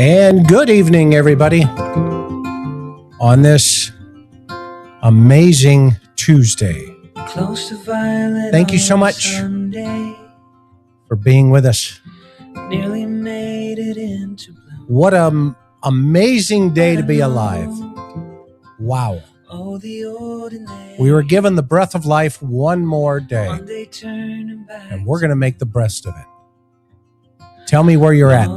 And good evening, everybody, on this amazing Tuesday. Thank you so much for being with us. Nearly made it into blue. What an amazing day to be alive. Wow. We were given the breath of life one more day, and we're going to make the best of it. Tell me where you're at.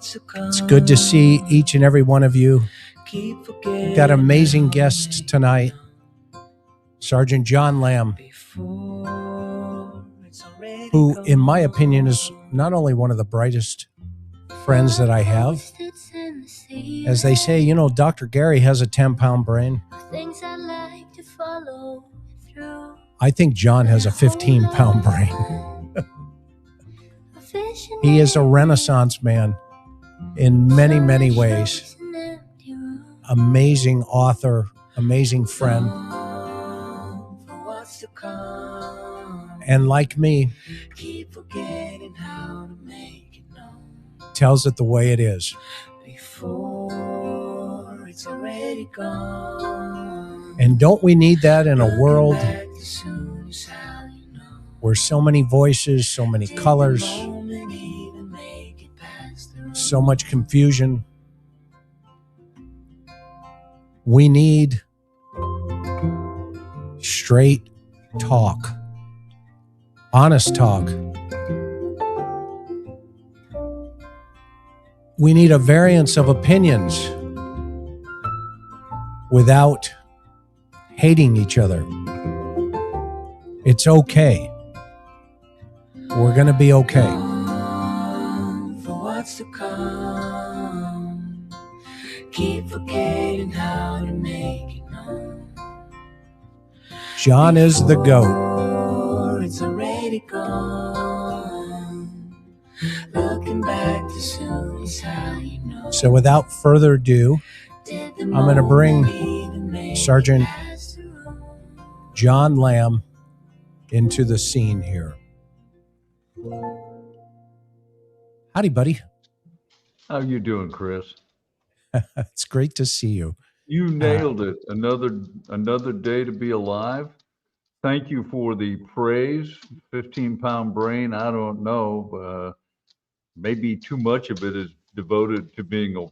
It's good to see each and every one of you. We've got amazing guests tonight. Sergeant John Lamb, who, in my opinion, is not only one of the brightest friends that I have. As they say, you know, Dr. Gary has a 10-pound brain. I think John has a 15-pound brain. He is a Renaissance man in many, many ways. Amazing author, amazing friend. And like me, tells it the way it is. And don't we need that in a world where so many voices, so many colors, so much confusion? We need straight talk, honest talk. We need a variance of opinions without hating each other. It's okay. We're going to be okay. For what's to come, keep forgetting how to make it known. John is the GOAT. It's already gone. Looking back too soon is how you know. So without further ado, I'm going to bring Sergeant John Lamb into the scene here. Howdy, buddy. How you doing, Chris? It's great to see you. You nailed it. Another day to be alive. Thank you for the praise. 15-pound brain, I don't know. Maybe too much of it is devoted to being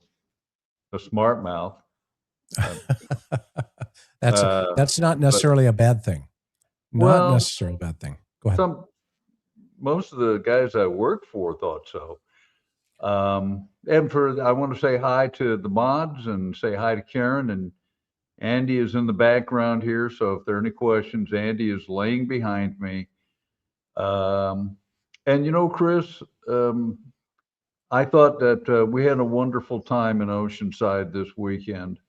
a smart mouth. That's not necessarily a bad thing. Not necessarily a bad thing. Go ahead. Most of the guys I worked for thought so. And I want to say hi to the mods and say hi to Karen, and Andy is in the background here. So if there are any questions, Andy is laying behind me. And you know, Chris, I thought that we had a wonderful time in Oceanside this weekend.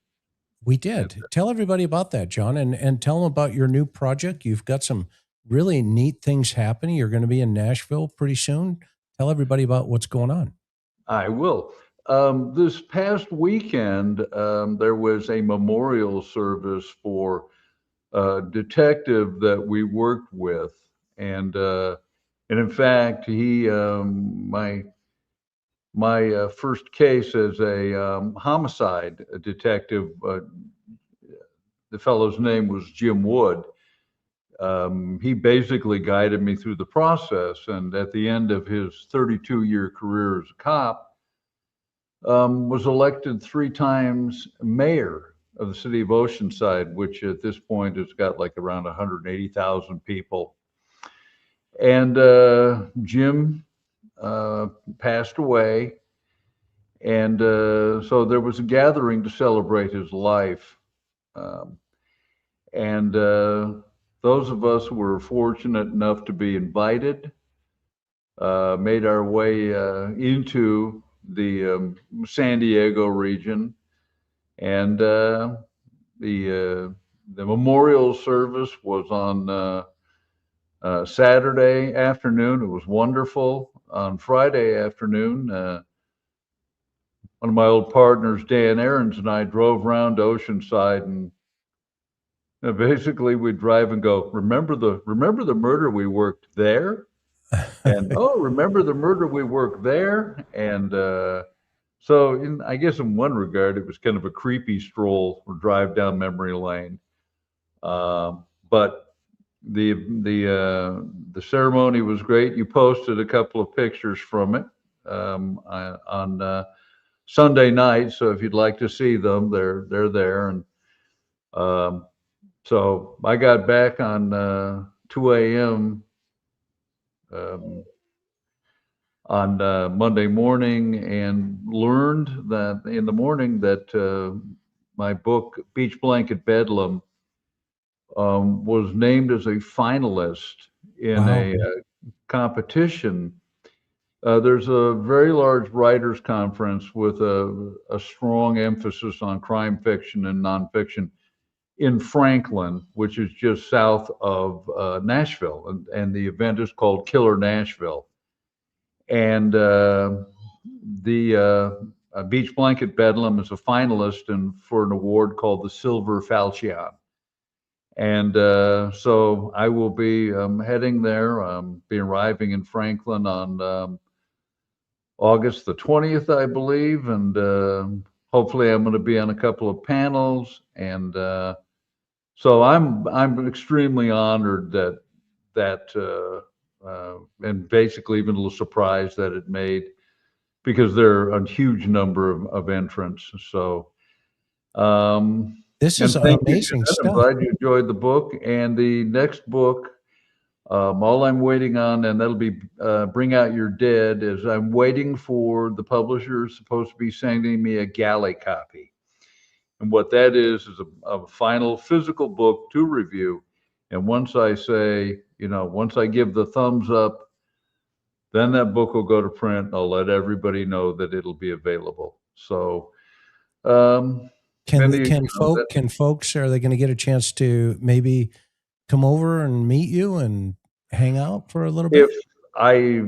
We did. Tell everybody about that, John, and tell them about your new project. You've got some really neat things happening. You're going to be in Nashville pretty soon. Tell everybody about what's going on. I will. This past weekend, there was a memorial service for a detective that we worked with. And in fact, he, my first case as a homicide detective, the fellow's name was Jim Wood. he basically guided me through the process. And at the end of his 32-year career as a cop, was elected 3 times mayor of the city of Oceanside, which at this point has got like around 180,000 people. And Jim passed away. And so there was a gathering to celebrate his life. And those of us who were fortunate enough to be invited made our way into the San Diego region. And the memorial service was on Saturday afternoon. It was wonderful. On Friday afternoon, one of my old partners, Dan Aarons, and I drove around to Oceanside, and basically we'd drive and go, remember the murder we worked there? And remember the murder we worked there? And so I guess in one regard, it was kind of a creepy stroll or drive down memory lane. But the ceremony was great. You posted a couple of pictures from it on Sunday night. So if you'd like to see them, they're there. And so I got back on 2 a.m. On Monday morning, and learned that in the morning that my book, Beach Blanket Bedlam, was named as a finalist in a competition. There's a very large writers' conference with a strong emphasis on crime fiction and nonfiction in Franklin, which is just south of Nashville, and the event is called Killer Nashville. And the Beach Blanket Bedlam is a finalist for an award called the Silver Falchion. And so I will be heading there, be arriving in Franklin on August the 20th, I believe. And hopefully I'm going to be on a couple of panels. And so I'm extremely honored that and basically even a little surprised that it made, because there are a huge number of entrants. So this is amazing stuff. I'm glad you enjoyed the book. And the next book, all I'm waiting on, and that'll be Bring Out Your Dead, is I'm waiting for the publisher supposed to be sending me a galley copy. And what that is a final physical book to review. And once I say, once I give the thumbs up, then that book will go to print. I'll let everybody know that it'll be available. So, can folks, are they going to get a chance to maybe come over and meet you and hang out for a little bit? I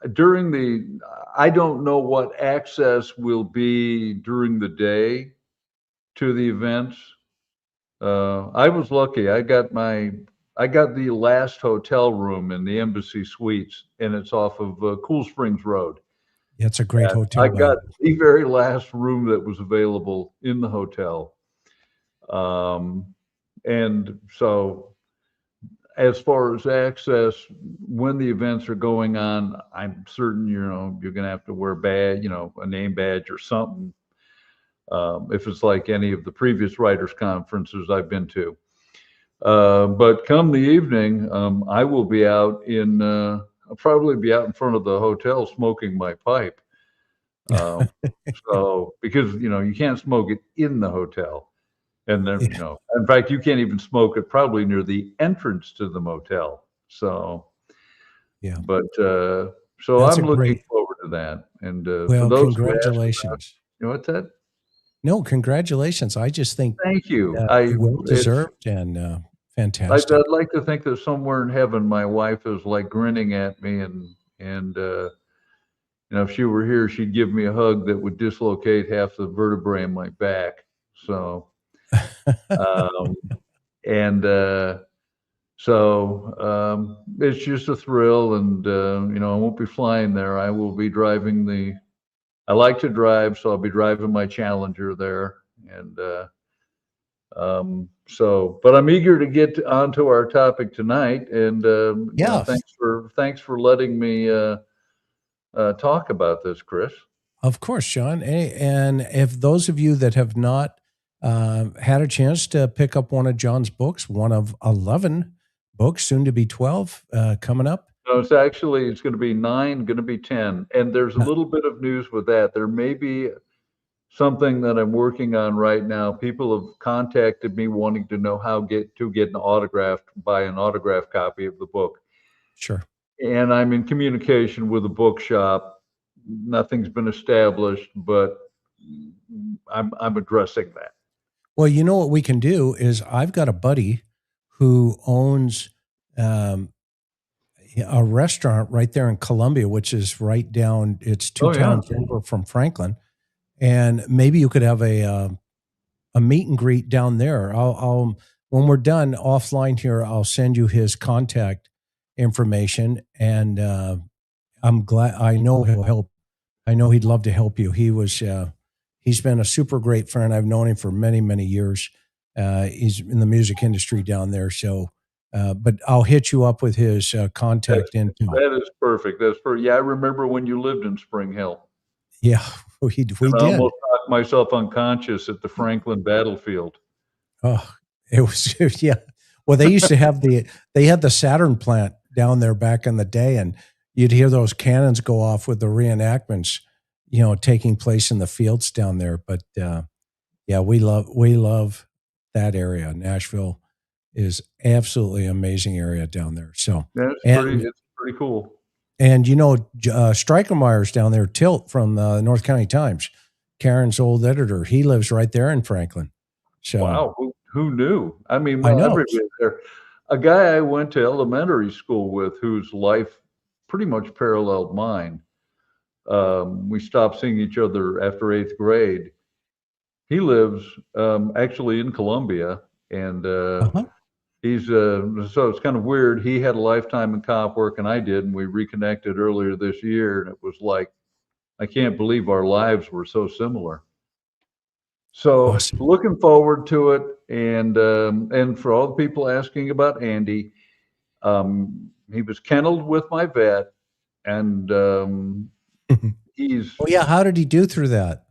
don't know what access will be during the day to the events. I was lucky. I got the last hotel room in the Embassy Suites, and it's off of Cool Springs Road. Yeah, it's a great hotel. I got the very last room that was available in the hotel. And so as far as access, when the events are going on, I'm certain, you're going to have to wear a name badge or something. If it's like any of the previous writers' conferences I've been to. But come the evening, I will be out I'll probably be out in front of the hotel smoking my pipe. So, because, you can't smoke it in the hotel. And then, in fact, you can't even smoke it probably near the entrance to the motel. So, yeah. But, so I'm looking forward to that. And well, for those congratulations. What's that? No, congratulations. I just think thank you. Well deserved and fantastic. I'd like to think that somewhere in heaven, my wife is like grinning at me, and if she were here, she'd give me a hug that would dislocate half the vertebrae in my back. So, it's just a thrill, and I won't be flying there. I will be driving I like to drive, so I'll be driving my Challenger there, and But I'm eager to get onto our topic tonight, and Yeah, thanks for letting me talk about this, Chris. of course, John. And if those of you that have not had a chance to pick up one of John's books, one of 11 books, soon to be 12, coming up. No, it's going to be 9, going to be 10, and there's a little bit of news with that. There may be something that I'm working on right now. People have contacted me wanting to know how buy an autographed copy of the book. Sure. And I'm in communication with a bookshop. Nothing's been established, but I'm addressing that. Well, you know what we can do is I've got a buddy who owns a restaurant right there in Columbia, which is right down. It's two towns over from Franklin, and maybe you could have a meet and greet down there. I'll when we're done offline here, I'll send you his contact information, and I'm glad. I know he'll help. I know he'd love to help you. He's been a super great friend. I've known him for many, many years. He's in the music industry down there. So, but I'll hit you up with his contact info. That is perfect. That's perfect. Yeah, I remember when you lived in Spring Hill. Yeah, we did. I almost knocked myself unconscious at the Franklin battlefield. Oh, it was, yeah. Well, they used to have they had the Saturn plant down there back in the day, and you'd hear those cannons go off with the reenactments, taking place in the fields down there. But yeah, we love that area. Nashville is absolutely amazing area down there. So it's pretty cool. And Strykermeyer's down there, Tilt from the North County Times, Karen's old editor. He lives right there in Franklin. So wow, who knew? I mean, I know. Everybody there. A guy I went to elementary school with, whose life pretty much paralleled mine. We stopped seeing each other after 8th grade. He lives actually in Columbia, and he's so it's kind of weird. He had a lifetime in cop work, and I did, and we reconnected earlier this year, and it was like, I can't believe our lives were so similar. So awesome. Looking forward to it, and for all the people asking about Andy, he was kenneled with my vet, and he's. Oh yeah, how did he do through that?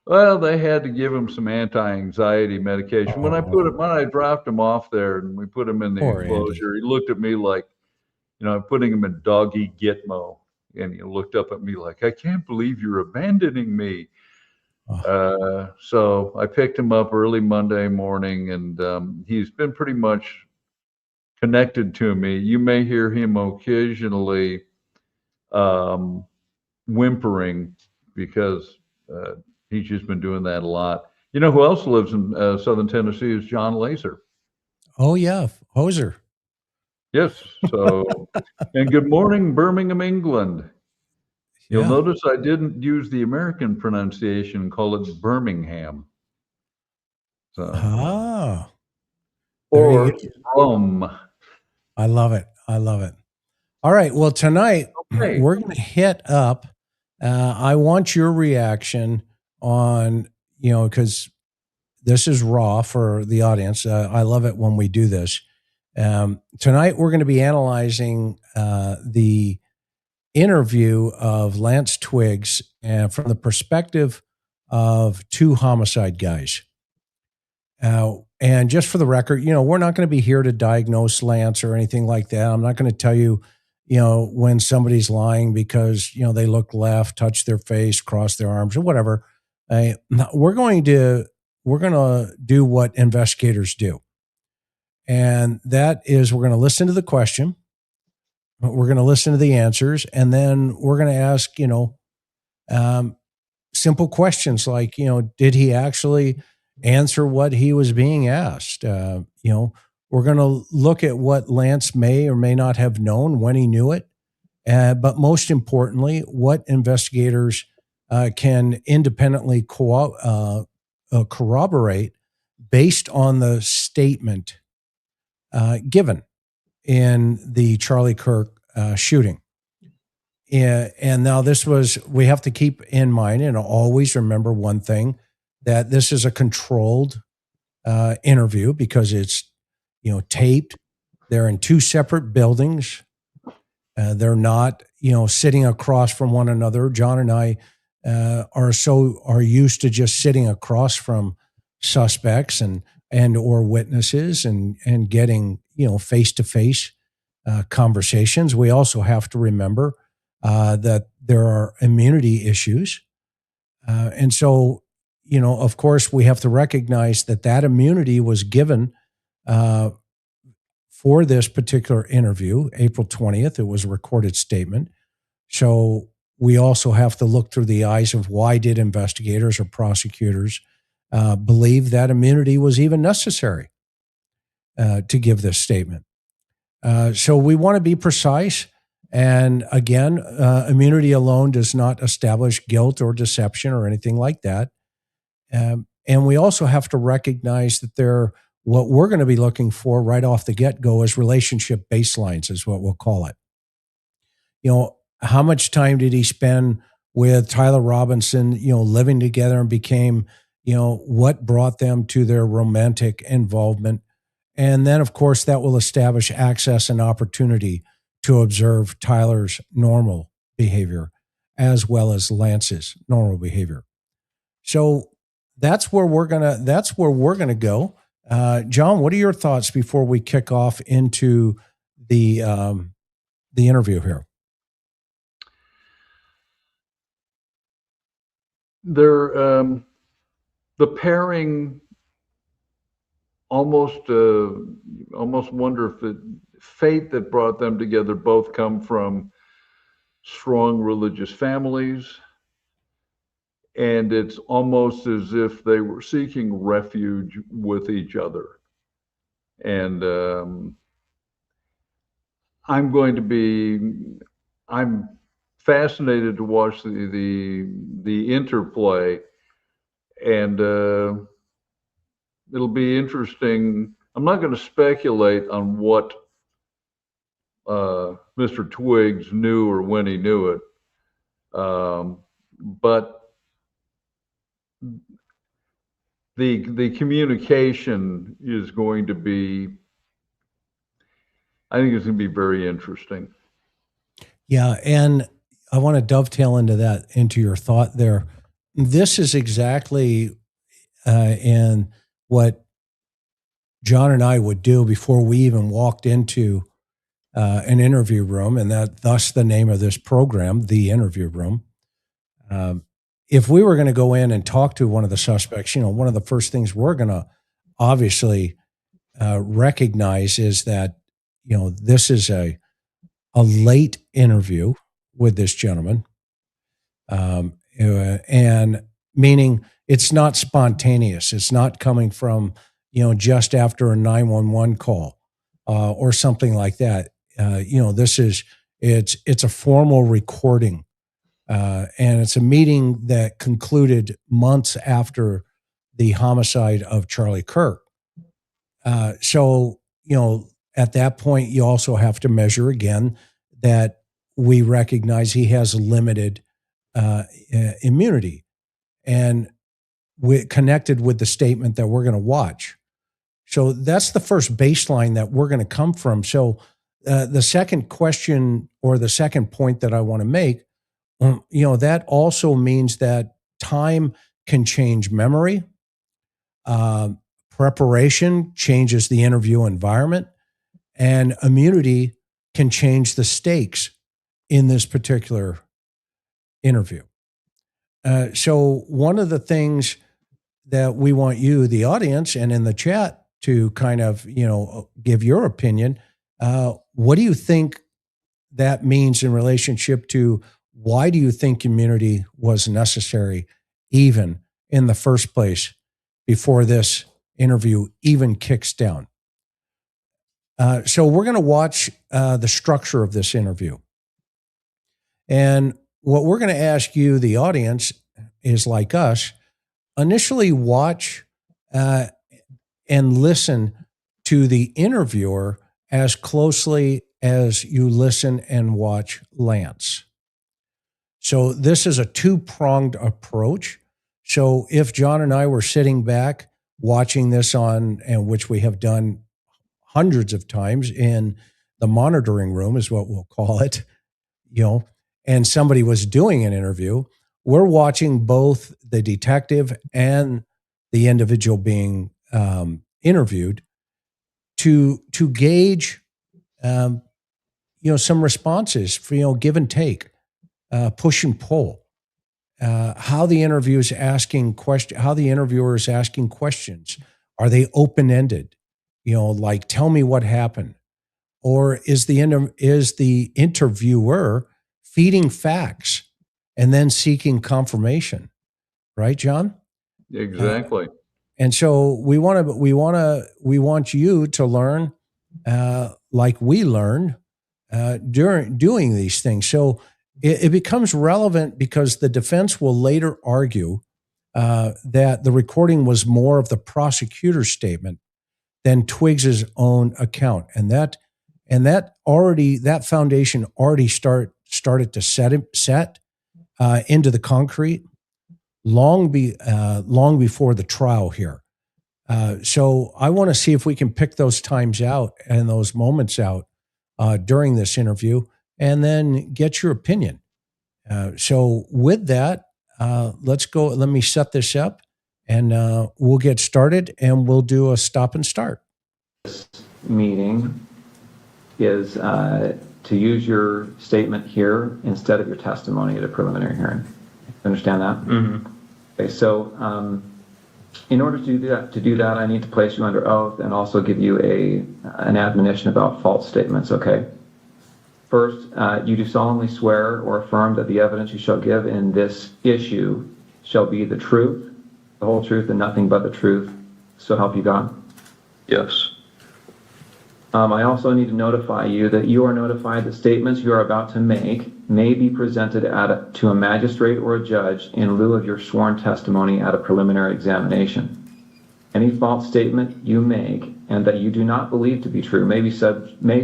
Well, they had to give him some anti-anxiety medication. When I dropped him off there and we put him in the enclosure, Andy. He looked at me like, I'm putting him in doggy gitmo, and he looked up at me like, I can't believe you're abandoning me. So I picked him up early Monday morning, and he's been pretty much connected to me. You may hear him occasionally whimpering because he's just been doing that a lot. You know who else lives in Southern Tennessee is John Laser. Oh, yeah. Hoser. Yes. So, and good morning, Birmingham, England. You'll notice I didn't use the American pronunciation, call it Birmingham. So, or Rome. I love it. All right. Well, tonight we're going to hit up. I want your reaction on, because this is raw for the audience. I love it when we do this. Tonight we're going to be analyzing the interview of Lance Twiggs from the perspective of two homicide guys. And just for the record, we're not going to be here to diagnose Lance or anything like that. I'm not going to tell you, when somebody's lying because, they look left, touch their face, cross their arms or whatever. We're going to do what investigators do. And that is we're going to listen to the question. We're going to listen to the answers, and then we're going to ask, simple questions like, did he actually answer what he was being asked? We're going to look at what Lance may or may not have known when he knew it. But most importantly, what investigators can independently corroborate based on the statement given in the Charlie Kirk shooting. And now we have to keep in mind and always remember one thing, that this is a controlled interview because it's, taped. They're in two separate buildings. They're not, sitting across from one another. John and I are used to just sitting across from suspects and or witnesses and getting, face-to-face conversations. We also have to remember that there are immunity issues. And so, of course, we have to recognize that immunity was given for this particular interview, April 20th. It was a recorded statement. So we also have to look through the eyes of why did investigators or prosecutors believe that immunity was even necessary to give this statement. So we want to be precise. And again, immunity alone does not establish guilt or deception or anything like that. And we also have to recognize that what we're going to be looking for right off the get-go is relationship baselines, is what we'll call it. How much time did he spend with Tyler Robinson, living together, and became, what brought them to their romantic involvement? And then, of course, that will establish access and opportunity to observe Tyler's normal behavior as well as Lance's normal behavior. So that's where we're gonna go. John, what are your thoughts before we kick off into the interview here? The pairing almost wonder if the fate that brought them together both come from strong religious families, and it's almost as if they were seeking refuge with each other. And I'm fascinated to watch the interplay, and it'll be interesting. I'm not going to speculate on what Mr. Twiggs knew or when he knew it, but the communication is going to be, I think it's going to be very interesting. Yeah, and I want to dovetail into your thought there. This is exactly in what John and I would do before we even walked into an interview room, and thus the name of this program, The Interview Room. If we were going to go in and talk to one of the suspects, one of the first things we're going to obviously recognize is that, this is a late interview with this gentleman, and meaning it's not spontaneous. It's not coming from, just after a 911 call or something like that. It's a formal recording, and it's a meeting that concluded months after the homicide of Charlie Kirk. So, at that point, you also have to measure again that we recognize he has limited immunity, and connected with the statement that we're going to watch. So that's the first baseline that we're going to come from. So the second question or the second point that I want to make, that also means that time can change memory. Preparation changes the interview environment, and immunity can change the stakes in this particular interview. So one of the things that we want you, the audience, and in the chat to kind of, give your opinion. What do you think that means in relationship to why do you think immunity was necessary even in the first place before this interview even kicks down? So we're going to watch the structure of this interview. And what we're going to ask you, the audience, is like us, initially watch and listen to the interviewer as closely as you listen and watch Lance. So this is a two-pronged approach. So if John and I were sitting back watching this on, and which we have done hundreds of times in the monitoring room is what we'll call it, and somebody was doing an interview, we're watching both the detective and the individual being interviewed to gauge, some responses for, give and take, push and pull, how the interviewer is asking questions. Are they open-ended? Like, tell me what happened. Or is the interviewer feeding facts and then seeking confirmation? Right, John? Exactly. And so we want you to learn like we learn during doing these things. So it becomes relevant because the defense will later argue that the recording was more of the prosecutor's statement than Twiggs's own account, and that foundation already started to set into the concrete long before the trial here. So I want to see if we can pick those times out and those moments out during this interview, and then get your opinion. So with that, let's go. Let me set this up, and we'll get started, and we'll do a stop and start. This meeting is to use your statement here instead of your testimony at a preliminary hearing. Understand that? Mm-hmm. Okay, so in order to do that, I need to place you under oath and also give you an admonition about false statements. Okay. First, you do solemnly swear or affirm that the evidence you shall give in this issue shall be the truth, the whole truth, and nothing but the truth. So help you God. Yes. I also need to notify you that you are notified that statements you are about to make may be presented to a magistrate or a judge in lieu of your sworn testimony at a preliminary examination. Any false statement you make and that you do not believe to be true may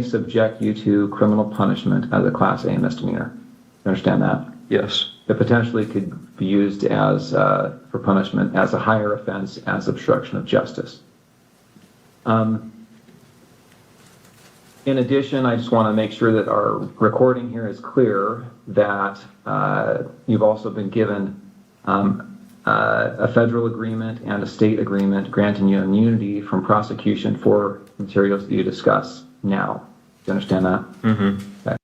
subject you to criminal punishment as a Class A misdemeanor. You understand that? Yes. It potentially could be used as for punishment as a higher offense as obstruction of justice. In addition, I just want to make sure that our recording here is clear that you've also been given a federal agreement and a state agreement granting you immunity from prosecution for materials that you discuss now. Do you understand that? Mm-hmm.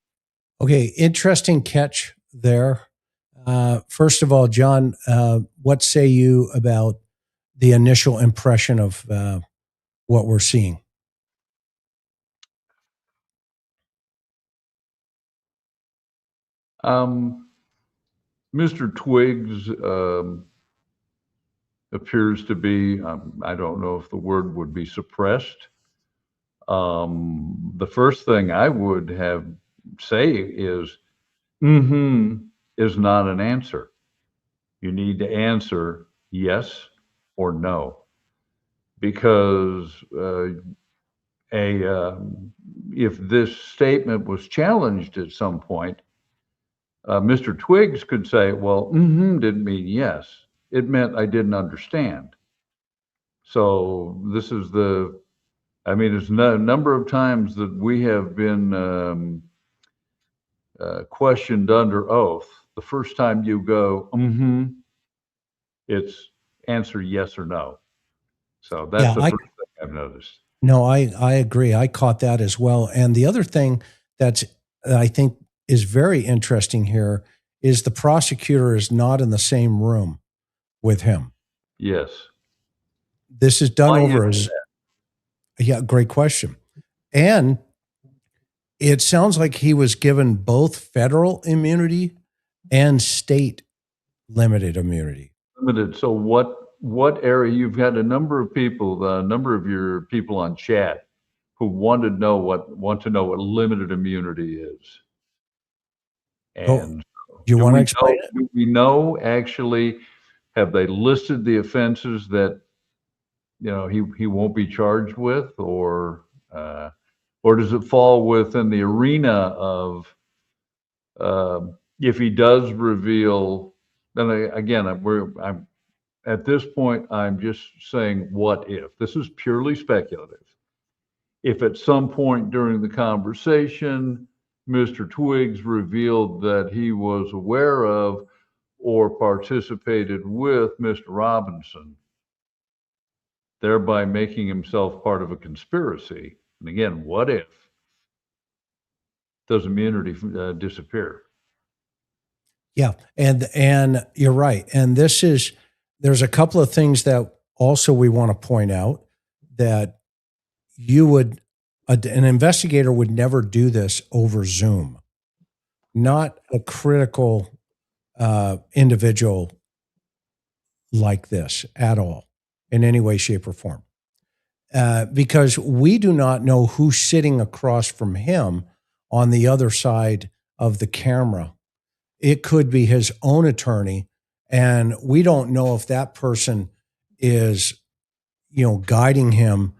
Okay, interesting catch there. First of all, John, what say you about the initial impression of what we're seeing? Mr. Twiggs appears to be, I don't know if the word would be suppressed. The first thing I would say is, is not an answer. You need to answer yes or no, because if this statement was challenged at some point, Mr. Twiggs could say, well, didn't mean yes. It meant I didn't understand. So this is it's a number of times that we have been questioned under oath. The first time you go, it's answer yes or no. So that's the first thing I've noticed. No, I agree. I caught that as well. And the other thing that I think is very interesting here is the prosecutor is not in the same room with him. Yes. This is done over great question. And it sounds like he was given both federal immunity and state limited immunity. Limited. So what area? You've had a number of your people on chat who want to know what limited immunity is. And do you want to explain it? Do we know actually? Have they listed the offenses that he won't be charged with, or does it fall within the arena of if he does reveal? Then again, at this point, I'm just saying, what if? This is purely speculative. If at some point during the conversation, Mr. Twiggs revealed that he was aware of or participated with Mr. Robinson, thereby making himself part of a conspiracy. And again, what if? Does immunity disappear? Yeah, and you're right. And there's a couple of things that also we want to point out that an investigator would never do this over Zoom. Not a critical individual like this at all, in any way, shape, or form. Because we do not know who's sitting across from him on the other side of the camera. It could be his own attorney, and we don't know if that person is, guiding him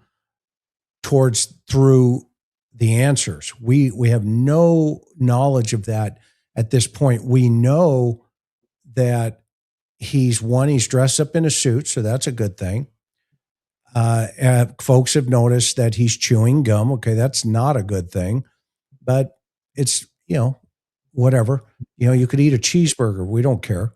through the answers. We have no knowledge of that at this point. We know that he's dressed up in a suit, so that's a good thing. Folks have noticed that he's chewing gum. Okay, that's not a good thing, but it's, whatever. You could eat a cheeseburger. We don't care.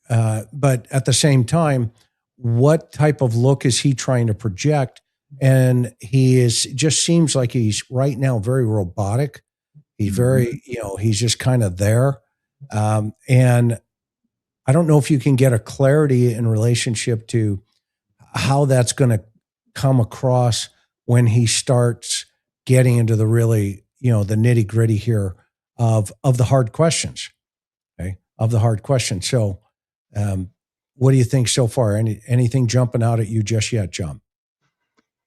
But at the same time, what type of look is he trying to project? And just seems like he's right now very robotic. He's very, he's just kind of there. And I don't know if you can get a clarity in relationship to how that's going to come across when he starts getting into the really, the nitty gritty here of the hard questions. Okay. Of the hard questions. So, what do you think so far? Anything jumping out at you just yet, John?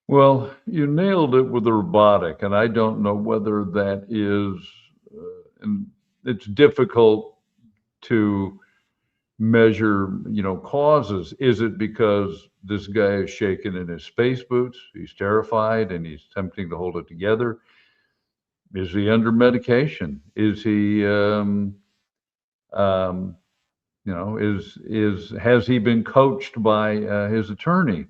Well, you nailed it with the robotic, and I don't know whether that is, and it's difficult to measure, causes. Is it because this guy is shaking in his space boots? He's terrified and he's attempting to hold it together. Is he under medication? Is he, has he been coached by his attorney?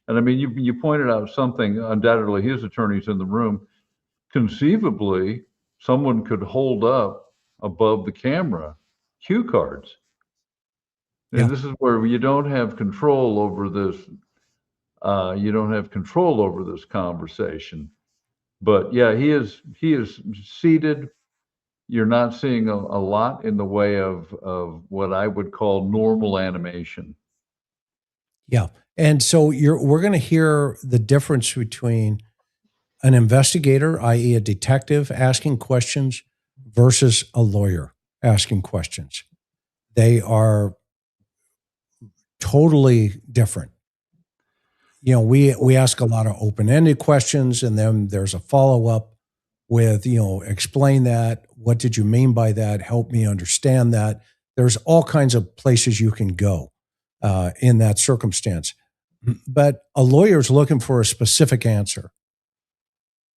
And I mean, you pointed out something. Undoubtedly, his attorney's in the room. Conceivably, someone could hold up above the camera cue cards. And this is where you don't have control over this. You don't have control over this conversation. But yeah, he is seated. You're not seeing a lot in the way of what I would call normal animation. Yeah. And so we're going to hear the difference between an investigator, i.e. a detective asking questions versus a lawyer asking questions. They are totally different. We ask a lot of open-ended questions, and then there's a follow-up with, explain that. What did you mean by that? Help me understand that. There's all kinds of places you can go in that circumstance. But a lawyer's looking for a specific answer.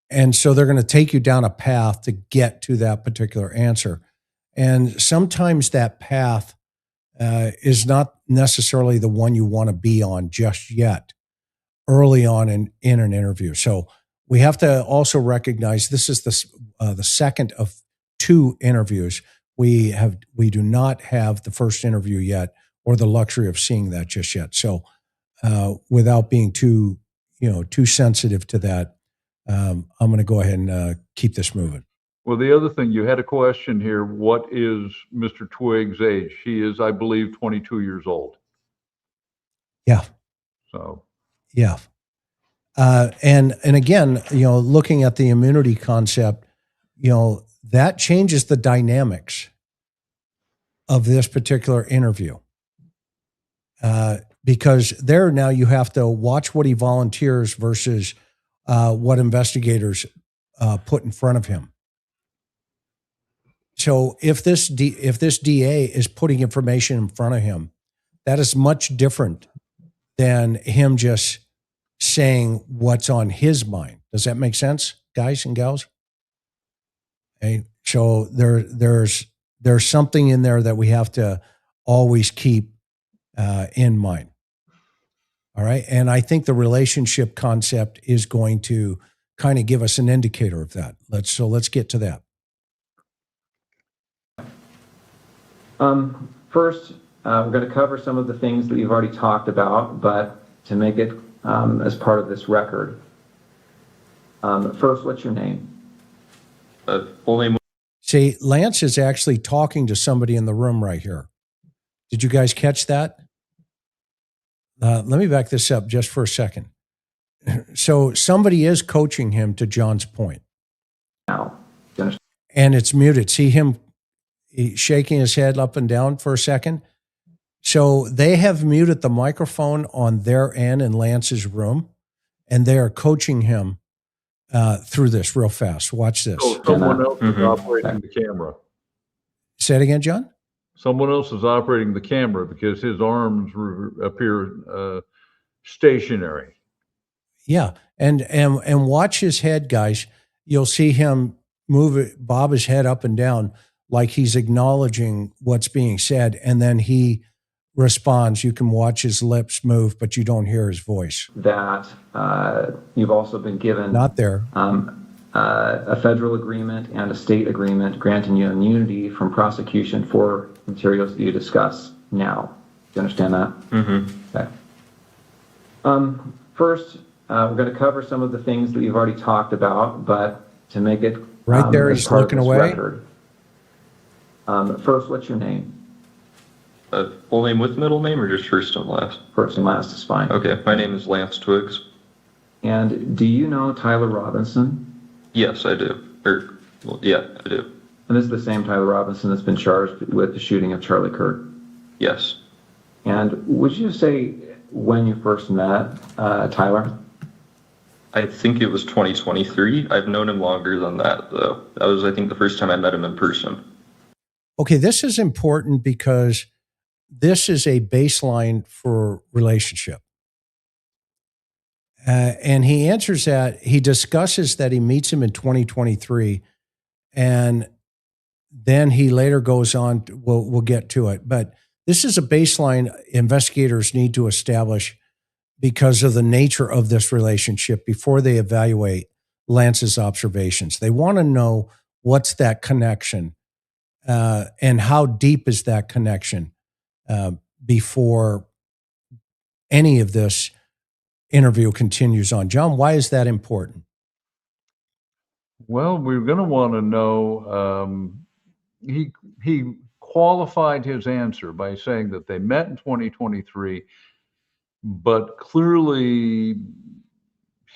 And so they're going to take you down a path to get to that particular answer. And sometimes that path is not necessarily the one you want to be on just yet, early on in an interview. So we have to also recognize this is the second of two interviews. We do not have the first interview yet, or the luxury of seeing that just yet. So without being too sensitive to that, I'm going to go ahead and keep this moving. Well, the other thing, you had a question here. What is Mr. Twiggs' age? He is, I believe, 22 years old. Yeah. So. Yeah. And again, looking at the immunity concept, that changes the dynamics of this particular interview. Because there now you have to watch what he volunteers versus what investigators put in front of him. So if this DA is putting information in front of him, that is much different than him just saying what's on his mind. Does that make sense, guys and gals? Okay. So there's something in there that we have to always keep in mind. All right. And I think the relationship concept is going to kind of give us an indicator of that. Let's get to that. First, we're going to cover some of the things that you've already talked about, but to make it as part of this record. First, what's your name? Full name. See, Lance is actually talking to somebody in the room right here. Did you guys catch that? Let me back this up just for a second. So somebody is coaching him, to John's point. Now, and it's muted. See him shaking his head up and down for a second? So they have muted the microphone on their end in Lance's room, and they are coaching him through this real fast. Watch this. So someone else is operating the camera. Say it again, John? Someone else is operating the camera because his arms appear stationary. Yeah, and watch his head, guys. You'll see him bob his head up and down like he's acknowledging what's being said, and then he responds. You can watch his lips move, but you don't hear his voice. That you've also been given not there a federal agreement and a state agreement granting you immunity from prosecution for materials that you discuss now. Do you understand that? Mm-hmm. Okay. First, we're going to cover some of the things that you've already talked about, but to make it right there, he's looking away. Record. First, what's your name? Full name with middle name or just first and last? First and last is fine. Okay, my name is Lance Twiggs. And do you know Tyler Robinson? Yes, I do. Yeah, I do. And this is the same Tyler Robinson that's been charged with the shooting of Charlie Kirk? Yes. And would you say when you first met Tyler? I think it was 2023. I've known him longer than that, though. That was, I think, the first time I met him in person. Okay, this is important because this is a baseline for relationship. And he answers that. He discusses that he meets him in 2023, and then he later goes on. We'll get to it, but this is a baseline investigators need to establish because of the nature of this relationship before they evaluate Lance's observations. They want to know what's that connection and how deep is that connection before any of this interview continues on. John, why is that important? Well, we're going to want to know, he qualified his answer by saying that they met in 2023, but clearly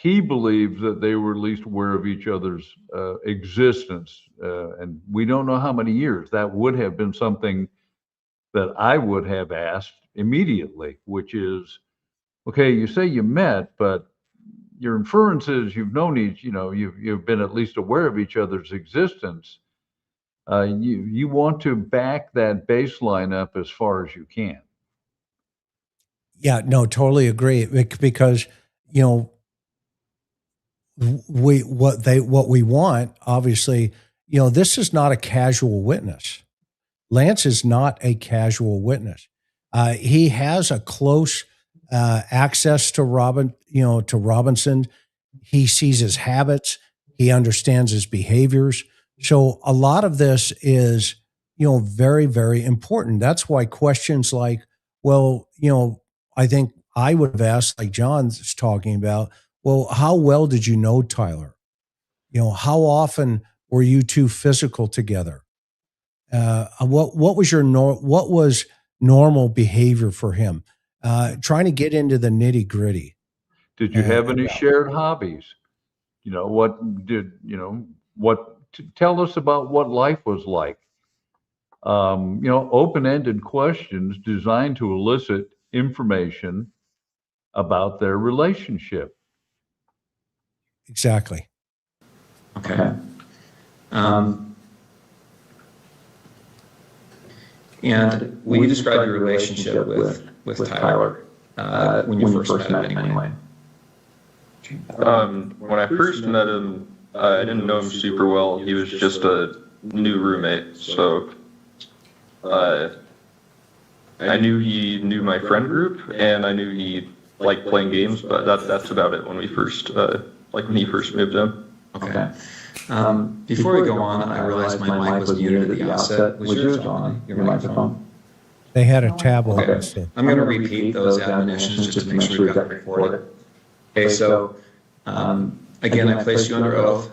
he believes that they were at least aware of each other's existence. And we don't know how many years. That would have been something that I would have asked immediately, which is, okay, you say you met, but your inference is you've known you've been at least aware of each other's existence. You want to back that baseline up as far as you can. Yeah, no, totally agree. Because, what we want, obviously, this is not a casual witness. Lance is not a casual witness. He has a close access to Robinson. He sees his habits. He understands his behaviors. So a lot of this is, very, very important. That's why questions like, well, I think I would have asked, like John's talking about, well, how well did you know Tyler? How often were you two physical together? What was normal behavior for him? Trying to get into the nitty gritty. Did you have any shared hobbies? Tell us about what life was like. Open-ended questions designed to elicit information about their relationship. Exactly. Okay. And will you describe your relationship with Tyler when you first met him anyway? When I first met him, I didn't know him super well. He was just a new roommate, so I knew he knew my friend group, and I knew he liked playing games, but that's about it when we first, when he first moved in. Okay. Before we go on, I realized my mic was muted at the outset. Was yours on, your microphone? They had a tab Okay. open. So. I'm going to repeat those admonitions just to make sure we've got it recorded. Okay, so again, I placed you under oath.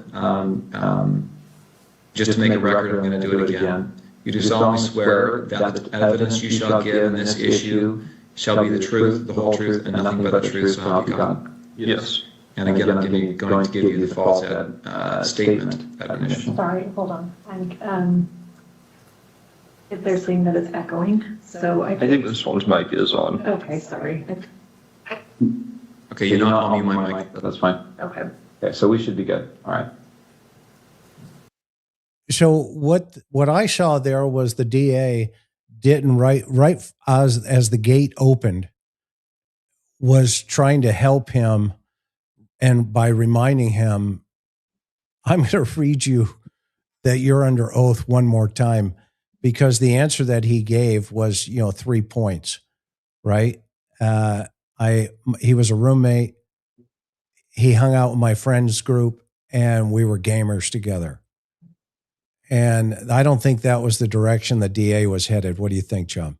Just to make a record, I'm going to do it again. You do solemnly swear that the evidence you shall give in this issue shall be the truth, the whole truth, and nothing but the truth, so help you God. Yes. And again, I'm going to give you the false statement admonition. Sorry, hold on. If they're saying that it's echoing, so I think this one's mic is on. Okay, sorry. Okay, you're not on my mic. That's fine. Okay. Okay, so we should be good. All right. So what I saw there was the DA didn't right as the gate opened was trying to help him, and by reminding him, I'm going to read you that you're under oath one more time, because the answer that he gave was 3 points, right? He was a roommate. He hung out with my friends group, and we were gamers together. And I don't think that was the direction the DA was headed. What do you think, John?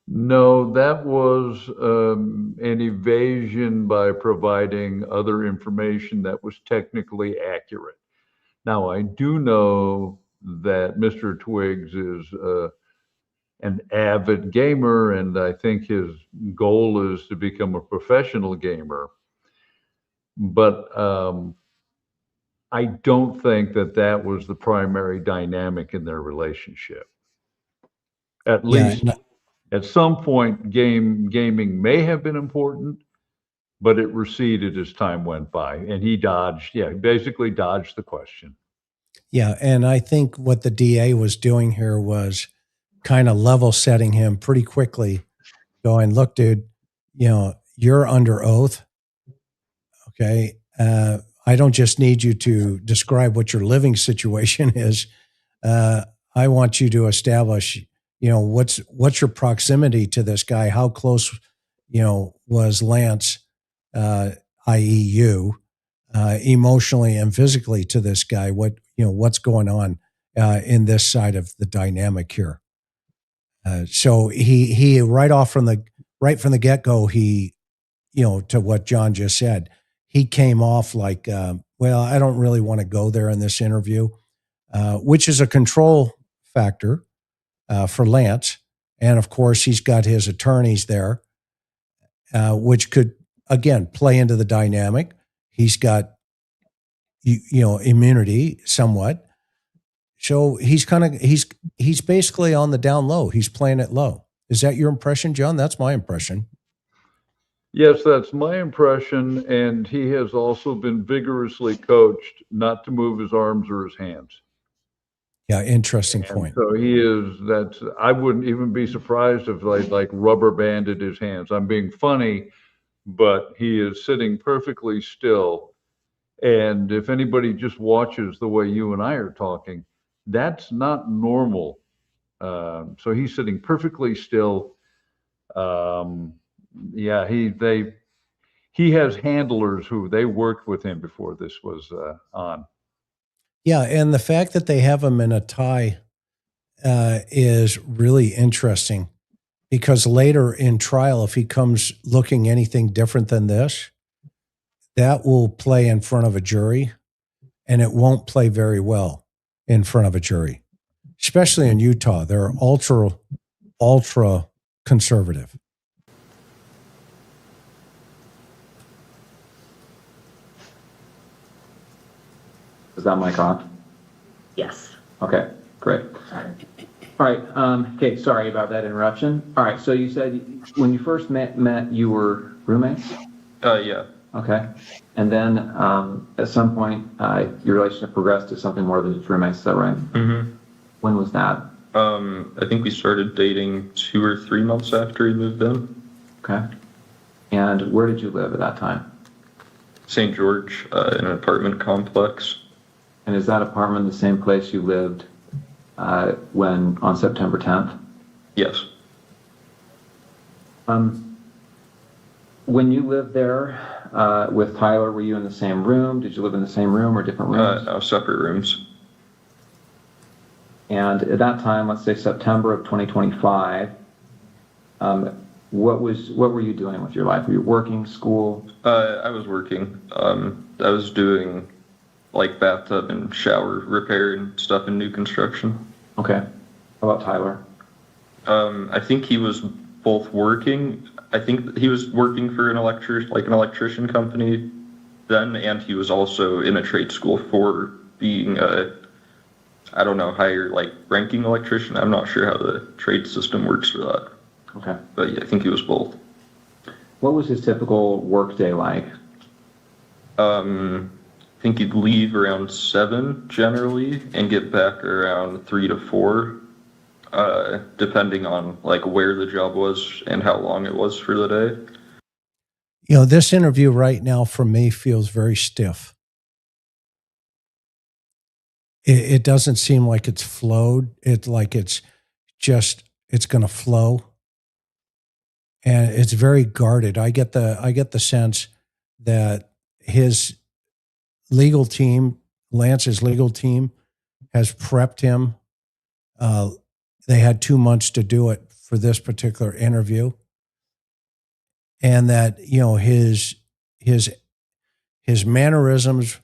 No, that was an evasion by providing other information that was technically accurate. Now, I do know that Mr. Twiggs is an avid gamer, and I think his goal is to become a professional gamer. But I don't think that was the primary dynamic in their relationship. At least at some point, gaming may have been important, but it receded as time went by, and he basically dodged the question. Yeah, and I think what the DA was doing here was kind of level setting him pretty quickly, going, look, dude, you're under oath. Okay. I don't just need you to describe what your living situation is. I want you to establish, what's your proximity to this guy? How close, was Lance, i.e. you, emotionally and physically to this guy? What's going on in this side of the dynamic here? So he right from the get-go, to what John just said, he came off like, I don't really want to go there in this interview, which is a control factor for Lance. And of course, he's got his attorneys there, which could, again, play into the dynamic. He's got, immunity somewhat. So he's basically on the down low. He's playing it low. Is that your impression, John? That's my impression. Yes, that's my impression, and he has also been vigorously coached not to move his arms or his hands. Yeah, interesting point. So I wouldn't even be surprised if like rubber banded his hands. I'm being funny, but he is sitting perfectly still. And if anybody just watches the way you and I are talking, that's not normal. So he's sitting perfectly still. He has handlers who they worked with him before this was on. Yeah, and the fact that they have him in a tie is really interesting, because later in trial, if he comes looking anything different than this, that will play in front of a jury, and it won't play very well in front of a jury, especially in Utah. They're ultra conservative. Is that mic on? Yes. Okay, great. All right. Okay, sorry about that interruption. All right, so you said when you first met you were roommates? Yeah. Okay. And then at some point, your relationship progressed to something more than just roommates, is that right? Mm-hmm. When was that? I think we started dating 2 or 3 months after he moved in. Okay. And where did you live at that time? St. George, in an apartment complex. And is that apartment the same place you lived when on September 10th? Yes. When you lived there with Tyler, were you in the same room? Did you live in the same room or different rooms? Separate rooms. And at that time, let's say September of 2025, what were you doing with your life? Were you working, school? I was working. I was doing like bathtub and shower repair and stuff in new construction. Okay. How about Tyler? I think he was both working. I think he was working for an electrician company then, and he was also in a trade school for being I don't know, higher like ranking electrician. I'm not sure how the trade system works for that. Okay. But yeah, I think he was both. What was his typical work day like? I think he'd leave around 7 generally and get back around 3 to 4. Depending on like where the job was and how long it was for the day. You know, this interview right now for me feels very stiff. It doesn't seem like it's flowed. It's like it's going to flow. And it's very guarded. I get the sense that his legal team, Lance's legal team, has prepped him. They had 2 months to do it for this particular interview. And that, you know, his mannerisms,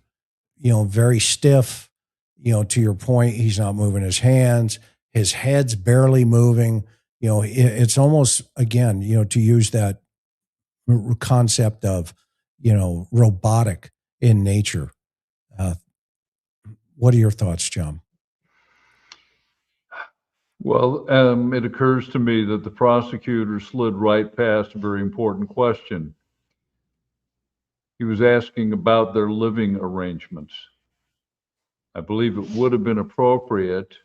you know, very stiff, you know, to your point, he's not moving his hands, his head's barely moving, you know, it's almost, again, you know, to use that concept of, you know, robotic in nature. What are your thoughts, John? Well, it occurs to me that the prosecutor slid right past a very important question. He was asking about their living arrangements. I believe it would have been appropriate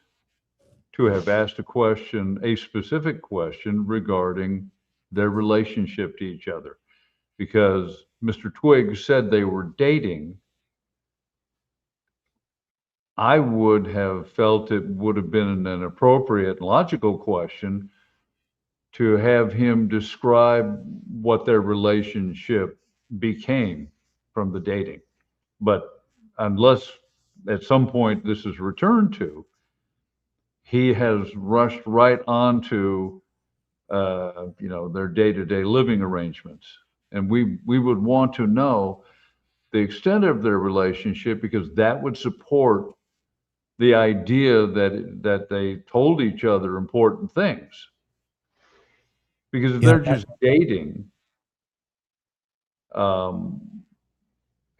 to have asked a specific question regarding their relationship to each other, because Mr. Twiggs said they were dating. I would have felt it would have been an appropriate, logical question to have him describe what their relationship became from the dating. But unless at some point this is returned to, he has rushed right onto, you know, their day-to-day living arrangements. And we would want to know the extent of their relationship, because that would support the idea that they told each other important things. Because if they're just dating, and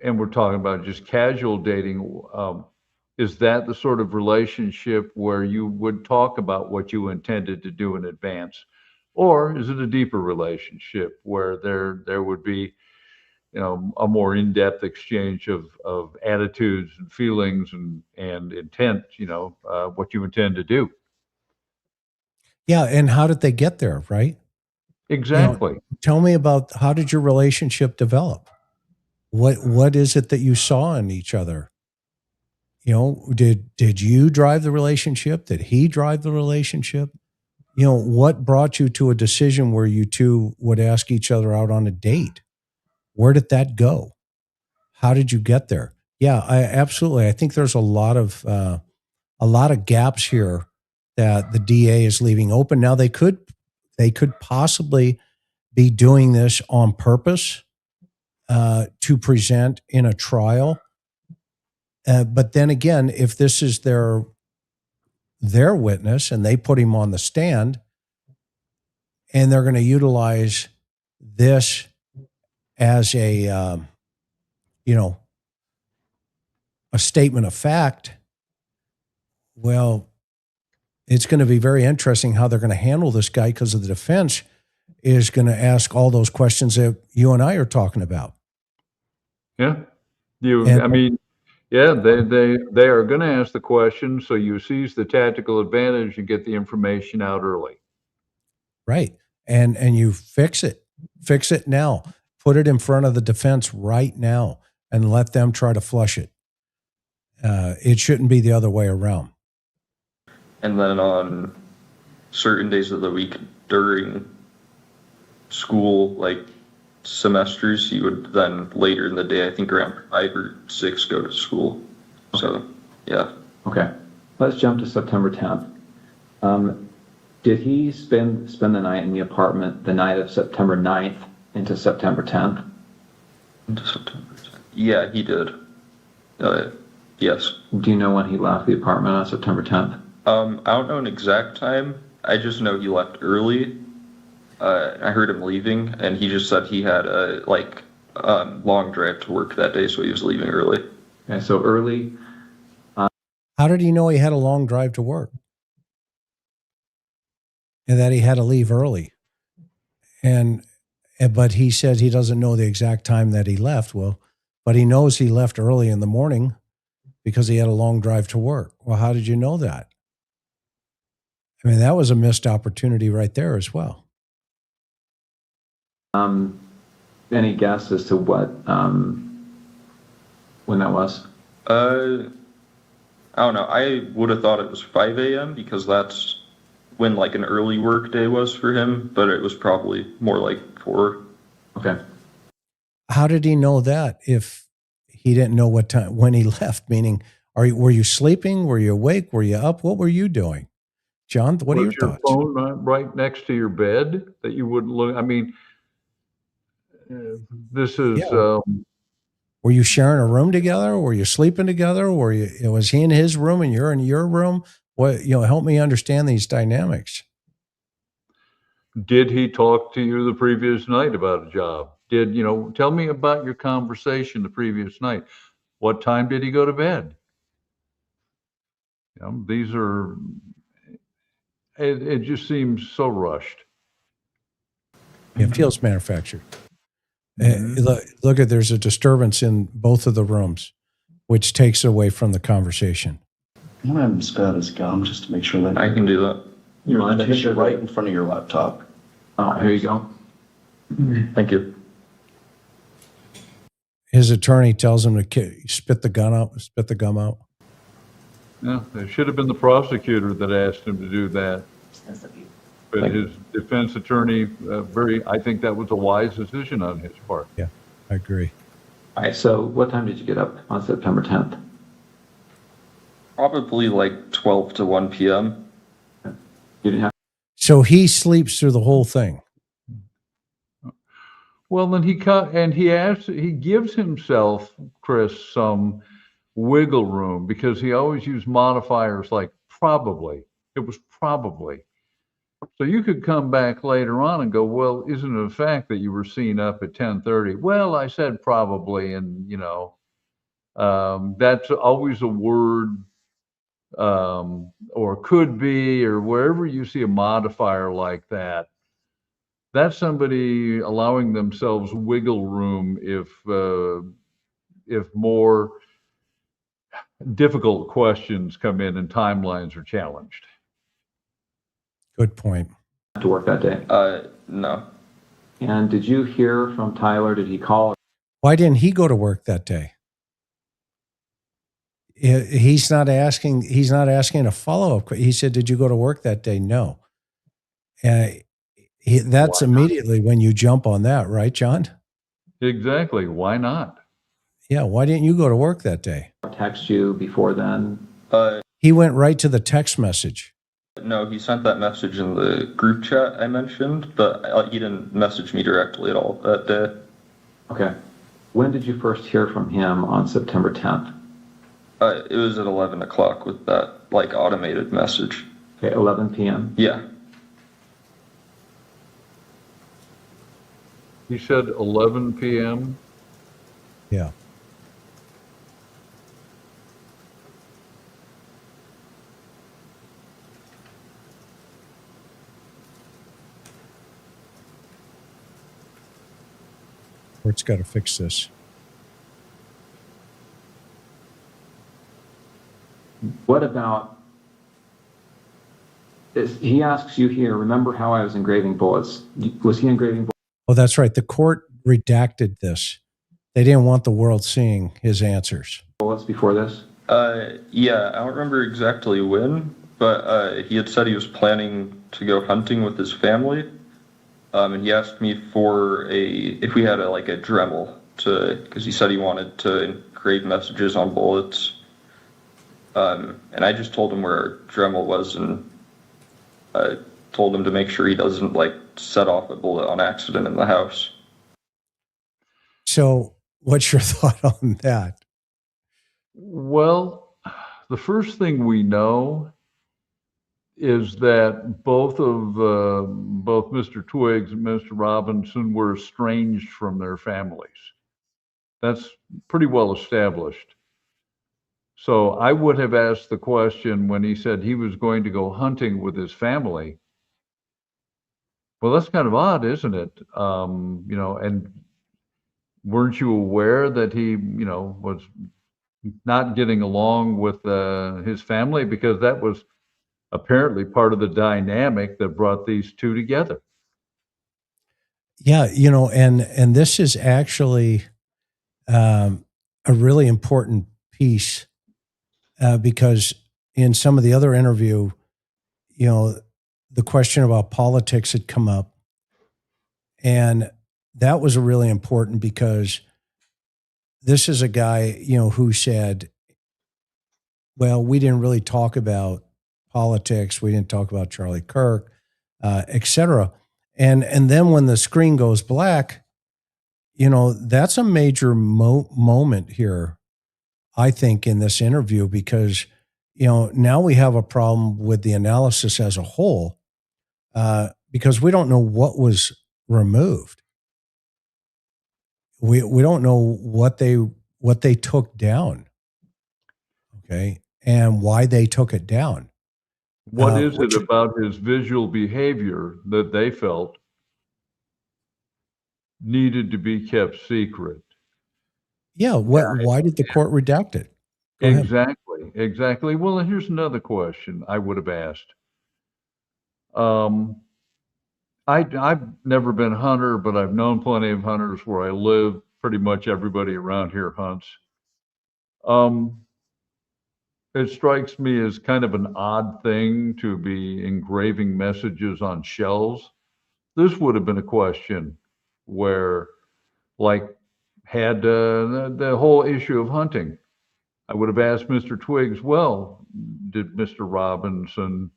we're talking about just casual dating, is that the sort of relationship where you would talk about what you intended to do in advance? Or is it a deeper relationship where there would be, you know, a more in-depth exchange of attitudes and feelings and intent, you know, what you intend to do? Yeah, and how did they get there, right? Exactly. You know, tell me about, how did your relationship develop? What is it that you saw in each other? You know, did you drive the relationship? Did he drive the relationship? You know, what brought you to a decision where you two would ask each other out on a date? Where did that go? How did you get there? Yeah, absolutely. I think there's a lot of gaps here that the DA is leaving open. Now they could possibly be doing this on purpose to present in a trial. But then again, if this is their witness and they put him on the stand and they're going to utilize this as a, you know, a statement of fact, well, it's going to be very interesting how they're going to handle this guy, because of the defense is going to ask all those questions that you and I are talking about. Yeah. I mean, yeah, they are going to ask the question, so you seize the tactical advantage and get the information out early. Right. And you fix it now, put it in front of the defense right now and let them try to flush it. It shouldn't be the other way around. And then on certain days of the week during school, like, semesters, he would then later in the day, I think around 5 or 6, go to school. So, yeah. Okay. Let's jump to September 10th. Did he spend the night in the apartment the night of September 9th into September 10th? Into September 10th. Yeah, he did. Yes. Do you know when he left the apartment on September 10th? I don't know an exact time. I just know he left early. I heard him leaving, and he just said he had a long drive to work that day, so he was leaving early. Okay, so early. How did he know he had a long drive to work? And that he had to leave early? But he said he doesn't know the exact time that he left. Well, but he knows he left early in the morning because he had a long drive to work. Well, how did you know that? I mean, that was a missed opportunity right there as well. Any guess as to what, when that was? I don't know. I would have thought it was 5 a.m. because that's when like an early work day was for him, but it was probably more like 4. Okay. How did he know that if he didn't know what time, when he left? Meaning, were you sleeping? Were you awake? Were you up? What were you doing? John, what are your thoughts? Was your phone right next to your bed that you wouldn't look? I mean, this is... Yeah. Were you sharing a room together? Were you sleeping together? Was he in his room and you're in your room? What, help me understand these dynamics. Did he talk to you the previous night about a job? Tell me about your conversation the previous night. What time did he go to bed? These are, it just seems so rushed. It feels manufactured. Look, there's a disturbance in both of the rooms, which takes away from the conversation. I'm going to have him spit out his gum just to make sure that... I can do that. You mind? I think you're right in front of your laptop. Oh, here you go. Thank you. His attorney tells him to spit the gum out. Yeah, it should have been the prosecutor that asked him to do that. But his defense attorney, I think that was a wise decision on his part. Yeah, I agree. All right, so what time did you get up on September 10th? Probably like 12 to 1 p.m. You didn't have... So he sleeps through the whole thing. Well, then he gives himself, Chris, some wiggle room because he always used modifiers like probably. It was probably. So you could come back later on and go, well, isn't it a fact that you were seen up at 10:30? Well, I said probably, and that's always a word, or could be, or wherever you see a modifier like that. That's somebody allowing themselves wiggle room if more difficult questions come in and timelines are challenged. Good point. To work that day? No. And did you hear from Tyler? Did he call? Why didn't he go to work that day? He's not asking a follow-up. He said, did you go to work that day? No. That's immediately when you jump on that, right, John? Exactly. Why not? Yeah. Why didn't you go to work that day? Text you before then? He went right to the text message. No, he sent that message in the group chat I mentioned, but he didn't message me directly at all that day. Okay. When did you first hear from him on September 10th? It was at 11 o'clock with that automated message. Okay, 11 p.m. Yeah. He said 11 p.m. Yeah. Court's got to fix this. What about, he asks you here, remember how I was engraving bullets? Was he engraving bullets? Oh, that's right. The court redacted this. They didn't want the world seeing his answers. Bullets before this? Yeah, I don't remember exactly when, but he had said he was planning to go hunting with his family. And he asked me for if we had a Dremel because he said he wanted to engrave messages on bullets. And I just told him where our Dremel was, and told him to make sure he doesn't set off a bullet on accident in the house. So what's your thought on that? Well, the first thing we know is that both Mr. Twiggs and Mr. Robinson were estranged from their families. That's pretty well established. So I would have asked the question when he said he was going to go hunting with his family. Well, that's kind of odd, isn't it? And weren't you aware that he, was not getting along with his family? Because that was apparently part of the dynamic that brought these two together. Yeah, and this is actually a really important piece because in some of the other interview, the question about politics had come up, and that was really important because this is a guy, who said, well, we didn't really talk about politics. We didn't talk about Charlie Kirk, et cetera. And then when the screen goes black, that's a major moment here, I think, in this interview, because, now we have a problem with the analysis as a whole, because we don't know what was removed. We don't know what they took down. Okay. And why they took it down. What is it about his visual behavior that they felt needed to be kept secret? Yeah. Why did the court redact it? Go ahead. Exactly. Well, and here's another question I would have asked. I've never been a hunter, but I've known plenty of hunters where I live. Pretty much everybody around here hunts. It strikes me as kind of an odd thing to be engraving messages on shells. This would have been a question where, had the whole issue of hunting. I would have asked Mr. Twiggs, well, did Mr. Robinson,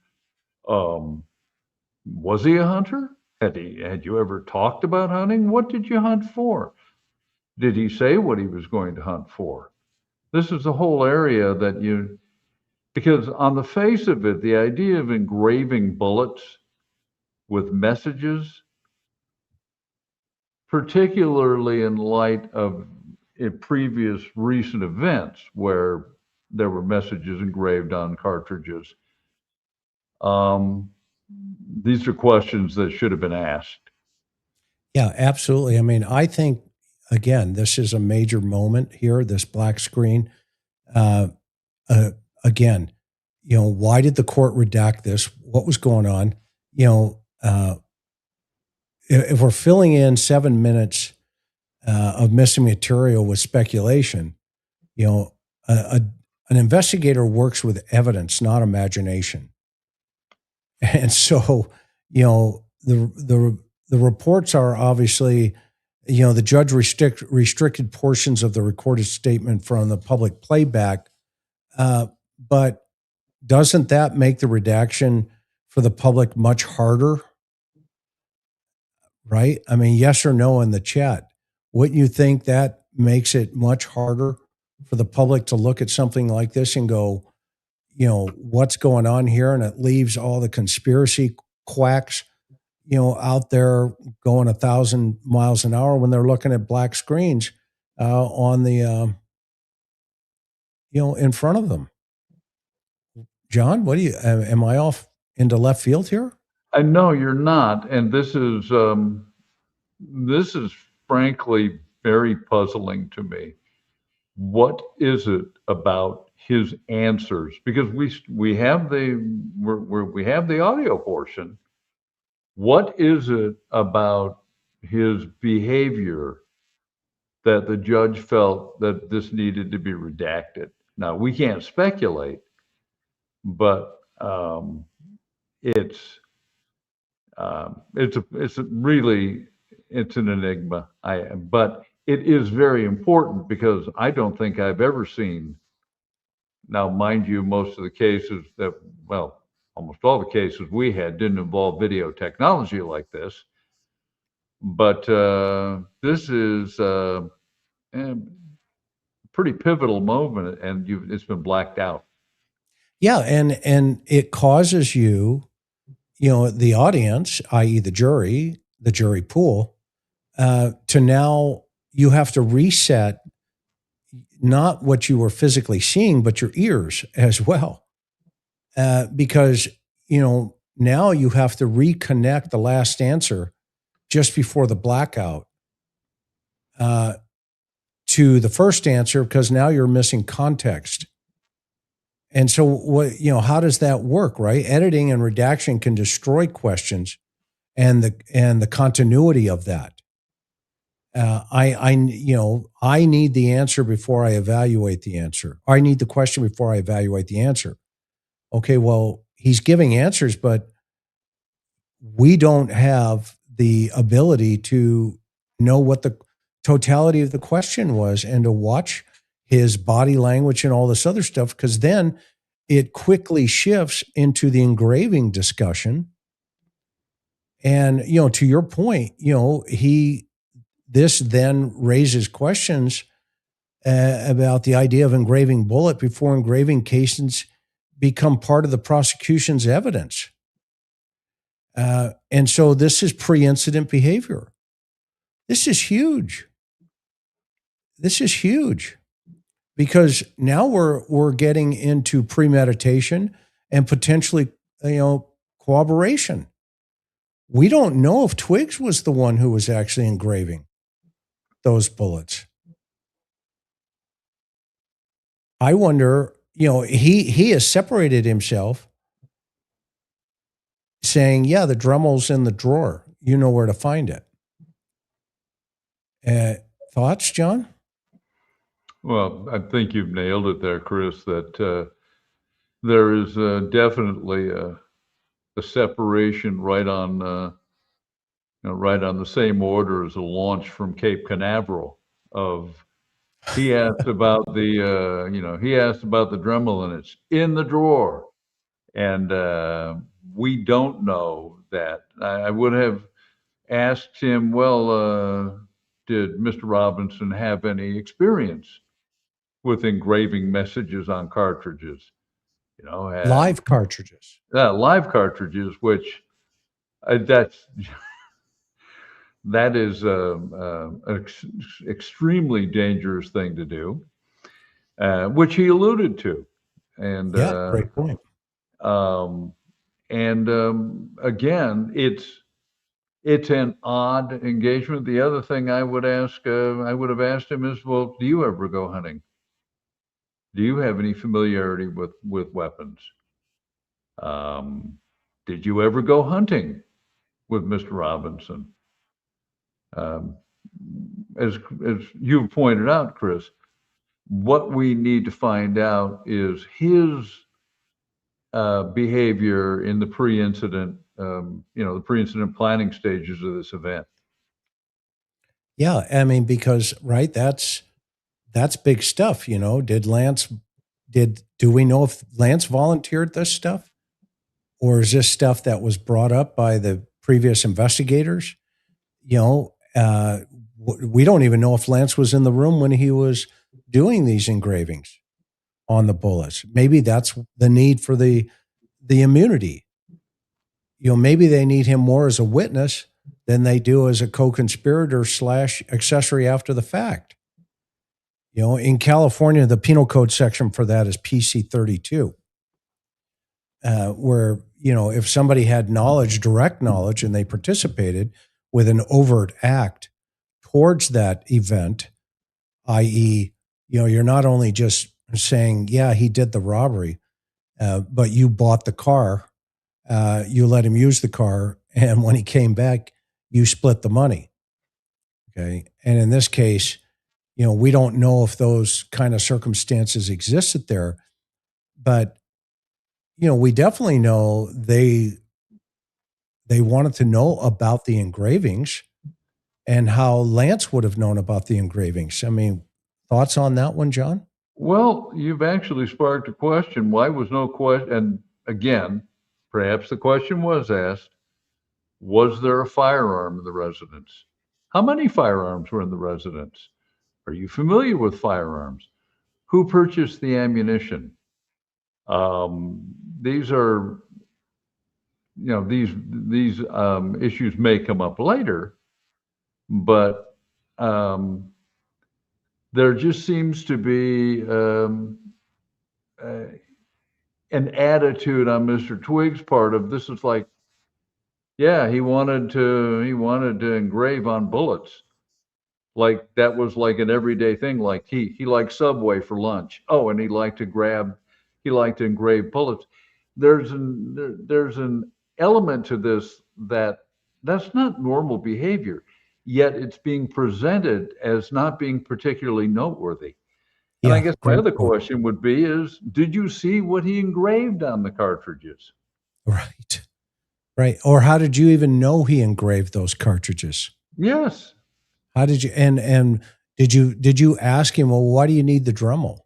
was he a hunter? Had you ever talked about hunting? What did you hunt for? Did he say what he was going to hunt for? This is the whole area because on the face of it, the idea of engraving bullets with messages, particularly in light of previous recent events where there were messages engraved on cartridges, these are questions that should have been asked. Yeah, absolutely. I mean, I think, again, this is a major moment here, this black screen. Again, why did the court redact this? What was going on? If we're filling in 7 minutes of missing material with speculation, an investigator works with evidence, not imagination. And so, the reports are obviously, the judge restricted portions of the recorded statement from the public playback. But doesn't that make the redaction for the public much harder? Right? I mean, yes or no in the chat. Wouldn't you think that makes it much harder for the public to look at something like this and go, what's going on here? And it leaves all the conspiracy quacks, out there going 1,000 miles an hour when they're looking at black screens on the, in front of them. John, what do you, am I off into left field here? I know you're not. And this is frankly very puzzling to me. What is it about his answers? Because we have the audio portion. What is it about his behavior that the judge felt that this needed to be redacted? Now, we can't speculate, but It's an enigma. But it is very important because I don't think I've ever seen. Now, mind you, most of the cases almost all the cases we had didn't involve video technology like this. But this is a pretty pivotal moment, and it's been blacked out. Yeah, and it causes you, the audience, i.e. the jury pool, to now you have to reset not what you were physically seeing, but your ears as well. Because, now you have to reconnect the last answer just before the blackout to the first answer, because now you're missing context. And so how does that work, right? Editing and redaction can destroy questions and the continuity of that. I need the answer before I evaluate the answer. I need the question before I evaluate the answer. Okay, well, he's giving answers, but we don't have the ability to know what the totality of the question was and to watch his body language and all this other stuff, because then it quickly shifts into the engraving discussion. And, to your point, this then raises questions about the idea of engraving bullet before engraving casings become part of the prosecution's evidence. And so this is pre-incident behavior. This is huge. This is huge because now we're getting into premeditation and potentially, corroboration. We don't know if Twiggs was the one who was actually engraving those bullets. I wonder, he has separated himself saying, yeah, the Dremel's in the drawer. You know where to find it. Thoughts, John? Well, I think you've nailed it there, Chris, that there is definitely a separation right on the same order as a launch from Cape Canaveral he asked about the Dremel and it's in the drawer. And we don't know that. I would have asked him, well, did Mr. Robinson have any experience with engraving messages on cartridges? Live cartridges. Live cartridges, which that is an extremely dangerous thing to do, which he alluded to. And great point. Again, it's an odd engagement. The other thing I would have asked him is, well, do you ever go hunting? Do you have any familiarity with weapons? Did you ever go hunting with Mr. Robinson? As you pointed out, Chris, what we need to find out is his behavior in the pre-incident, the pre-incident planning stages of this event. Yeah, I mean, because that's big stuff. Do we know if Lance volunteered this stuff, or is this stuff that was brought up by the previous investigators? We don't even know if Lance was in the room when he was doing these engravings on the bullets. Maybe that's the need for the immunity. Maybe they need him more as a witness than they do as a co-conspirator / accessory after the fact. In California, the penal code section for that is PC 32, where, if somebody had direct knowledge, and they participated with an overt act towards that event, i.e., you're not only just saying, yeah, he did the robbery, but you bought the car, you let him use the car, and when he came back, you split the money. Okay. And in this case, we don't know if those kind of circumstances existed there, but, we definitely know they wanted to know about the engravings and how Lance would have known about the engravings. I mean, thoughts on that one, John? Well, you've actually sparked a question. Why was no question? And again, perhaps the question was asked, was there a firearm in the residence? How many firearms were in the residence? Are you familiar with firearms? Who purchased the ammunition? These are, these issues may come up later, but there just seems to be an attitude on Mr. Twiggs' part of this is like, yeah, he wanted to engrave on bullets. Like that was like an everyday thing. Like he liked Subway for lunch. Oh, and he liked to engrave bullets. There's an element to this that's not normal behavior, yet it's being presented as not being particularly noteworthy. And I guess my other question would be is, did you see what he engraved on the cartridges? Right. Right. Or how did you even know he engraved those cartridges? Yes. How did you, and did you ask him, well, why do you need the Dremel?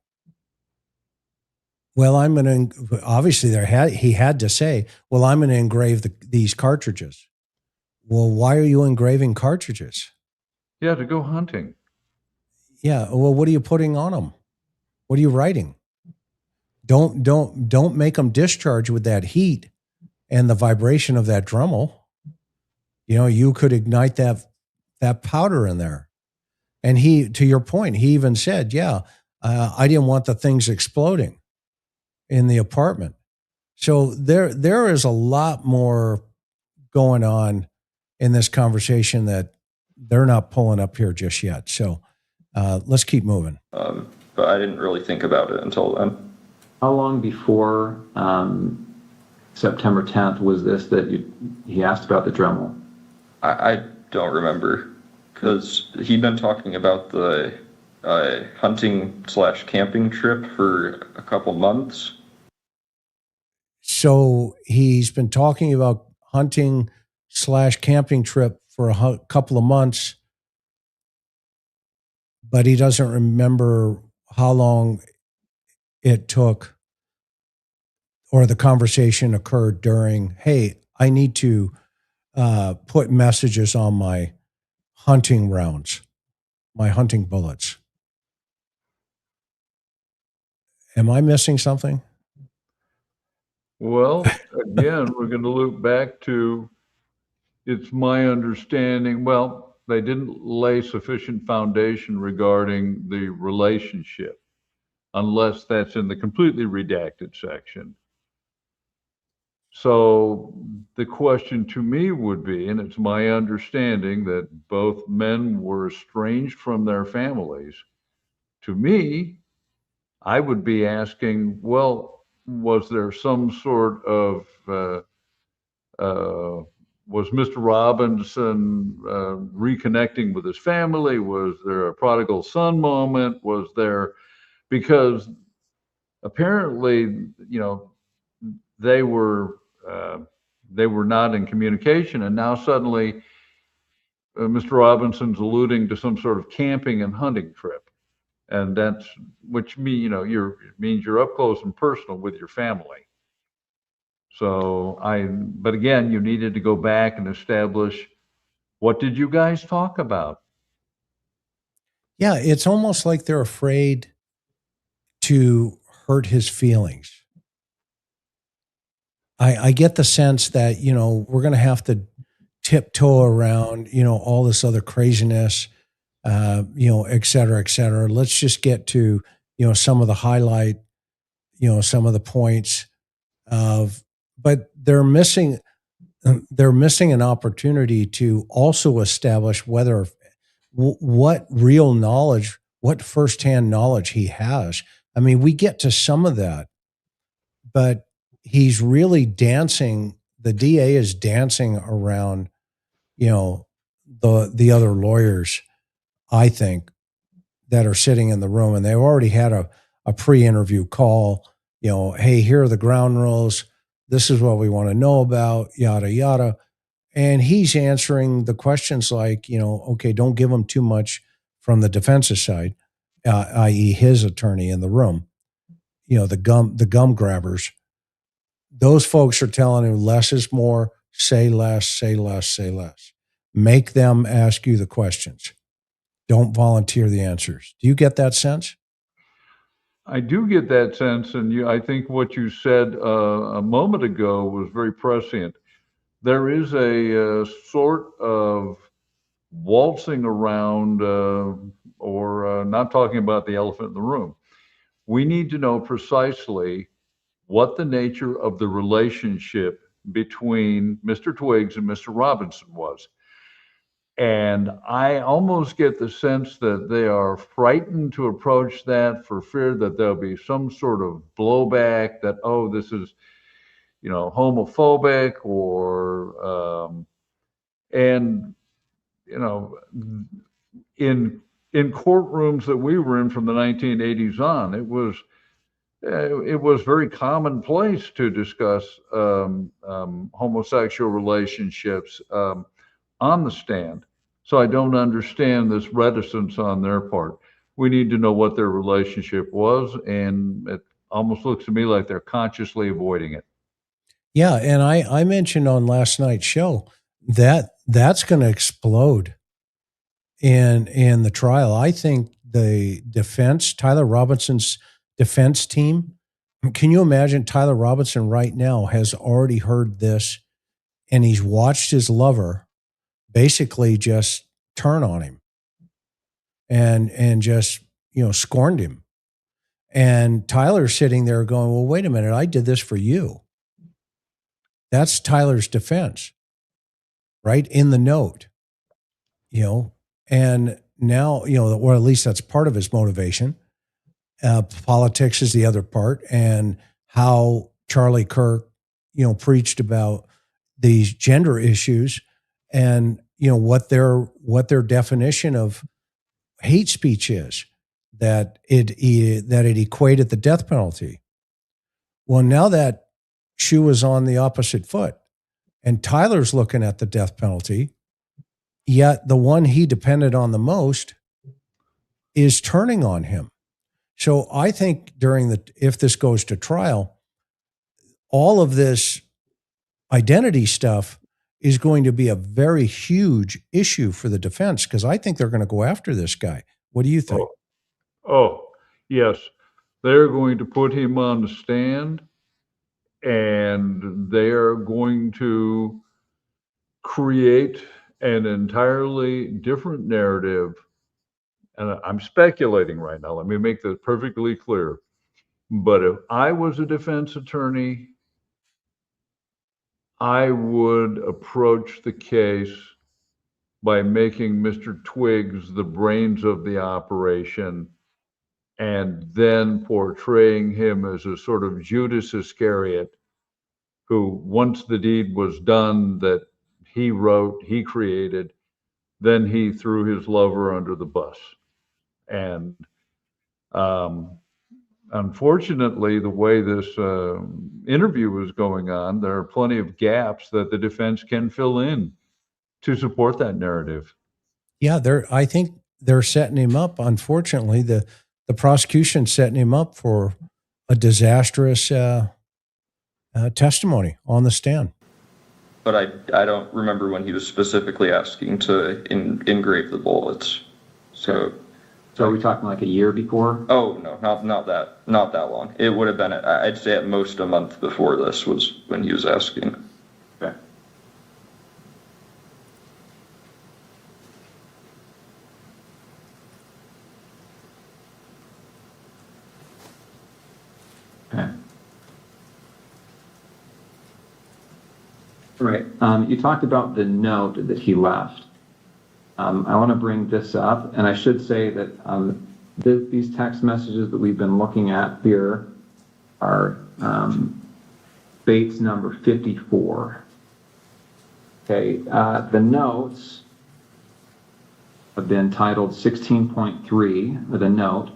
Well, obviously he had to say, well, I'm going to engrave these cartridges. Well, why are you engraving cartridges? Yeah, to go hunting. Yeah. Well, what are you putting on them? What are you writing? Don't make them discharge with that heat and the vibration of that Dremel. You could ignite that powder in there. And to your point, he even said, yeah, I didn't want the things exploding in the apartment. So there is a lot more going on in this conversation that they're not pulling up here just yet. So let's keep moving. But I didn't really think about it until then. How long before September 10th was this that he asked about the Dremel? I don't remember, because he'd been talking about the hunting/camping trip for a couple months. So he's been talking about hunting/camping trip for a couple of months, but he doesn't remember how long it took or the conversation occurred during, hey, I need to put messages on my hunting rounds, my hunting bullets. Am I missing something? Well, again, we're going to loop back to, it's my understanding, well, they didn't lay sufficient foundation regarding the relationship, unless that's in the completely redacted section. So the question to me would be, and it's my understanding that both men were estranged from their families. To me, I would be asking, well, was there some sort of, was Mr. Robinson reconnecting with his family? Was there a prodigal son moment? Was there, because apparently, they were not in communication, and now suddenly Mr. Robinson's alluding to some sort of camping and hunting trip, and which means you're up close and personal with your family. So but again, you needed to go back and establish, what did you guys talk about? Yeah, it's almost like they're afraid to hurt his feelings. I get the sense that, we're going to have to tiptoe around, all this other craziness, et cetera, et cetera. Let's just get to, some of the highlight, some of the points but they're missing an opportunity to also establish what real knowledge, what firsthand knowledge he has. I mean, we get to some of that, but he's really dancing. The DA is dancing around, the other lawyers, I think, that are sitting in the room, and they've already had a pre-interview call. Hey, here are the ground rules. This is what we want to know about, yada, yada. And he's answering the questions like, okay, don't give him too much from the defense's side, i.e. his attorney in the room, the gum grabbers. Those folks are telling him less is more, say less, say less, say less. Make them ask you the questions. Don't volunteer the answers. Do you get that sense? I do get that sense, and I think what you said a moment ago was very prescient. There is a sort of waltzing around, or not talking about the elephant in the room. We need to know precisely what the nature of the relationship between Mr. Twiggs and Mr. Robinson was. And I almost get the sense that they are frightened to approach that for fear that there'll be some sort of blowback that, oh, this is, homophobic and, in courtrooms that we were in from the 1980s on, it was very commonplace to discuss homosexual relationships on the stand. So I don't understand this reticence on their part. We need to know what their relationship was, and it almost looks to me like they're consciously avoiding it. Yeah, and I mentioned on last night's show that that's going to explode in the trial. I think the defense, Tyler Robinson's defense team, can you imagine Tyler Robinson right now has already heard this, and he's watched his lover basically just turn on him and just, scorned him. And Tyler's sitting there going, well, wait a minute, I did this for you. That's Tyler's defense, right? In the note, and now, or at least that's part of his motivation. Politics is the other part, and how Charlie Kirk, preached about these gender issues and, what their definition of hate speech is, that it equated the death penalty. Well, now that shoe is on the opposite foot, and Tyler's looking at the death penalty, yet the one he depended on the most is turning on him. So I think if this goes to trial, all of this identity stuff is going to be a very huge issue for the defense, because I think they're going to go after this guy. What do you think? Oh, yes. They're going to put him on the stand, and they're going to create an entirely different narrative. And I'm speculating right now. Let me make this perfectly clear. But if I was a defense attorney, I would approach the case by making Mr. Twiggs the brains of the operation, and then portraying him as a sort of Judas Iscariot, who, once the deed was done that he wrote, he created, then he threw his lover under the bus. And unfortunately, the way this interview is going on, there are plenty of gaps that the defense can fill in to support that narrative. Yeah, I think they're setting him up. Unfortunately, the prosecution's setting him up for a disastrous testimony on the stand. But I don't remember when he was specifically asking to engrave the bullets. So are we talking like a year before? Oh no, not that long. It would have been, I'd say at most a month before this was when he was asking. Okay. Okay. All right. You talked about the note that he left. I want to bring this up, and I should say that these text messages that we've been looking at here are Bates number 54. Okay, the notes have been titled 16.3 with a note,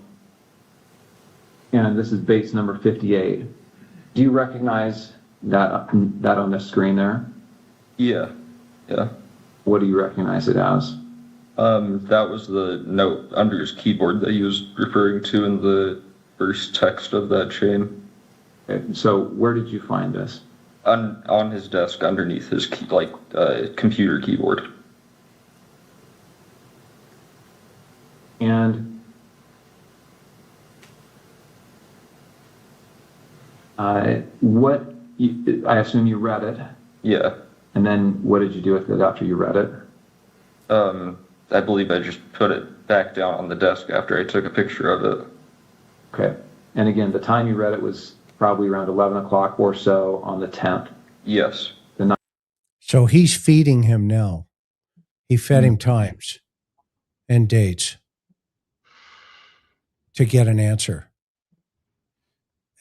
and this is Bates number 58. Do you recognize that on the screen there? Yeah. Yeah. What do you recognize it as? That was the note under his keyboard that he was referring to in the first text of that chain. Okay, so where did you find this? On his desk underneath his computer keyboard. And I assume you read it. Yeah. And then what did you do with it after you read it? I believe I just put it back down on the desk after I took a picture of it. Okay. And again, the time you read it was probably around 11 o'clock or so on the 10th. Yes. So he's feeding him now. He fed him times and dates to get an answer.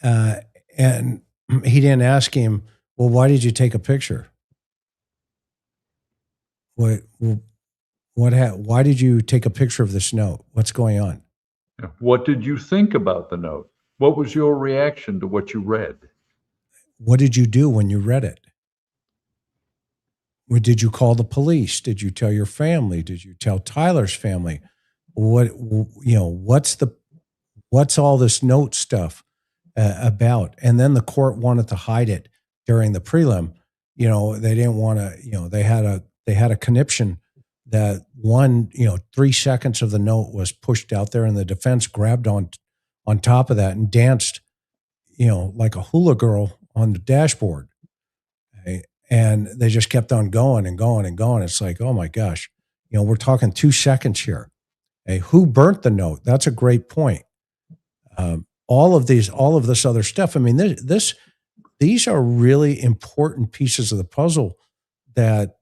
And he didn't ask him, well, why did you take a picture? Why did you take a picture of this note? What's going on? What did you think about the note? What was your reaction to what you read? What did you do when you read it? Did you call the police? Did you tell your family? Did you tell Tyler's family? What's all this note stuff about? And then the court wanted to hide it during the prelim. They didn't want to, they had a conniption that 3 seconds of the note was pushed out there, and the defense grabbed on top of that and danced, like a hula girl on the dashboard. Okay? And they just kept on going and going and going. It's like, oh my gosh, we're talking 2 seconds here. Hey, who burnt the note? That's a great point. All of this other stuff. I mean, these are really important pieces of the puzzle that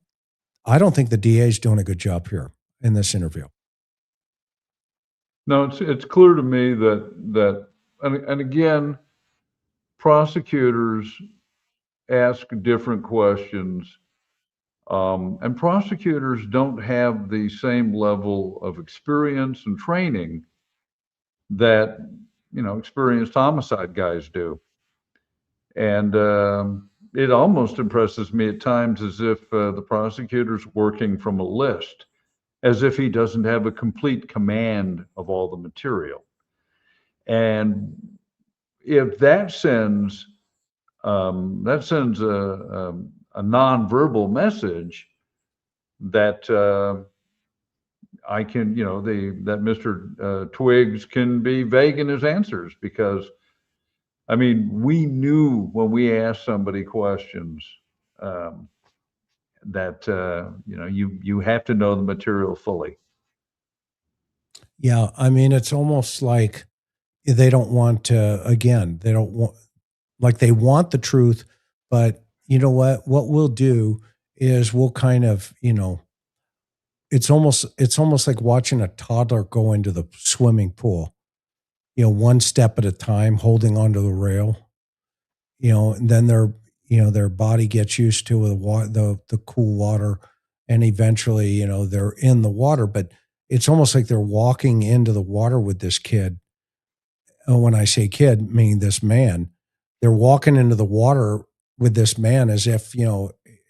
I don't think the DA is doing a good job here in this interview. No, it's clear to me that and again, prosecutors ask different questions, and prosecutors don't have the same level of experience and training that experienced homicide guys do. And it almost impresses me at times as if the prosecutor's working from a list, as if he doesn't have a complete command of all the material. And if that sends a nonverbal message that I can, that Mr. Twiggs can be vague in his answers, because I mean, we knew when we asked somebody questions that you have to know the material fully. Yeah, I mean, it's almost like they don't want to. Again, they don't want, like, they want the truth, but you know what? What we'll do is we'll kind of, it's almost like watching a toddler go into the swimming pool. One step at a time, holding onto the rail. And then their body gets used to the cool water, and eventually, they're in the water. But it's almost like they're walking into the water with this kid. And when I say kid, I mean this man. They're walking into the water with this man as if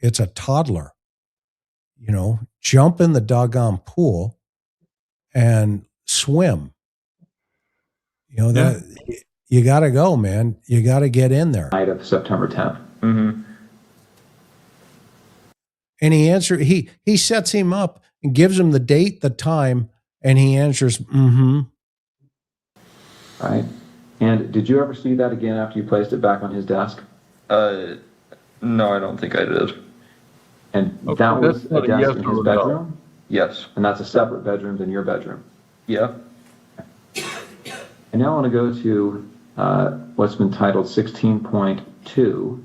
it's a toddler. Jump in the doggone pool and swim. That you got to go, man. You got to get in there. Night of September 10th. Mm-hmm. And he sets him up and gives him the date, the time, and he answers, mm-hmm. Right. And did you ever see that again after you placed it back on his desk? No, I don't think I did. And that was a desk in his bedroom? Yes. And that's a separate bedroom than your bedroom? Yeah. And now I want to go to what's been titled 16.2.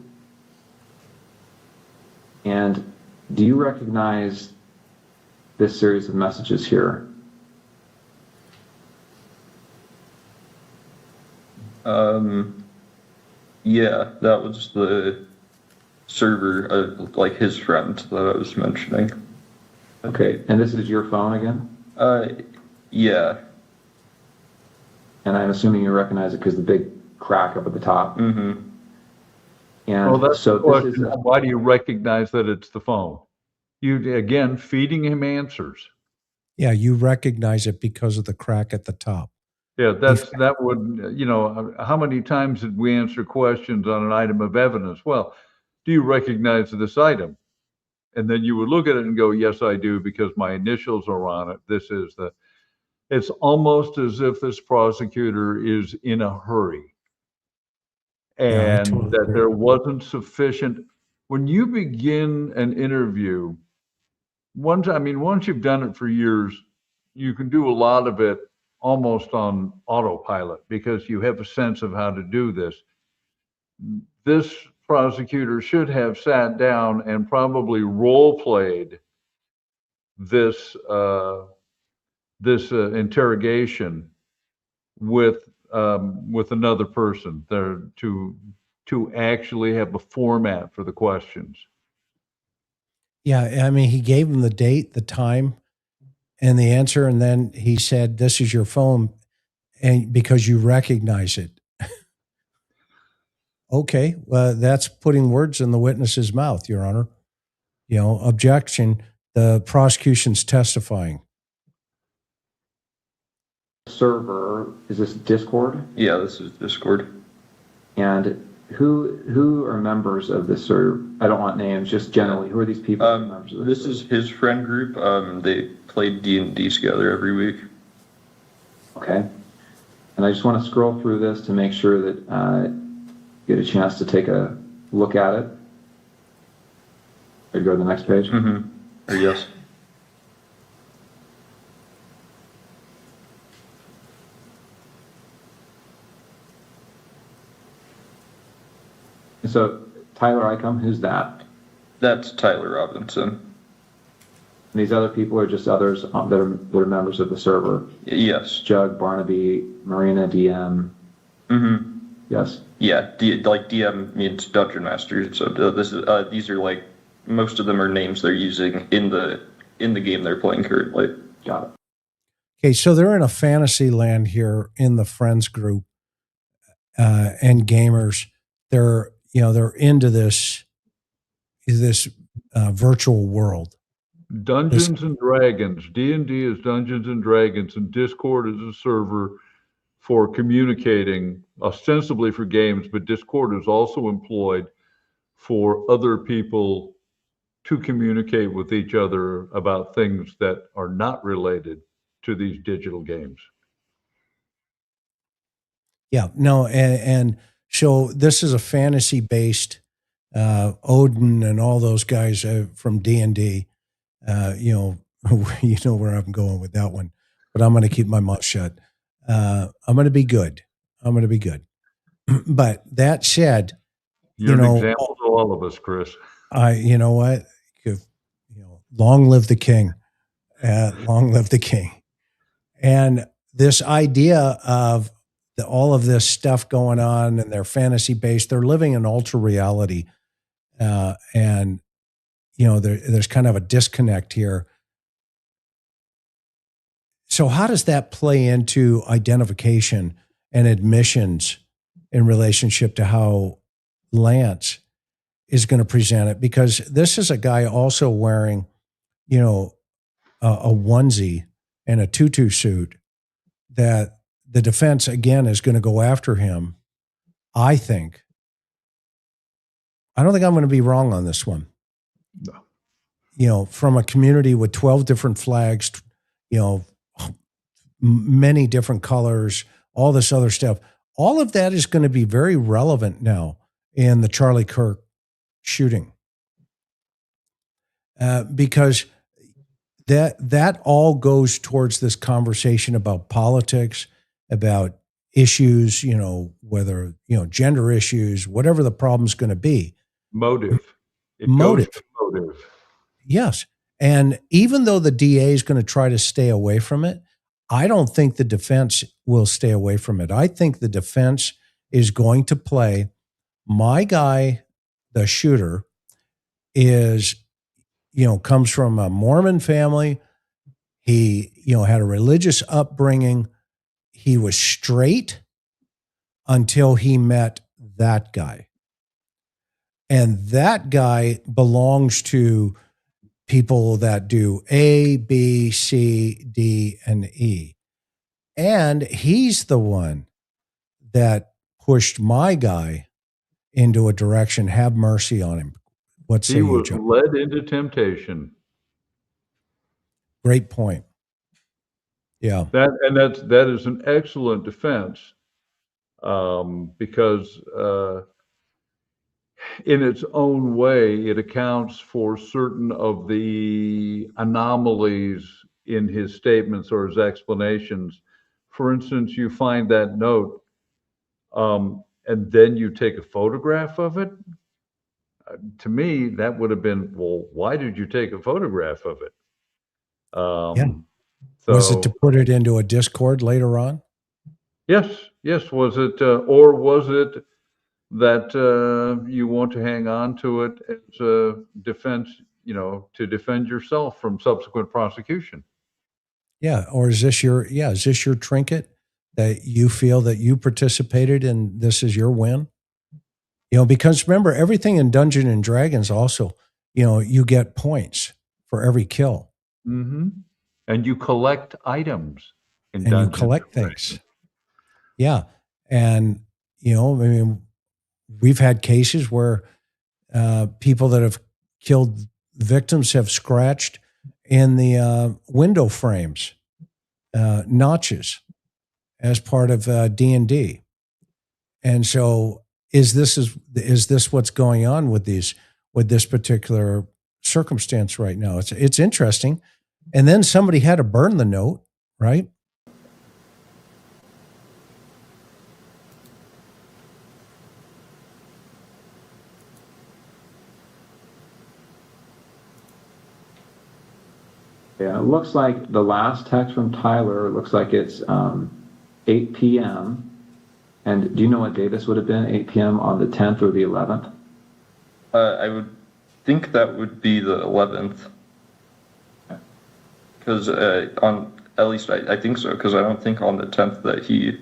And do you recognize this series of messages here? Yeah, that was the server, like his friend that I was mentioning. Okay, and this is your phone again? Yeah. And I'm assuming you recognize it because the big crack up at the top. Mm-hmm. And that's so the question. this is Why do you recognize that it's the phone? You, again, feeding him answers. Yeah, you recognize it because of the crack at the top. Yeah, that would, how many times did we answer questions on an item of evidence? Well, do you recognize this item? And then you would look at it and go, yes, I do, because my initials are on it. It's almost as if this prosecutor is in a hurry. And totally that agree. there wasn't sufficient. When you begin an interview, once you've done it for years, you can do a lot of it almost on autopilot because you have a sense of how to do this. This prosecutor should have sat down and probably role played this interrogation with another person there to actually have a format for the questions. Yeah, I mean, he gave him the date, the time, and the answer, and then he said, "This is your phone," and because you recognize it. Okay, well, that's putting words in the witness's mouth, Your Honor. Objection. The prosecution's testifying. Server, is this Discord? Yeah, this is Discord. And who are members of this server? I don't want names, just generally, who are these people? Members of this is his friend group. They play D&D together every week. Okay. And I just want to scroll through this to make sure that you get a chance to take a look at it. Or go to the next page. Mm-hmm. Yes. So Tyler Icom, who's that? That's Tyler Robinson. And these other people are just others that are members of the server. Yes. Jug, Barnaby, Marina, DM. Mm-hmm. Yes. Yeah, DM means Dungeon Master. So these are like, most of them are names they're using in the game they're playing currently. Got it. Okay, so they're in a fantasy land here in the friends group, and gamers. They're into this virtual world. Dungeons and Dragons. D&D is Dungeons and Dragons, and Discord is a server for communicating, ostensibly for games, but Discord is also employed for other people to communicate with each other about things that are not related to these digital games. Yeah, no, and so this is a fantasy-based Odin and all those guys from D&D. You know where I'm going with that one, but I'm going to keep my mouth shut. I'm going to be good. But that said, You're an example to all of us, Chris. You know what? Long live the king. Long live the king. And this idea of all of this stuff going on and they're fantasy based, they're living in ultra reality. And there's kind of a disconnect here. So how does that play into identification and admissions in relationship to how Lance is going to present it? Because this is a guy also wearing, a onesie and a tutu suit that the defense, again, is going to go after him. I don't think I'm going to be wrong on this one. No. From a community with 12 different flags, many different colors, all this other stuff. All of that is going to be very relevant now in the Charlie Kirk shooting. Because that all goes towards this conversation about politics, about issues, whether, gender issues, whatever the problem's going to be. Motive. Motive. Motive. Yes. And even though the DA is going to try to stay away from it, I don't think the defense will stay away from it. I think the defense is going to play my guy, the shooter, comes from a Mormon family. He, had a religious upbringing. He was straight until he met that guy. And that guy belongs to people that do A, B, C, D, and E. And he's the one that pushed my guy into a direction. Have mercy on him. What say He you, was Joe? led into temptation. Great point. Yeah. That is an excellent defense, because in its own way, it accounts for certain of the anomalies in his statements or his explanations. For instance, you find that note, and then you take a photograph of it. To me, that would have been, well, why did you take a photograph of it? Yeah. Was it to put it into a Discord later on? Yes. Was it, or was it that you want to hang on to it as a defense, to defend yourself from subsequent prosecution? Yeah. Or is this your trinket that you feel that you participated in? This is your win? Because remember, everything in Dungeons and Dragons also, you get points for every kill. Mm-hmm. And you collect items in and Dungeons you collect things. Yeah. And, we've had cases where people that have killed victims have scratched in the window frames, notches, as part of D&D. And so is this what's going on with this particular circumstance right now? It's interesting. And then somebody had to burn the note, right? Yeah, it looks like the last text from Tyler, looks like it's 8 p.m. And do you know what day this would have been, 8 p.m. on the 10th or the 11th? I would think that would be the 11th. Because at least I think so, because I don't think on the 10th that he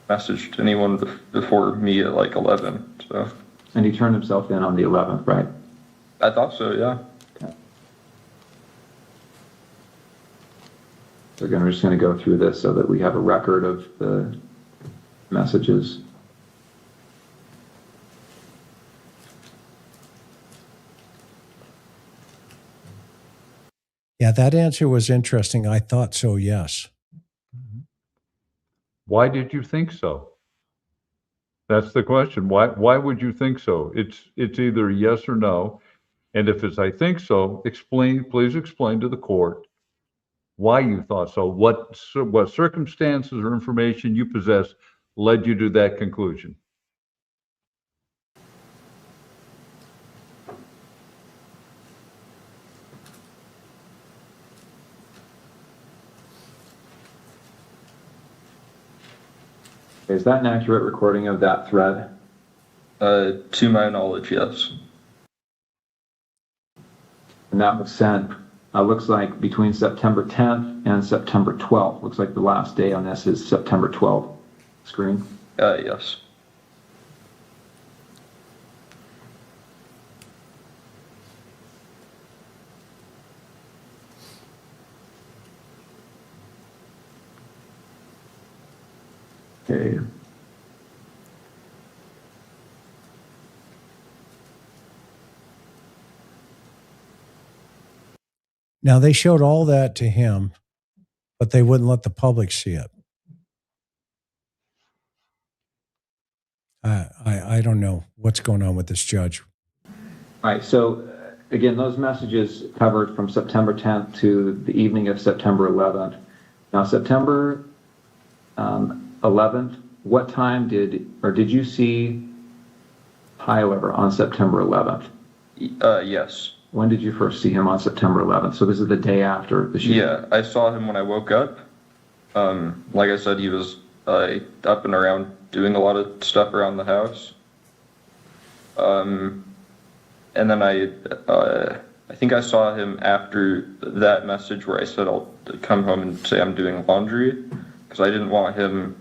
messaged anyone before me at like 11. So. And he turned himself in on the 11th, right? I thought so, yeah. Okay. So we're just going to go through this so that we have a record of the messages. Yeah, that answer was interesting. I thought so, yes. Why did you think so? That's the question. Why would you think so? It's either yes or no. And if it's I think so, please explain to the court why you thought so. What circumstances or information you possess led you to that conclusion? Is that an accurate recording of that thread? To my knowledge, yes. And that was sent, looks like between September 10th and September 12th. Looks like the last day on this is September 12th. Screen? Yes. Okay. Now, they showed all that to him, but they wouldn't let the public see it. I don't know what's going on with this judge. All right, so again, those messages covered from September 10th to the evening of September 11th. Now, September 11th, what time did you see Tyler on September 11th? Yes. When did you first see him on September 11th? So this is the day after the shooting. Yeah, I saw him when I woke up. Like I said, he was up and around doing a lot of stuff around the house. And then I think I saw him after that message where I said I'll come home and say I'm doing laundry, because I didn't want him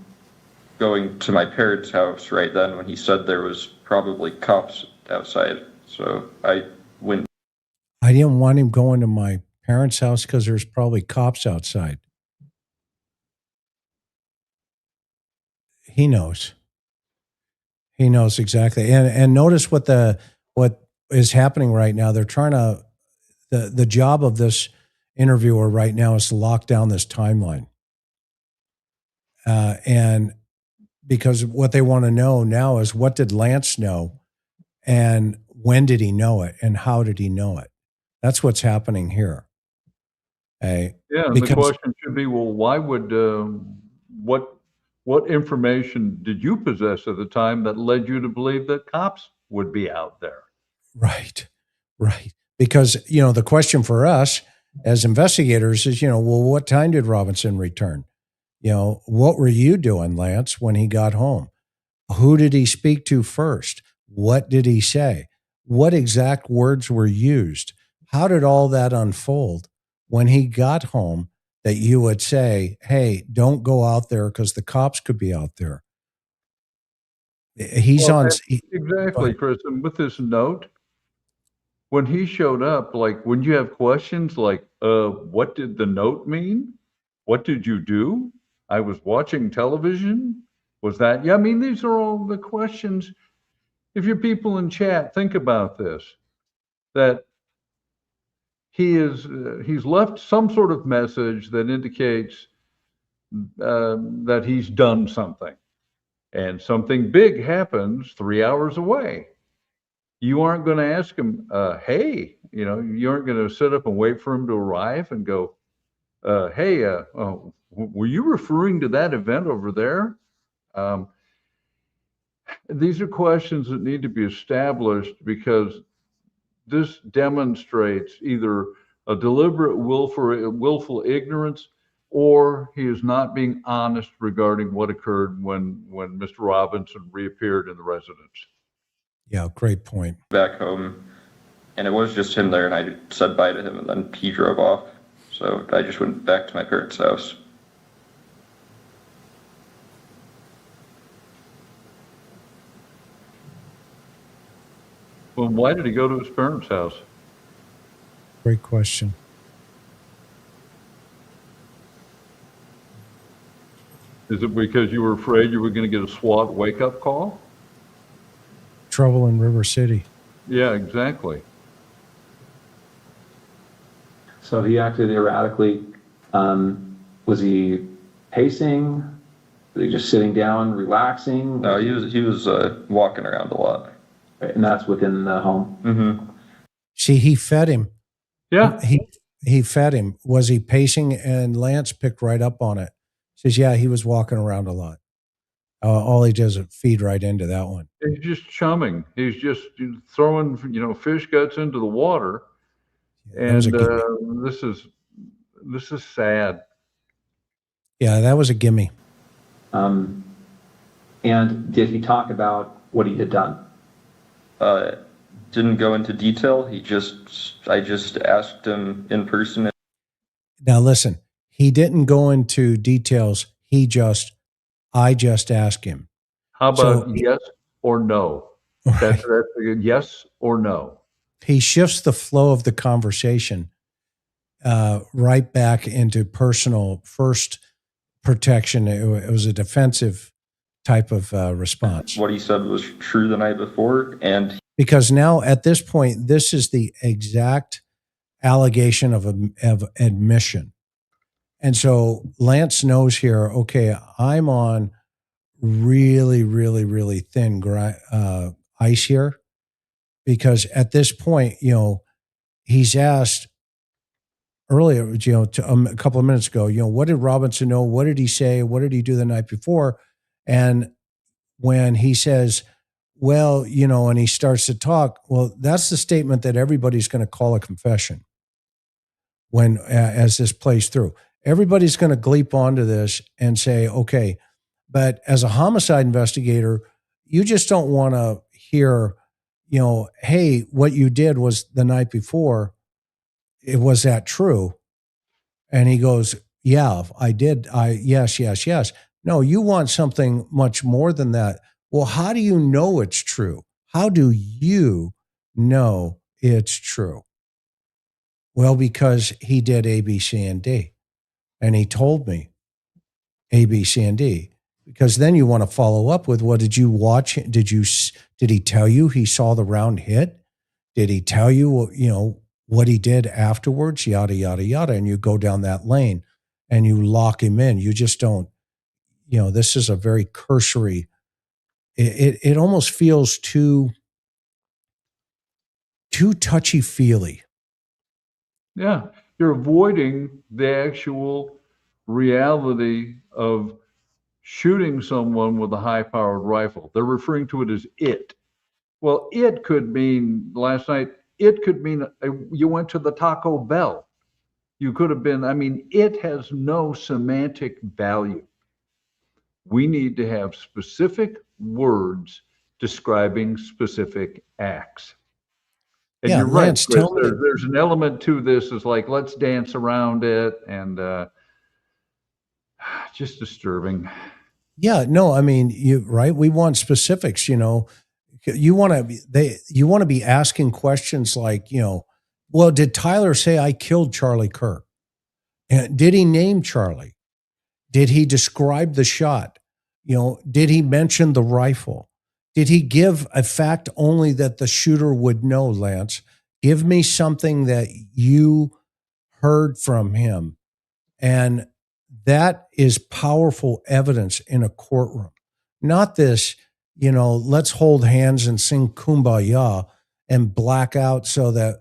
going to my parents' house right then when he said there was probably cops outside. So I went. I didn't want him going to my parents' house because there's probably cops outside. He knows. He knows exactly. And notice what is happening right now. They're trying to, the job of this interviewer right now is to lock down this timeline. And because what they want to know now is, what did Lance know, and when did he know it, and how did he know it? That's what's happening here. Yeah, and the question should be, well, why would what information did you possess at the time that led you to believe that cops would be out there? Right. Because, the question for us as investigators is, well, what time did Robinson return? What were you doing, Lance, when he got home? Who did he speak to first? What did he say? What exact words were used? How did all that unfold when he got home, that you would say, hey, don't go out there because the cops could be out there? Exactly, Chris. And with this note, when he showed up, like, when you have questions like, what did the note mean? What did you do? I was watching television. Was that? Yeah, I mean, these are all the questions. If you're people in chat, think about this, that he's left some sort of message that indicates that he's done something, and something big happens 3 hours away. You aren't going to ask him, hey, you aren't going to sit up and wait for him to arrive and go, hey, were you referring to that event over there? These are questions that need to be established, because this demonstrates either a deliberate willful ignorance, or he is not being honest regarding what occurred when Mr. Robinson reappeared in the residence. Yeah, great point. Back home, and it was just him there, and I said bye to him, and then he drove off. So I just went back to my parents' house. Well, why did he go to his parents' house? Great question. Is it because you were afraid you were going to get a SWAT wake-up call? Trouble in River City. Yeah, exactly. So he acted erratically. Was he pacing? Was he just sitting down, relaxing? No, he was walking around a lot. Right, and that's within the home. Mm-hmm. See, he fed him. Yeah. He fed him. Was he pacing? And Lance picked right up on it. Says, yeah, he was walking around a lot. All he does is feed right into that one. He's just chumming. He's just throwing, fish guts into the water. And this is sad. Yeah, that was a gimme. And did he talk about what he had done? Didn't go into detail. I just asked him in person. Now listen, he didn't go into details. I just asked him. How about yes or no? Right. That's a yes or no. He shifts the flow of the conversation right back into personal first protection. It was a defensive type of response. What he said was true the night before, and because now at this point, this is the exact allegation of admission. And so Lance knows here, okay, I'm on really, really, really thin ice here, because at this point, he's asked earlier, a couple of minutes ago, what did Robinson know? What did he say? What did he do the night before? And when he says, well, and he starts to talk, well, that's the statement that everybody's going to call a confession when, as this plays through. Everybody's going to gleep onto this and say, okay, but as a homicide investigator, you just don't want to hear, hey, what you did was the night before. Was that true? And he goes, yeah, I did. Yes. No, you want something much more than that. Well, how do you know it's true? How do you know it's true? Well, because he did A, B, C, and D. And he told me A, B, C, and D. Because then you want to follow up with, well, did you watch? Did he tell you he saw the round hit? Did he tell you, what he did afterwards? Yada, yada, yada. And you go down that lane and you lock him in. You just don't, this is a very cursory, it almost feels too touchy-feely. Yeah, you're avoiding the actual reality of shooting someone with a high-powered rifle. They're referring to it as it. Well, it could mean last night, it could mean you went to the Taco Bell. You could have been, it has no semantic value. We need to have specific words describing specific acts. And you're right, Lance, Chris, there's an element to this is like, let's dance around it, and just disturbing. Yeah, no, right. We want specifics, you want to be asking questions like, well, did Tyler say I killed Charlie Kirk? And did he name Charlie? Did he describe the shot? Did he mention the rifle? Did he give a fact only that the shooter would know, Lance? Give me something that you heard from him. And that is powerful evidence in a courtroom. Not this, let's hold hands and sing Kumbaya and black out so that,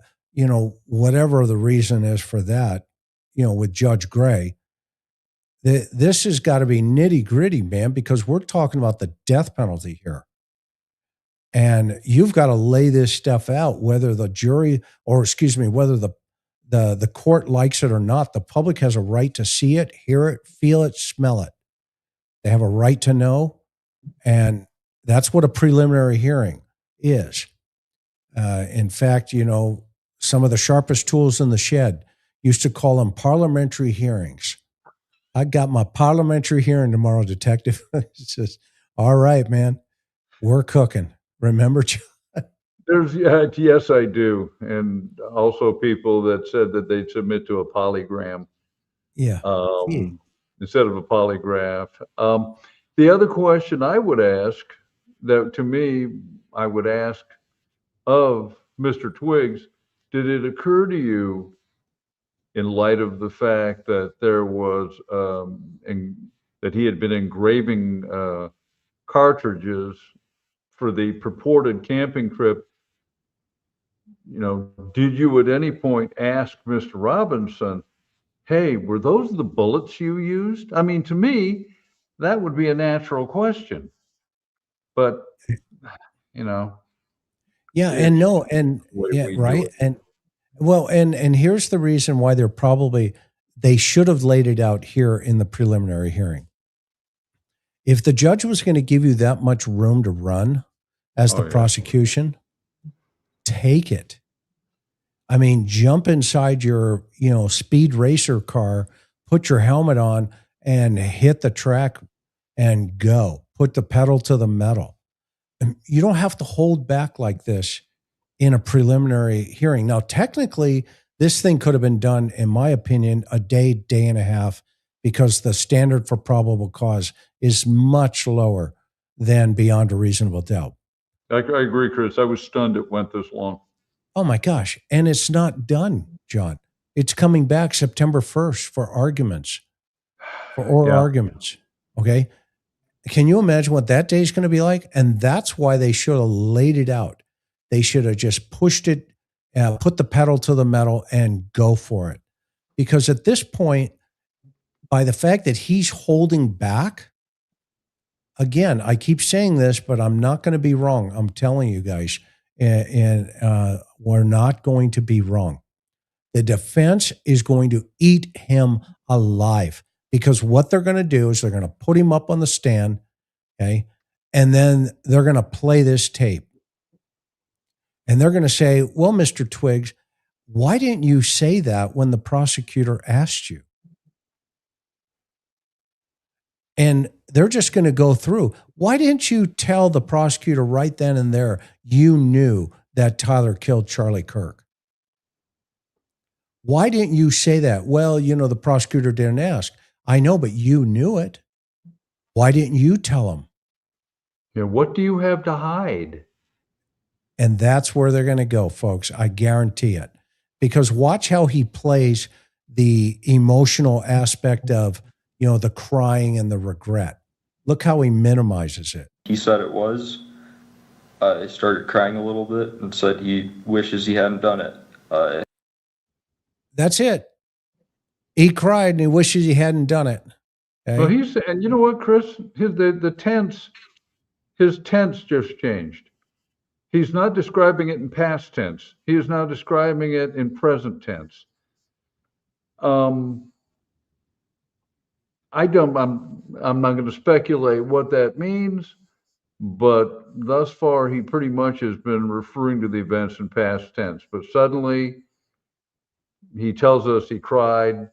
whatever the reason is for that, with Judge Gray. This has got to be nitty gritty, man, because we're talking about the death penalty here. And you've got to lay this stuff out, whether the jury, whether the court likes it or not. The public has a right to see it, hear it, feel it, smell it. They have a right to know. And that's what a preliminary hearing is. In fact, some of the sharpest tools in the shed used to call them parliamentary hearings. I got my parliamentary hearing tomorrow, detective. It's just, all right, man, we're cooking. Remember, John? Yes, I do. And also people that said that they'd submit to a polygram. Yeah. Instead of a polygraph. The other question I would ask, that to me, I would ask of Mr. Twiggs, did it occur to you, in light of the fact that there was, that he had been engraving cartridges for the purported camping trip, did you at any point ask Mr. Robinson, hey, were those the bullets you used? To me, that would be a natural question. But, Yeah, and no, and yeah, right. And well, and here's the reason why they should have laid it out here in the preliminary hearing. If the judge was going to give you that much room to run as the prosecution, take it. Jump inside your, speed racer car, put your helmet on and hit the track and go. Put the pedal to the metal. And you don't have to hold back like this in a preliminary hearing. Now, technically, this thing could have been done, in my opinion, a day and a half, because the standard for probable cause is much lower than beyond a reasonable doubt. I agree, Chris. I was stunned it went this long. Oh my gosh. And it's not done, John. It's coming back September 1st for arguments, for oral arguments. Okay. Can you imagine what that day is going to be like? And that's why they should have laid it out. They should have just pushed it, put the pedal to the metal and go for it. Because at this point, by the fact that he's holding back, again, I keep saying this, but I'm not going to be wrong. I'm telling you guys, and we're not going to be wrong. The defense is going to eat him alive, because what they're going to do is they're going to put him up on the stand, okay, and then they're going to play this tape. And they're going to say, well, Mr. Twiggs, why didn't you say that when the prosecutor asked you? And they're just going to go through. Why didn't you tell the prosecutor right then and there you knew that Tyler killed Charlie Kirk? Why didn't you say that? Well, the prosecutor didn't ask. I know, but you knew it. Why didn't you tell him? Yeah, what do you have to hide? And that's where they're going to go, folks. I guarantee it. Because watch how he plays the emotional aspect of, the crying and the regret. Look how he minimizes it. He said it was. He started crying a little bit and said he wishes he hadn't done it. That's it. He cried and he wishes he hadn't done it. Okay? Well, and you know what, Chris? His tense just changed. He's not describing it in past tense. He is now describing it in present tense. I'm not going to speculate what that means, but thus far he pretty much has been referring to the events in past tense. But suddenly he tells us he cried.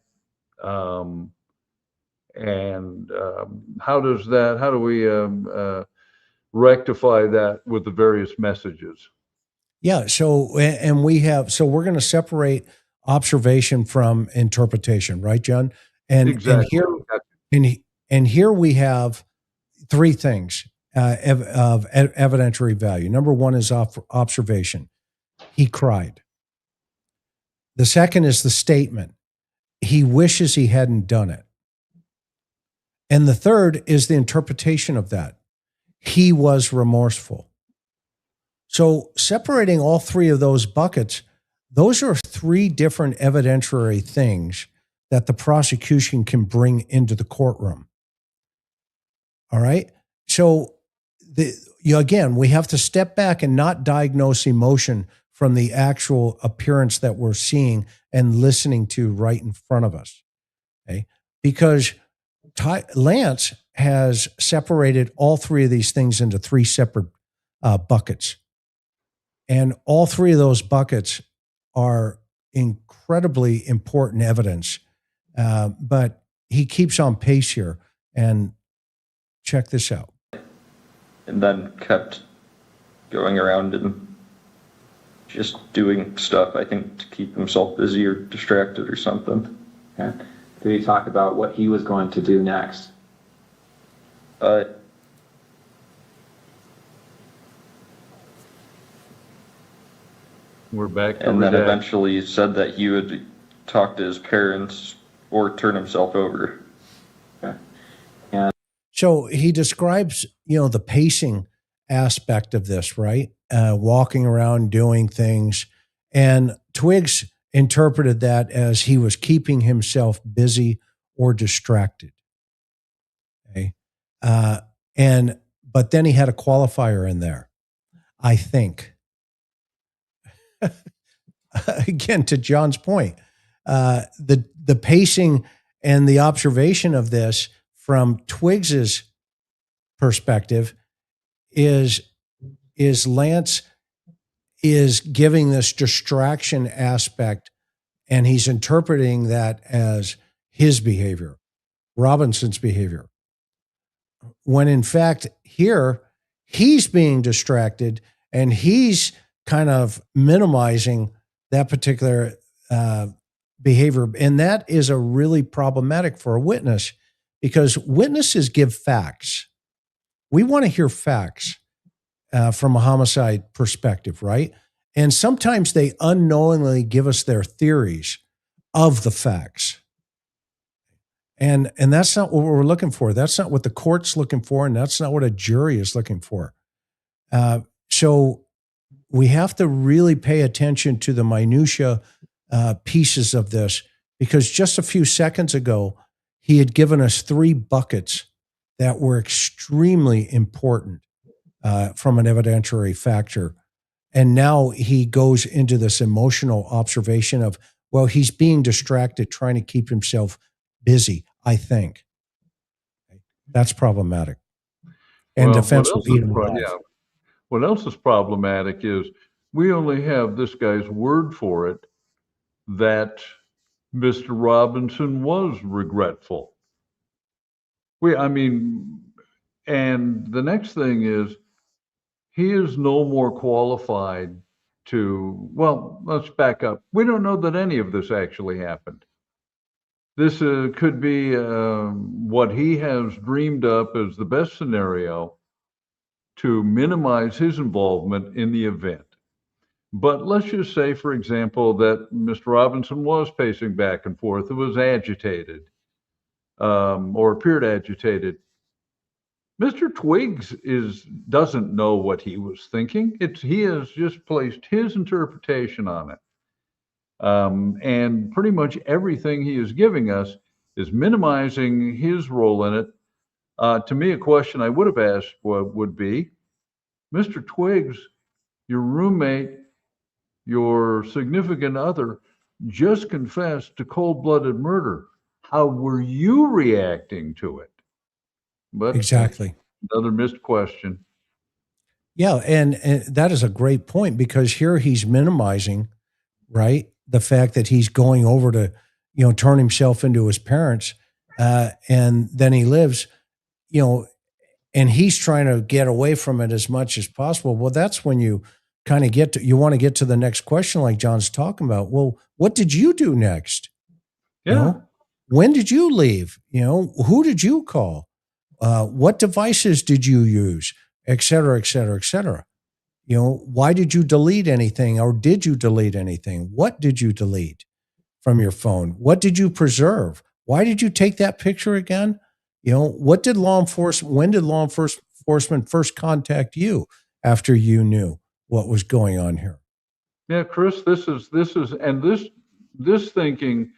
How do we rectify that with the various messages? Yeah. So we're going to separate observation from interpretation, right, John? Exactly. And here we have three things of evidentiary value. Number one is observation. He cried. The second is the statement. He wishes he hadn't done it. And the third is the interpretation of that. He was remorseful. So separating all three of those buckets, those are three different evidentiary things that the prosecution can bring into the courtroom. All right? So again, we have to step back and not diagnose emotion from the actual appearance that we're seeing and listening to right in front of us. Okay? Because Lance has separated all three of these things into three separate buckets. And all three of those buckets are incredibly important evidence. But he keeps on pace here. And check this out. And then kept going around and just doing stuff, I think, to keep himself busy or distracted or something. Okay. Did he talk about what he was going to do next? We're back to and then eventually said that he would talk to his parents or turn himself over. Okay. So he describes, the pacing aspect of this, right? Walking around, doing things. And Twiggs interpreted that as he was keeping himself busy or distracted. Okay. But then he had a qualifier in there, I think. Again, to John's point, the pacing and the observation of this from Twiggs's perspective is Lance is giving this distraction aspect, and he's interpreting that as his behavior, Robinson's behavior. When in fact, here, he's being distracted and he's kind of minimizing that particular behavior. And that is a really problematic for a witness because witnesses give facts. We want to hear facts from a homicide perspective, right? And sometimes they unknowingly give us their theories of the facts. And that's not what we're looking for. That's not what the court's looking for, and that's not what a jury is looking for. So we have to really pay attention to the minutia pieces of this, because just a few seconds ago, he had given us three buckets that were extremely important from an evidentiary factor. And now he goes into this emotional observation of, well, he's being distracted, trying to keep himself busy, I think. That's problematic. And defense will eat him alive. Yeah. What else is problematic is we only have this guy's word for it that Mr. Robinson was regretful. And the next thing is he is no more qualified well, let's back up. We don't know that any of this actually happened. This could be what he has dreamed up as the best scenario to minimize his involvement in the event. But let's just say, for example, that Mr. Robinson was pacing back and forth, was agitated, or appeared agitated. Mr. Twiggs doesn't know what he was thinking. He has just placed his interpretation on it. And pretty much everything he is giving us is minimizing his role in it. To me, a question I would have asked would be, Mr. Twiggs, your roommate, your significant other, just confessed to cold-blooded murder. How were you reacting to it? But exactly. Another missed question. Yeah, and that is a great point, because here he's minimizing, right, the fact that he's going over to, turn himself into his parents, and then he lives, and he's trying to get away from it as much as possible. Well, that's when you kind of you want to get to the next question, like John's talking about. Well, what did you do next? Yeah. When did you leave? Who did you call? What devices did you use? Et cetera, et cetera, et cetera. Why did you delete anything, or did you delete anything? What did you delete from your phone? What did you preserve? Why did you take that picture again? When did law enforcement first contact you after you knew what was going on here? Yeah, Chris, this thinking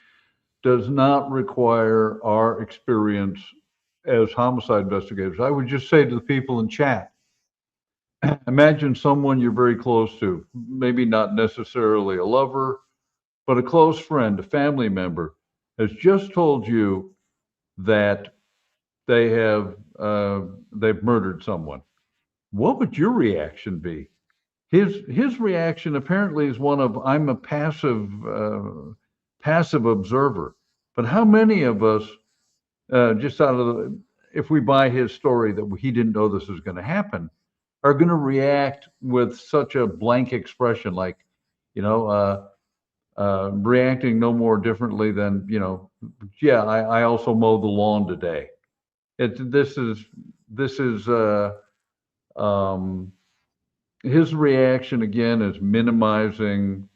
does not require our experience as homicide investigators. I would just say to the people in chat, imagine someone you're very close to, maybe not necessarily a lover, but a close friend, a family member, has just told you that they've murdered someone. What would your reaction be? His reaction apparently is one of, I'm a passive observer. But how many of us, just if we buy his story that he didn't know this was going to happen, are going to react with such a blank expression, like, reacting no more differently than, yeah, I also mowed the lawn today. His reaction again is minimizing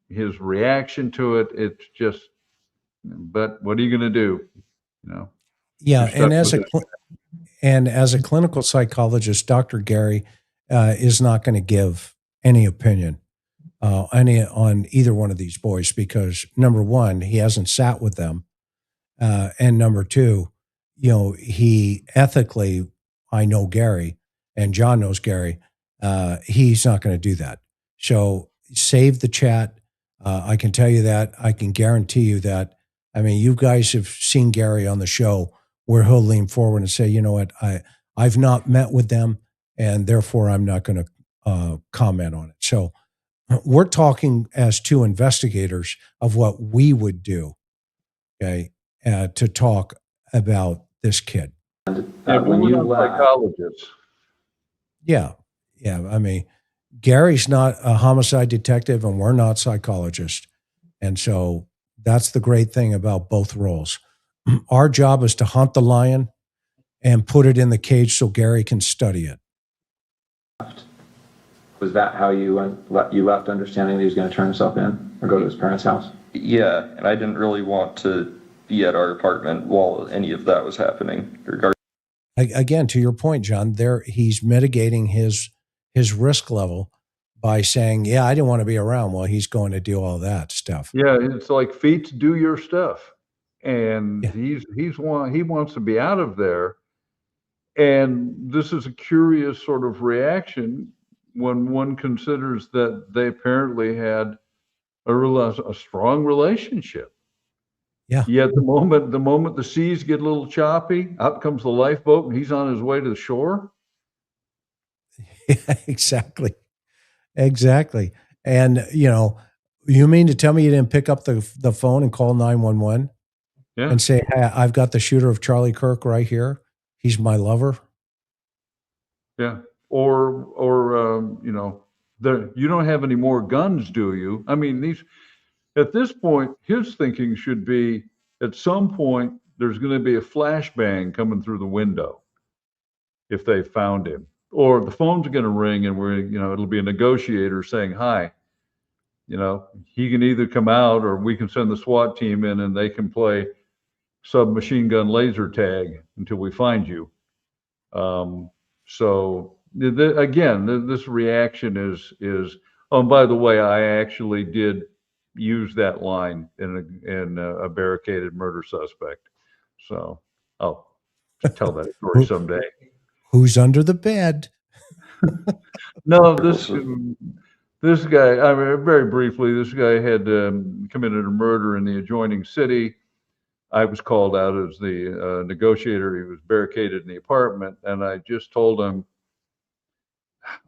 his reaction to it. It's just, but what are you going to do? Yeah, and as a clinical psychologist, Dr. Gary is not going to give any opinion on either one of these boys, because number one, he hasn't sat with them, and number two, he ethically, I know Gary, and John knows Gary. He's not going to do that. So save the chat. I can tell you that. I can guarantee you that. I mean, you guys have seen Gary on the show where he'll lean forward and say, you know what, I've not met with them, and therefore I'm not going to comment on it. So we're talking as two investigators of what we would do, okay, to talk about this kid. When you psychologists. Yeah. I mean, Gary's not a homicide detective, and we're not psychologists. And so that's the great thing about both roles. Our job is to hunt the lion and put it in the cage so Gary can study it. Was that how you left, understanding that he was going to turn himself in or go to his parents' house? Yeah, and I didn't really want to be at our apartment while any of that was happening. Again, to your point, John, he's mitigating his risk level by saying, yeah, I didn't want to be around while he's going to do all that stuff. Yeah, it's like feet do your stuff. And he wants to be out of there. And this is a curious sort of reaction when one considers that they apparently had a strong relationship. Yeah. Yet the moment the seas get a little choppy, out comes the lifeboat and he's on his way to the shore. Yeah, exactly. And, you mean to tell me you didn't pick up the phone and call 911 and say, hey, I've got the shooter of Charlie Kirk right here. He's my lover. Yeah. Or You don't have any more guns, do you? I mean, at this point, his thinking should be, at some point, there's going to be a flashbang coming through the window if they found him. Or the phone's going to ring and it'll be a negotiator saying, hi, he can either come out or we can send the SWAT team in and they can play submachine gun laser tag until we find you. So again, this reaction is, oh, and by the way, I actually did use that line in a barricaded murder suspect. So I'll tell that story someday. Who's under the bed? No, this guy, I mean, very briefly, this guy had committed a murder in the adjoining city. I was called out as the negotiator. He was barricaded in the apartment, and I just told him,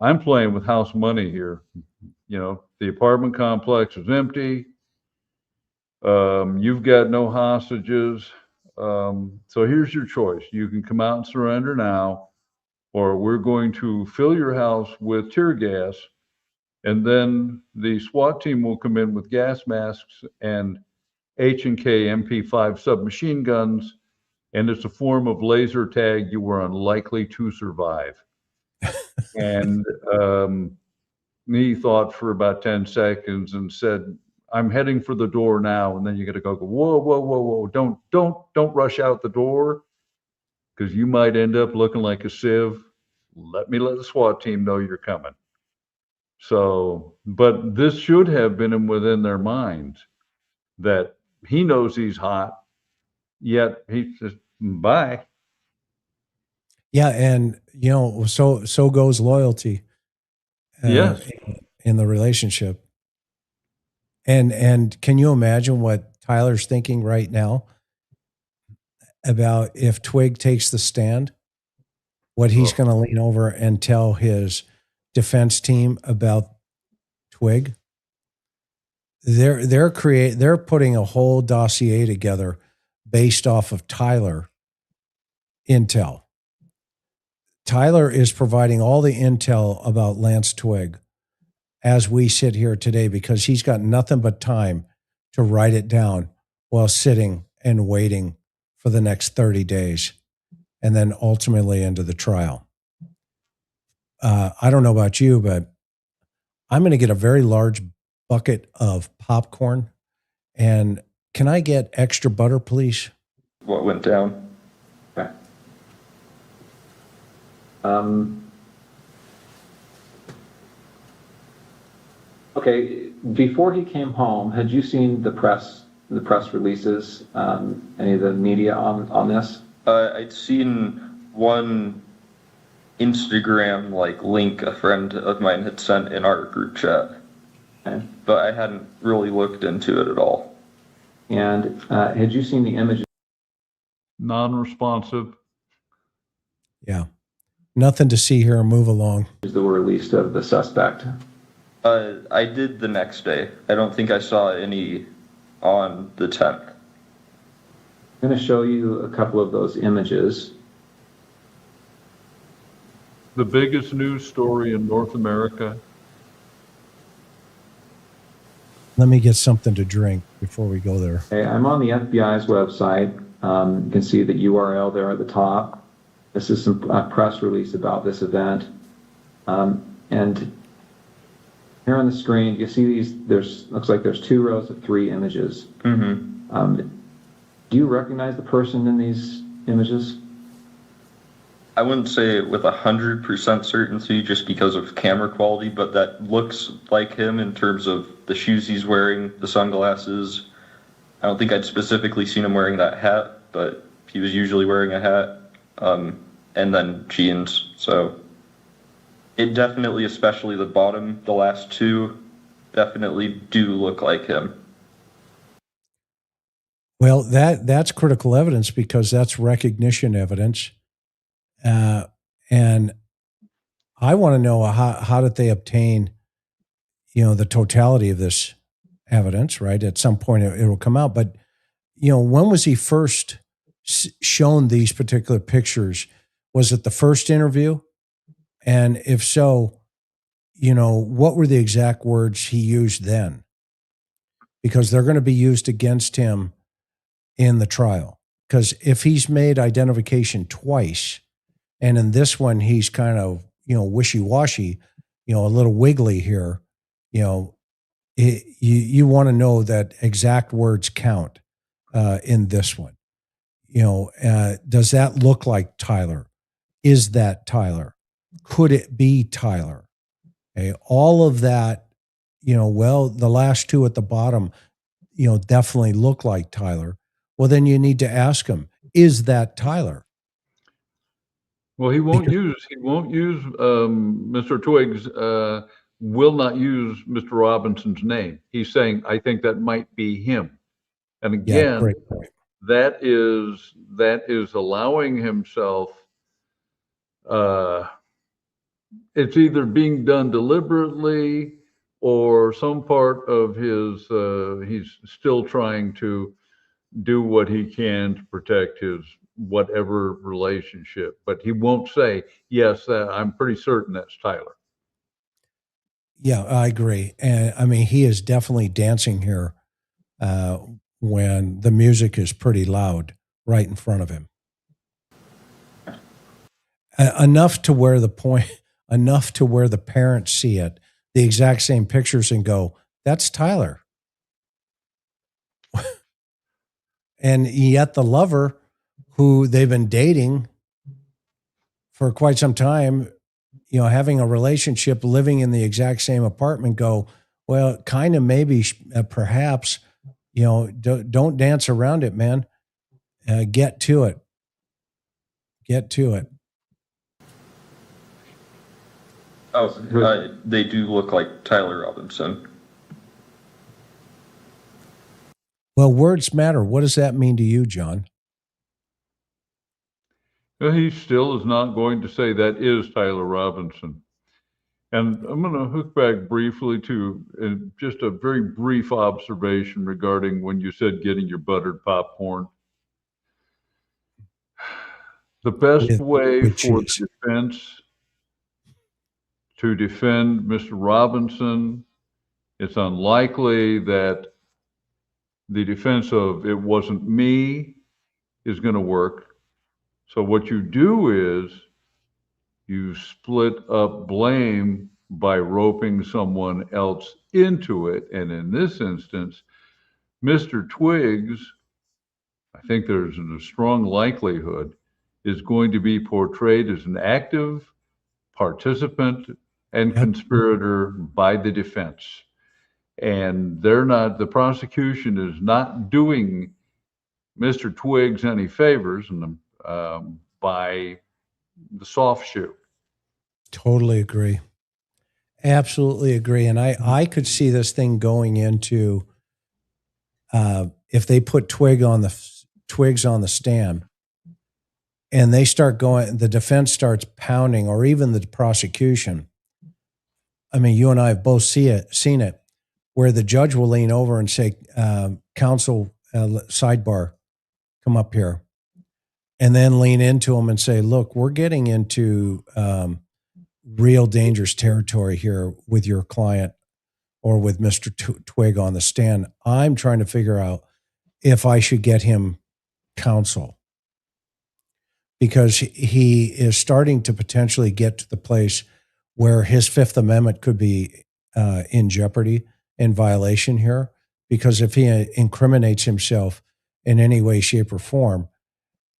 I'm playing with house money here. The apartment complex is empty. You've got no hostages. So here's your choice. You can come out and surrender now, or we're going to fill your house with tear gas, and then the SWAT team will come in with gas masks and H&K MP5 submachine guns, and it's a form of laser tag you were unlikely to survive. And he thought for about 10 seconds and said, I'm heading for the door now. And then you got to go, whoa, whoa, whoa, whoa. Don't rush out the door, because you might end up looking like a sieve. Let the SWAT team know you're coming. So, but this should have been within their minds that he knows he's hot, yet he says, bye. Yeah. And, so goes loyalty Yes. in the relationship. And can you imagine what Tyler's thinking right now about if Twig takes the stand, what he's going to lean over and tell his defense team about Twig? They're putting a whole dossier together based off of Tyler intel. Tyler is providing all the intel about Lance Twig as we sit here today, because he's got nothing but time to write it down while sitting and waiting for the next 30 days and then ultimately into the trial. I don't know about you, but I'm going to get a very large bucket of popcorn. And can I get extra butter, please? What went down? Okay. Okay, before he came home, had you seen the press releases, any of the media on this? I'd seen one Instagram link a friend of mine had sent in our group chat, Okay. but I hadn't really looked into it at all. And had you seen the images? Non-responsive. Yeah. Nothing to see here. Move along. That were released of the suspect? I did the next day. I don't think I saw any on the 10th. I'm going to show you a couple of those images. The biggest news story in North America. Let me get something to drink before we go there. Okay, I'm on the FBI's website. You can see the URL there at the top. This is some press release about this event. And here on the screen, you see looks like there's 2 rows of 3 images. Mm-hmm. Do you recognize the person in these images? I wouldn't say it with 100% certainty just because of camera quality, but that looks like him in terms of the shoes he's wearing, the sunglasses. I don't think I'd specifically seen him wearing that hat, but he was usually wearing a hat, and then jeans. So it definitely, especially the bottom, the last 2, definitely do look like him. Well, that's critical evidence, because that's recognition evidence. And I want to know how did they obtain, the totality of this evidence, right? At some point it will come out. But, when was he first shown these particular pictures? Was it the first interview? And if so, what were the exact words he used then? Because they're going to be used against him in the trial. Because if he's made identification twice, and in this one he's kind of, wishy-washy, a little wiggly here, you want to know that exact words count in this one. Does that look like Tyler? Is that Tyler? Could it be Tyler? Okay, all of that, the last two at the bottom, definitely look like Tyler. Well, then you need to ask him, is that Tyler? Well, he won't use Mr. Twiggs will not use Mr. Robinson's name. He's saying, I think that might be him. And again, great point. that is allowing himself, it's either being done deliberately or some part of his, he's still trying to do what he can to protect his whatever relationship, but he won't say, yes, I'm pretty certain that's Tyler. Yeah, I agree. And I mean, he is definitely dancing here when the music is pretty loud right in front of him. Enough to where the parents see it, the exact same pictures, and go, that's Tyler. And yet the lover, who they've been dating for quite some time, having a relationship, living in the exact same apartment, go, well, kind of, maybe, perhaps, don't dance around it, man. Get to it. Get to it. Oh, they do look like Tyler Robinson. Well, words matter. What does that mean to you, John? Well, he still is not going to say that is Tyler Robinson. And I'm going to hook back briefly to just a very brief observation regarding when you said getting your buttered popcorn. The best way for the defense to defend Mr. Robinson, it's unlikely that the defense of it wasn't me is going to work. So what you do is you split up blame by roping someone else into it. And in this instance, Mr. Twiggs, I think there's a strong likelihood, is going to be portrayed as an active participant and conspirator by the defense. And the prosecution is not doing Mr. Twiggs any favors by the soft shoe. Totally agree. Absolutely agree. And I could see this thing going into, if they put Twiggs on the stand and they start going, the defense starts pounding, or even the prosecution. I mean, you and I have both seen it, where the judge will lean over and say, counsel, sidebar, come up here. And then lean into him and say, look, we're getting into real dangerous territory here with your client or with Mr. Twigg on the stand. I'm trying to figure out if I should get him counsel, because he is starting to potentially get to the place where his Fifth Amendment could be in jeopardy, in violation here. Because if he incriminates himself in any way, shape, or form,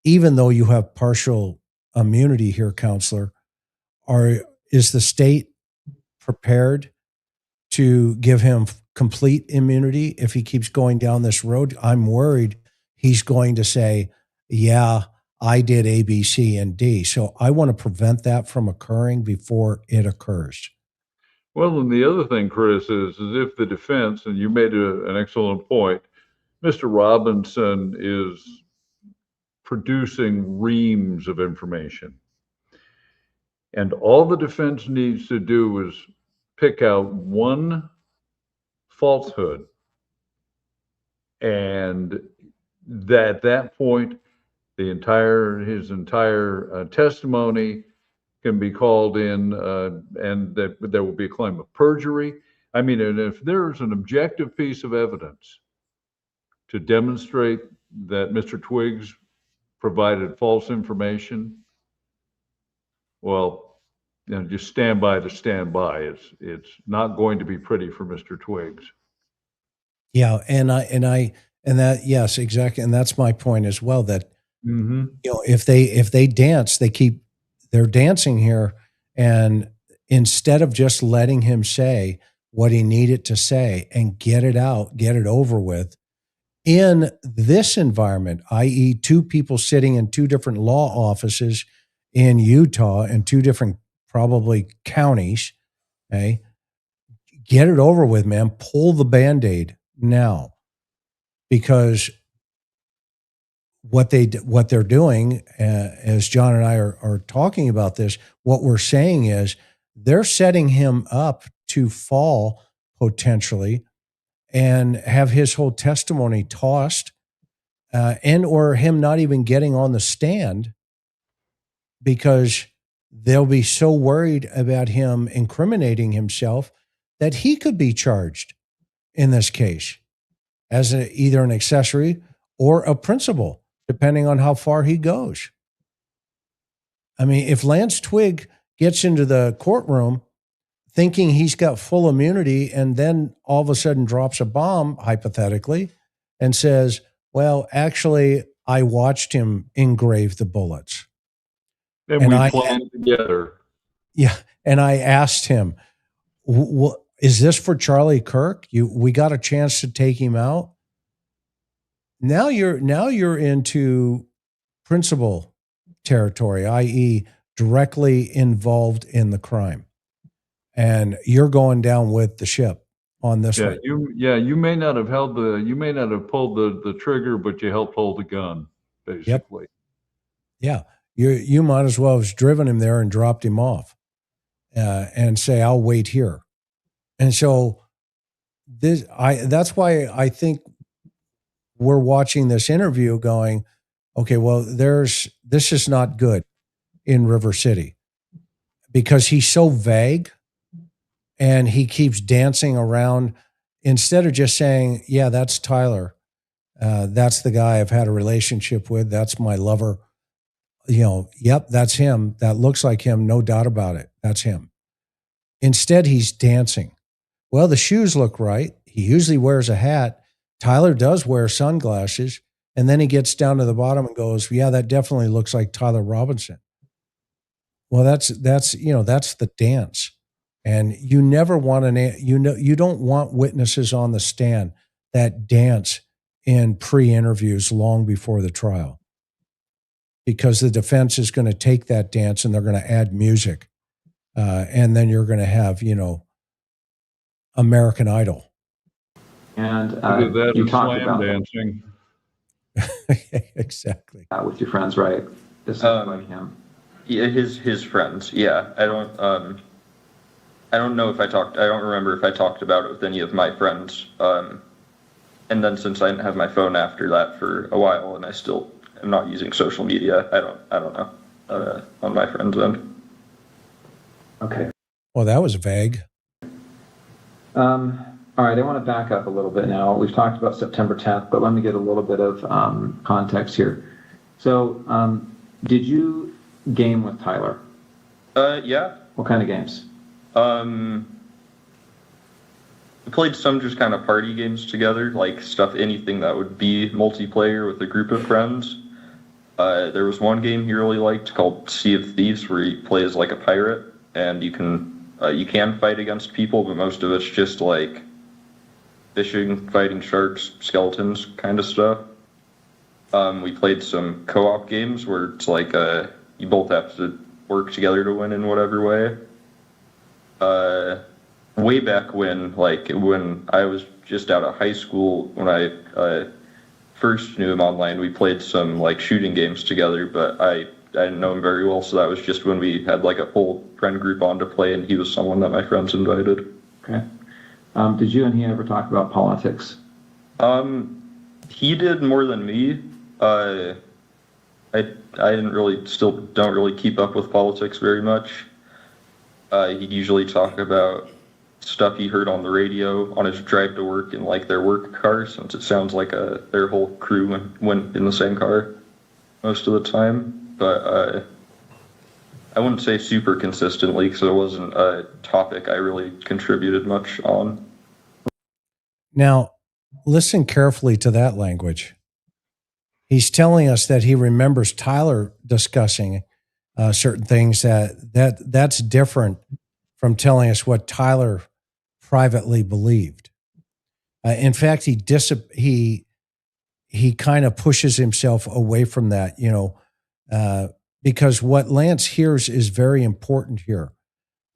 even though you have partial immunity here, counselor, is the state prepared to give him complete immunity if he keeps going down this road? I'm worried he's going to say, yeah, I did A, B, C, and D. So I want to prevent that from occurring before it occurs. Well, and the other thing, Chris, is if the defense, and you made an excellent point, Mr. Robinson is producing reams of information. And all the defense needs to do is pick out one falsehood. And at that point, his entire testimony can be called in, and that there will be a claim of perjury. I mean, and if there's an objective piece of evidence to demonstrate that Mr. Twiggs provided false information, well, just stand by to stand by. It's not going to be pretty for Mr. Twiggs. Yeah, and that, yes, exactly, and that's my point as well. That if they dance, they're dancing here, and instead of just letting him say what he needed to say and get it out, get it over with, in this environment, i.e., two people sitting in two different law offices in Utah and two different probably counties, okay, get it over with, man. Pull the Band-Aid now, because what they're doing, as John and I are talking about this, what we're saying is they're setting him up to fall potentially and have his whole testimony tossed, and or him not even getting on the stand, because they'll be so worried about him incriminating himself that he could be charged in this case as either an accessory or a principal, depending on how far he goes. I mean, if Lance Twigg gets into the courtroom thinking he's got full immunity and then all of a sudden drops a bomb, hypothetically, and says, well, actually, I watched him engrave the bullets. And we planned together. Yeah. And I asked him, is this for Charlie Kirk? We got a chance to take him out. Now you're into principal territory, i.e., directly involved in the crime, and you're going down with the ship on this one. You may not have pulled the trigger, but you helped hold the gun, basically. Yep. Yeah, you might as well have driven him there and dropped him off, and say, "I'll wait here." And so that's why I think we're watching this interview going, okay, well, this is not good in River City, because he's so vague and he keeps dancing around instead of just saying, yeah, that's Tyler. That's the guy I've had a relationship with. That's my lover. Yep, that's him. That looks like him. No doubt about it. That's him. Instead, he's dancing. Well, the shoes look right. He usually wears a hat. Tyler does wear sunglasses, and then he gets down to the bottom and goes, yeah, that definitely looks like Tyler Robinson. Well, that's the dance. And you never want you don't want witnesses on the stand that dance in pre-interviews long before the trial, because the defense is going to take that dance and they're going to add music. And then you're going to have, American Idol. And you talked about dancing. Exactly. With your friends, right? This is like him. Yeah, his friends. Yeah, I don't know if I don't remember if I talked about it with any of my friends. And then since I didn't have my phone after that for a while, and I still am not using social media, I don't know on my friends' end. Okay. Well, that was vague. All right, I want to back up a little bit now. We've talked about September 10th, but let me get a little bit of context here. So, did you game with Tyler? Yeah. What kind of games? We played some just kind of party games together, like anything that would be multiplayer with a group of friends. There was one game he really liked called Sea of Thieves, where you play as like a pirate, and you can fight against people, but most of it's just like fishing, fighting sharks, skeletons kind of stuff. We played some co-op games where it's like you both have to work together to win in whatever way. Way back when I was just out of high school, when I first knew him online, we played some like shooting games together, but I didn't know him very well, so that was just when we had like a full friend group on to play, and he was someone that my friends invited. Okay. Did you and he ever talk about politics? He did more than me. I still don't really keep up with politics very much. He'd usually talk about stuff he heard on the radio on his drive to work in like their work car, since it sounds like their whole crew went in the same car most of the time. But I wouldn't say super consistently, because it wasn't a topic I really contributed much on. Now, listen carefully to that language. He's telling us that he remembers Tyler discussing certain things that's different from telling us what Tyler privately believed. In fact, he kind of pushes himself away from that, because what Lance hears is very important here,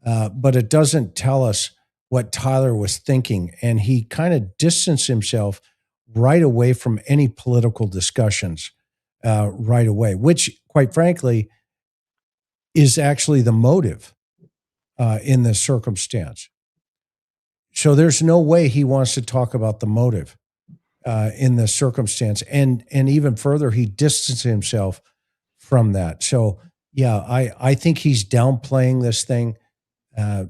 but it doesn't tell us what Tyler was thinking, and he kind of distanced himself right away from any political discussions right away, which, quite frankly, is actually the motive in this circumstance. So there's no way he wants to talk about the motive in this circumstance. And even further, he distanced himself from that. So, yeah, I think he's downplaying this thing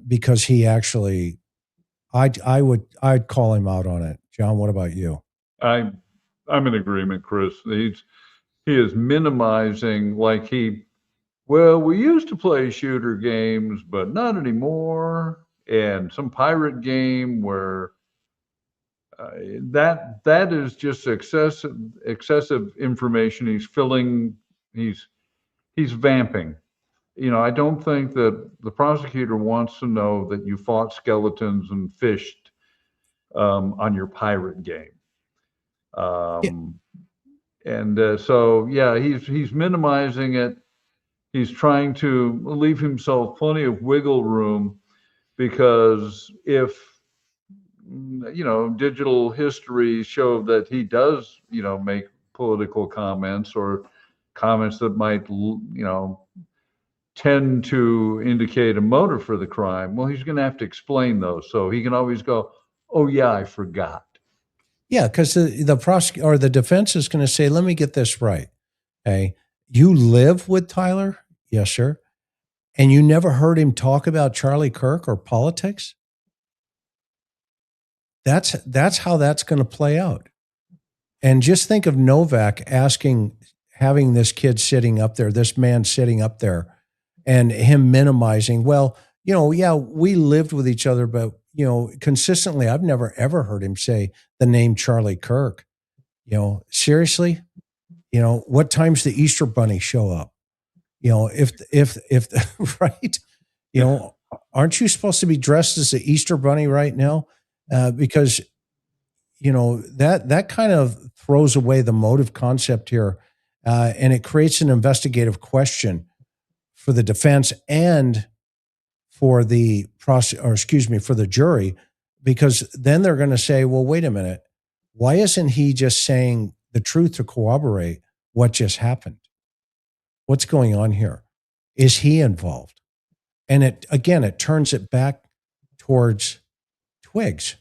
because he actually, I'd call him out on it. John, what about you? I'm in agreement, Chris. He is minimizing, like we used to play shooter games, but not anymore. And some pirate game where that is just excessive information. He's vamping. I don't think that the prosecutor wants to know that you fought skeletons and fished on your pirate game. So he's minimizing it. He's trying to leave himself plenty of wiggle room, because if digital history show that he does make political comments or comments that might tend to indicate a motive for the crime, well, he's going to have to explain those, so he can always go, oh yeah, I forgot. Yeah, because the prosecutor or the defense is going to say, let me get this right. Okay. You live with Tyler? Yes, sir. And you never heard him talk about Charlie Kirk or politics? That's how that's going to play out. And just think of Novak having this kid sitting up there, this man sitting up there, and him minimizing, well, we lived with each other, but consistently, I've never ever heard him say the name Charlie Kirk. Seriously, what time's the Easter Bunny show up? If right, aren't you supposed to be dressed as the Easter Bunny right now? Because that kind of throws away the motive concept here, and it creates an investigative question for the defense and for the for the jury, because then they're going to say, well, wait a minute, why isn't he just saying the truth to corroborate what just happened? What's going on here? Is he involved? And it turns it back towards Twiggs.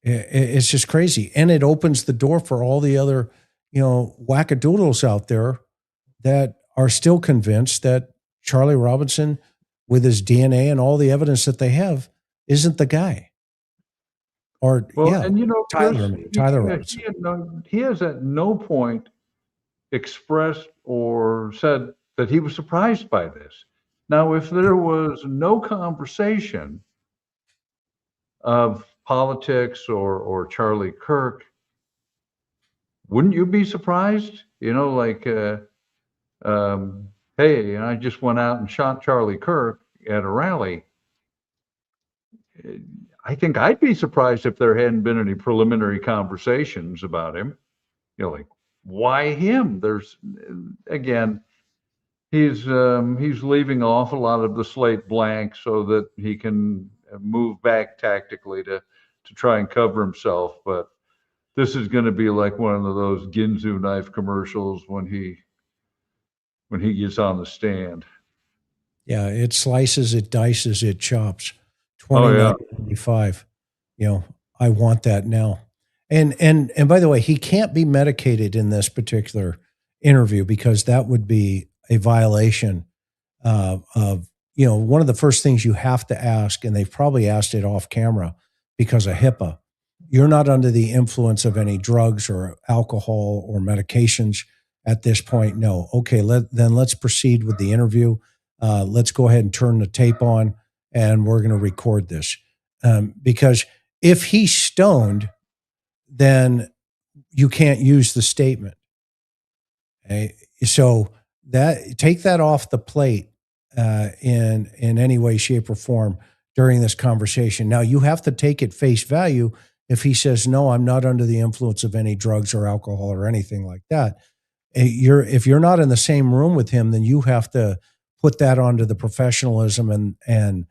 It's just crazy. And it opens the door for all the other, wackadoodles out there that are still convinced that Charlie Robinson, with his DNA and all the evidence that they have, isn't the guy. Or, Tyler Robinson. He has at no point expressed or said that he was surprised by this. Now, if there was no conversation of politics or Charlie Kirk, wouldn't you be surprised? Hey, I just went out and shot Charlie Kirk at a rally. I think I'd be surprised if there hadn't been any preliminary conversations about him. Why him? He's leaving an awful lot of the slate blank so that he can move back tactically to try and cover himself. But this is going to be like one of those Ginzu knife commercials when he gets on the stand. Yeah, it slices, it dices, it chops. $29.95. I want that now. And by the way, he can't be medicated in this particular interview, because that would be a violation of, one of the first things you have to ask, and they've probably asked it off camera because of HIPAA. You're not under the influence of any drugs or alcohol or medications at this point. No. Okay, then let's proceed with the interview. Let's go ahead and turn the tape on, and we're going to record this. Because if he's stoned, then you can't use the statement. Okay? So take that off the plate in any way, shape, or form during this conversation. Now, you have to take it face value. If he says, no, I'm not under the influence of any drugs or alcohol or anything like that, if you're not in the same room with him, then you have to put that onto the professionalism and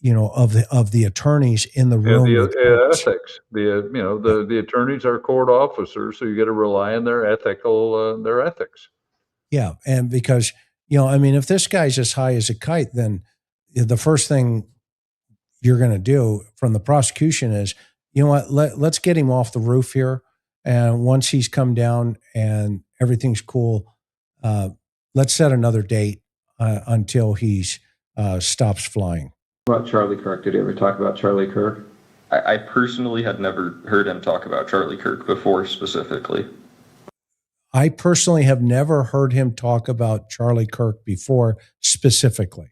of the attorneys in the room. The ethics. The attorneys are court officers, so you got to rely on their ethics. Yeah, and because if this guy's as high as a kite, then the first thing you're going to do from the prosecution is, let's get him off the roof here. And once he's come down and everything's cool, let's set another date until he's stops flying. What about Charlie Kirk? Did you ever talk about Charlie Kirk? I personally had never heard him talk about Charlie Kirk before specifically. I personally have never heard him talk about Charlie Kirk before specifically.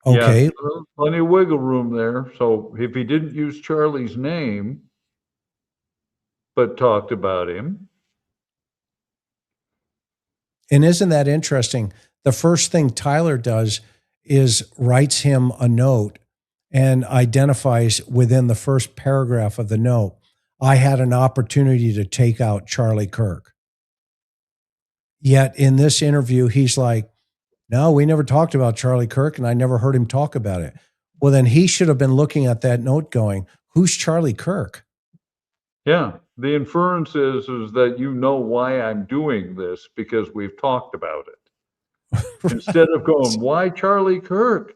Okay. Yeah, plenty of wiggle room there. So if he didn't use Charlie's name, but talked about him. And isn't that interesting? The first thing Tyler does is writes him a note and identifies within the first paragraph of the note, I had an opportunity to take out Charlie Kirk. Yet in this interview, he's like, no, we never talked about Charlie Kirk, and I never heard him talk about it. Well, then he should have been looking at that note going, who's Charlie Kirk? Yeah. The inference is that why I'm doing this because we've talked about it. Instead of going, why Charlie Kirk?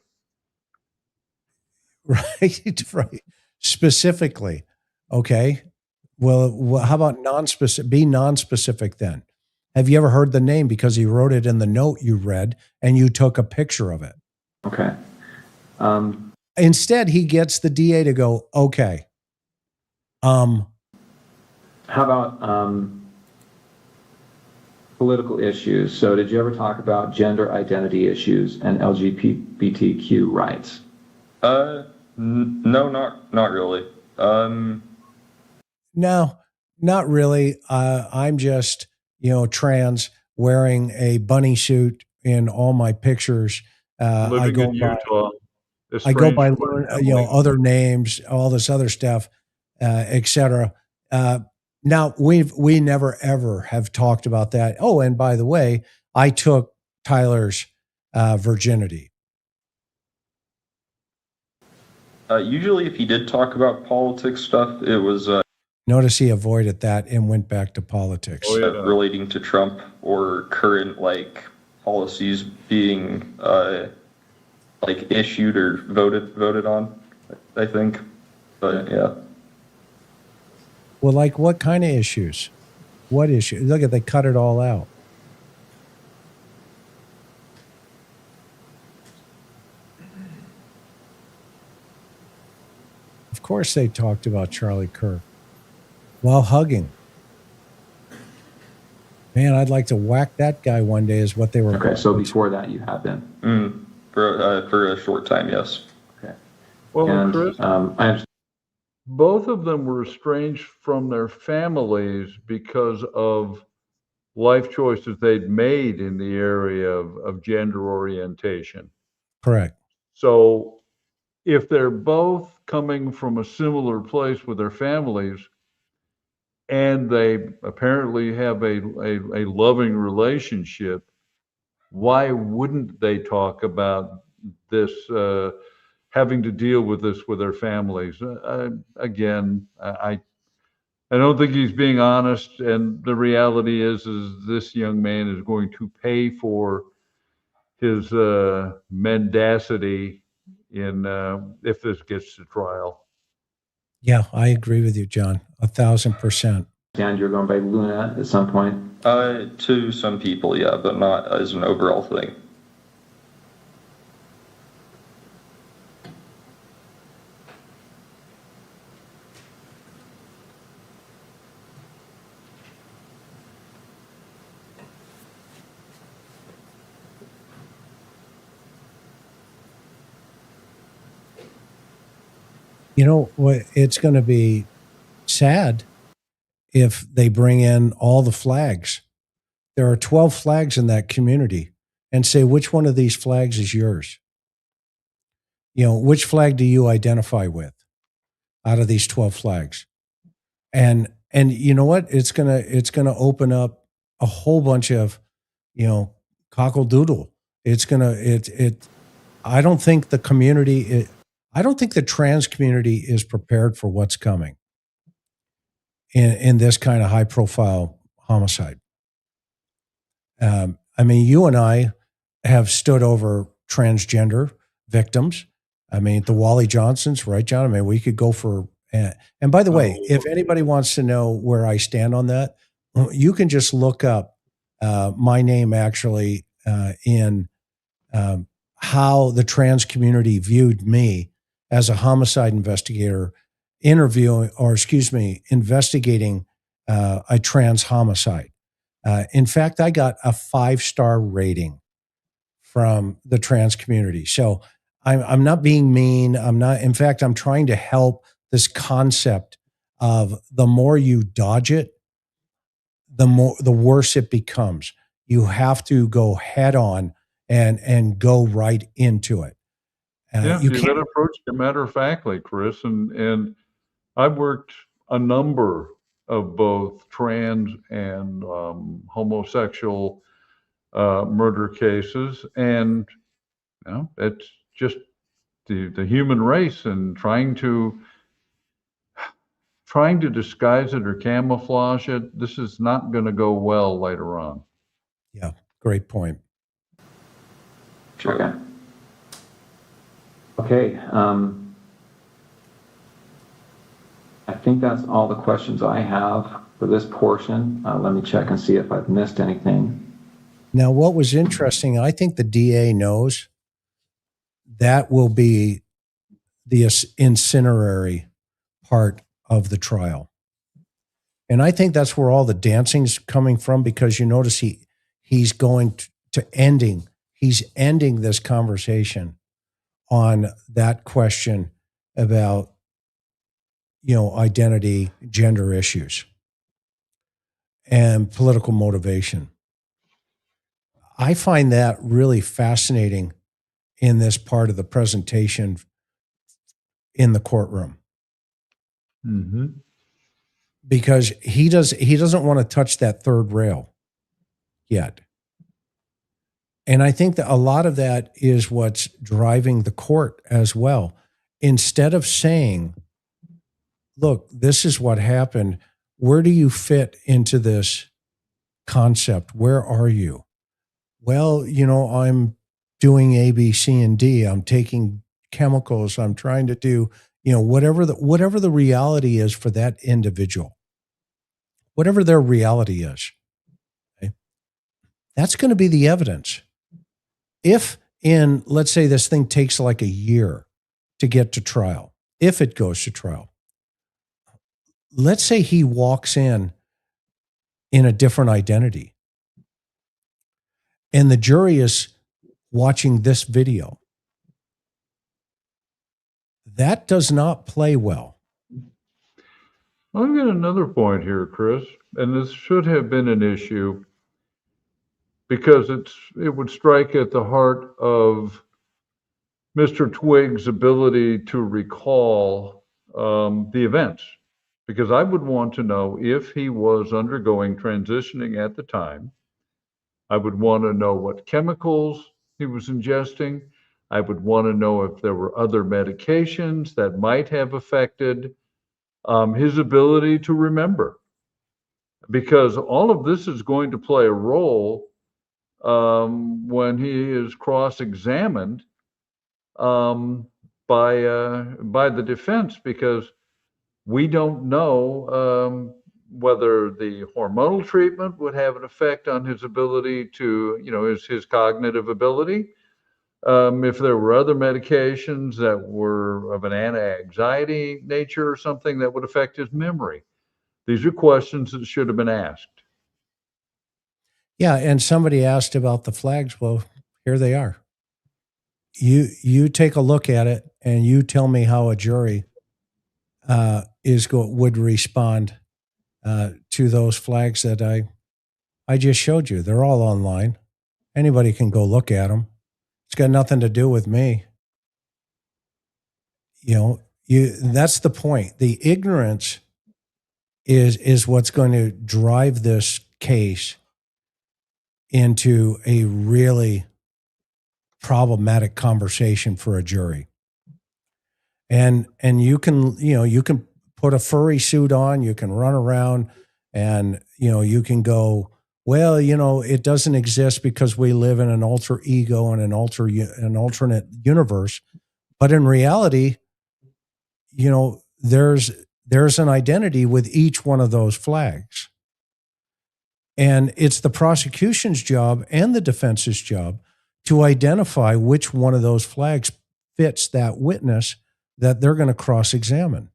Right. Specifically. Okay. Well, how about non-specific? Be non-specific then. Have you ever heard the name because he wrote it in the note you read and you took a picture of it? Okay. Instead, he gets the DA to go, okay. How about political issues? So did you ever talk about gender identity issues and LGBTQ rights? No, not really. No, not really. I'm just, trans, wearing a bunny suit in all my pictures. Living in Utah. I go by, other names, all this other stuff, etc. Now we never ever have talked about that. Oh, and by the way, I took Tyler's virginity. Usually, if he did talk about politics stuff, it was. Notice he avoided that and went back to politics. Relating to Trump or current policies being issued or voted on, I think. But yeah. Well, what kind of issues? What issue? Look at, they cut it all out. Of course they talked about Charlie Kirk while hugging. Man, I'd like to whack that guy one day is what they were. Okay, so before that you have been? For a short time, yes. Okay. Well, And, Chris, both of them were estranged from their families because of life choices they'd made in the area of gender orientation. Correct. So if they're both coming from a similar place with their families, and they apparently have a loving relationship, why wouldn't they talk about this, having to deal with this with their families? Again, I don't think he's being honest, and the reality is this young man is going to pay for his mendacity if this gets to trial. Yeah, I agree with you, John, 1,000%. And you're going by Luna at some point. To some people, yeah, but not as an overall thing. You know what? It's going to be sad if they bring in all the flags. There are 12 flags in that community, and say, which one of these flags is yours? You know, which flag do you identify with out of these 12 flags? And you know what? It's gonna open up a whole bunch of, you know, cockle-doodle. I don't think the community, I don't think the trans community is prepared for what's coming in this kind of high-profile homicide. I mean, you and I have stood over transgender victims. I mean, the Wally Johnsons, right, John? I mean, we could go for. And by the way, if anybody wants to know where I stand on that, you can just look up my name actually in how the trans community viewed me as a homicide investigator, investigating a trans homicide. In fact, I got a 5-star rating from the trans community. So I'm not being mean. In fact, I'm trying to help this concept of the more you dodge it, the worse it becomes. You have to go head on and go right into it. You got to approach it matter of factly, Chris. And I've worked a number of both trans and homosexual murder cases, and you know, it's just the human race, and trying to disguise it or camouflage it. This is not going to go well later on. Yeah, great point. Sure. Okay. I think that's all the questions I have for this portion. Let me check and see if I've missed anything. Now, what was interesting, I think the DA knows that will be the incinerary part of the trial. And I think that's where all the dancing's coming from, because you notice he's going to ending this conversation on that question about, you know, identity, gender issues, and political motivation. I find that really fascinating in this part of the presentation in the courtroom. Mm-hmm. Because he doesn't want to touch that third rail yet. And I think that a lot of that is what's driving the court as well. Instead of saying, look, this is what happened, where do you fit into this concept? Where are you? Well, you know, I'm doing A, B, C, and D. I'm taking chemicals. I'm trying to do, you know, whatever the reality is for that individual, whatever their reality is. Okay? That's going to be the evidence. If let's say this thing takes like a year to get to trial, if it goes to trial, let's say he walks in a different identity, and the jury is watching this video. That does not play well. I've got another point here, Chris, and this should have been an issue because it would strike at the heart of Mr. Twiggs' ability to recall the events. Because I would want to know if he was undergoing transitioning at the time. I would want to know what chemicals he was ingesting. I would want to know if there were other medications that might have affected his ability to remember. Because all of this is going to play a role when he is cross-examined by the defense, because we don't know whether the hormonal treatment would have an effect on his ability to, his cognitive ability. If there were other medications that were of an anti-anxiety nature or something that would affect his memory. These are questions that should have been asked. Yeah, and somebody asked about the flags. Well, here they are. You take a look at it and you tell me how a jury would respond to those flags that I just showed you. They're all online. Anybody can go look at them. It's got nothing to do with me. That's the point. The ignorance is what's going to drive this case into a really problematic conversation for a jury. And you can put a furry suit on, you can run around and you can go, well, it doesn't exist because we live in an alter ego and an alternate universe. But in reality, there's an identity with each one of those flags. And it's the prosecution's job and the defense's job to identify which one of those flags fits that witness that they're going to cross-examine.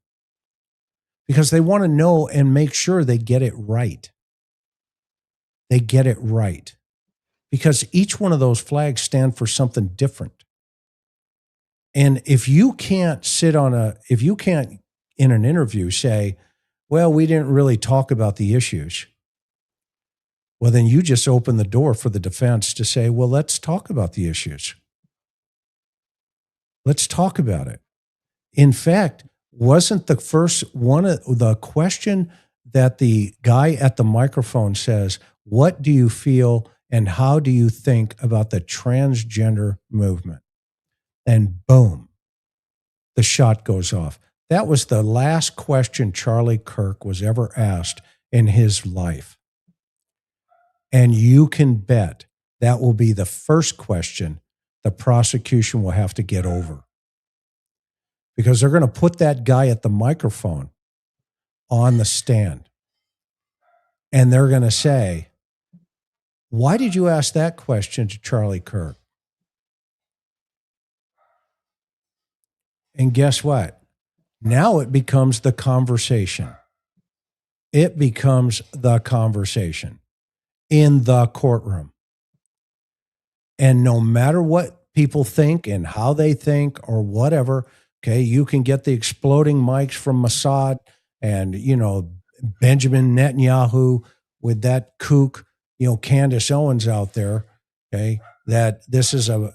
Because they want to know and make sure they get it right. They get it right. Because each one of those flags stand for something different. And if you can't in an interview say, well, we didn't really talk about the issues, well, then you just open the door for the defense to say, well, let's talk about the issues. Let's talk about it. In fact, wasn't the first one of the question that the guy at the microphone says, what do you feel and how do you think about the transgender movement? And boom, the shot goes off. That was the last question Charlie Kirk was ever asked in his life. And you can bet that will be the first question the prosecution will have to get over. Because they're going to put that guy at the microphone on the stand. And they're going to say, why did you ask that question to Charlie Kirk? And guess what? Now it becomes the conversation. It becomes the conversation in the courtroom. And no matter what people think and how they think or whatever, okay, you can get the exploding mics from Mossad and, Benjamin Netanyahu with that kook, Candace Owens out there, okay, that this is a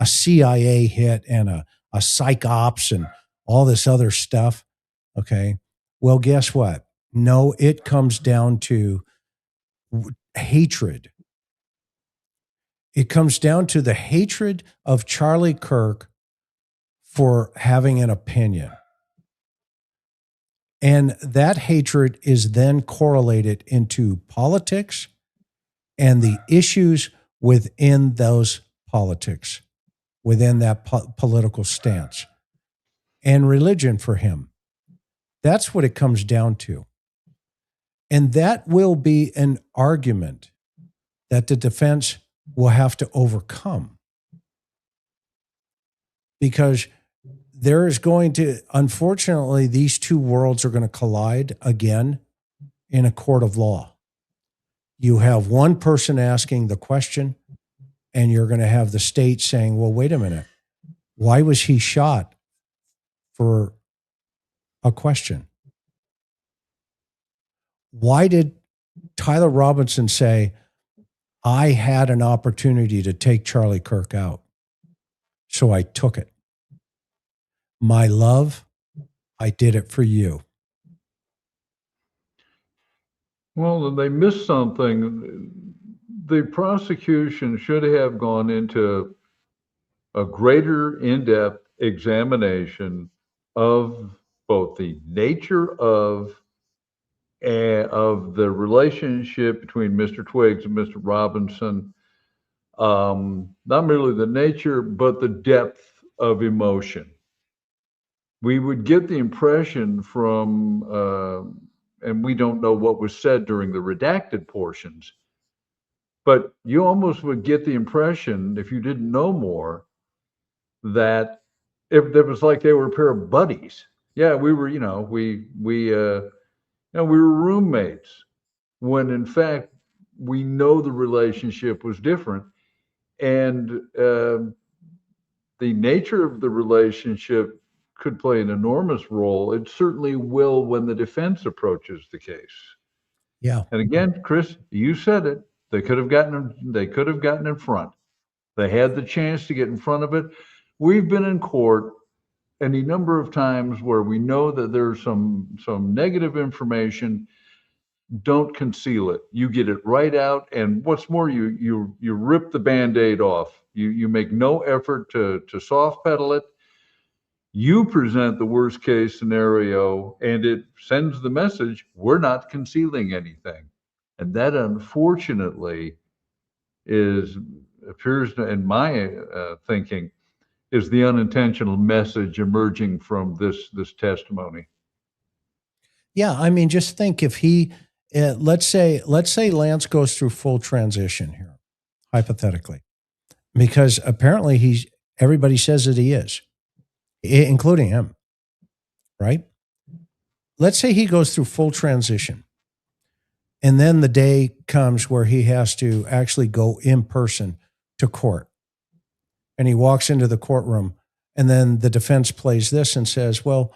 CIA hit and a psych ops and all this other stuff, okay? Well, guess what? No, it comes down to hatred. It comes down to the hatred of Charlie Kirk for having an opinion. And that hatred is then correlated into politics and the issues within those politics, within that political stance, and religion for him. That's what it comes down to. And that will be an argument that the defense will have to overcome. Because there is going to, unfortunately, these two worlds are going to collide again in a court of law. You have one person asking the question, and you're going to have the state saying, well, wait a minute, why was he shot for a question? Why did Tyler Robinson say, I had an opportunity to take Charlie Kirk out, so I took it? My love, I did it for you. Well, they missed something. The prosecution should have gone into a greater in-depth examination of both the nature of the relationship between Mr. Twiggs and Mr. Robinson. Not merely the nature, but the depth of emotion. We would get the impression from and we don't know what was said during the redacted portions, but you almost would get the impression, if you didn't know more, that if it was like they were a pair of buddies. Yeah, we were, we were roommates, when in fact we know the relationship was different, and the nature of the relationship could play an enormous role. It certainly will when the defense approaches the case. Yeah. And again, Chris, you said it. They could have gotten in front. They had the chance to get in front of it. We've been in court any number of times where we know that there's some negative information. Don't conceal it. You get it right out, and what's more, you rip the Band-Aid off. You make no effort to soft pedal it. You present the worst case scenario, and it sends the message, we're not concealing anything. And that, unfortunately, appears in my thinking, is the unintentional message emerging from this testimony. Yeah, I mean, just think if he, let's say Lance goes through full transition here, hypothetically, because apparently everybody says that he is, including him, right? Let's say he goes through full transition, and then the day comes where he has to actually go in person to court, and he walks into the courtroom, and then the defense plays this and says, well,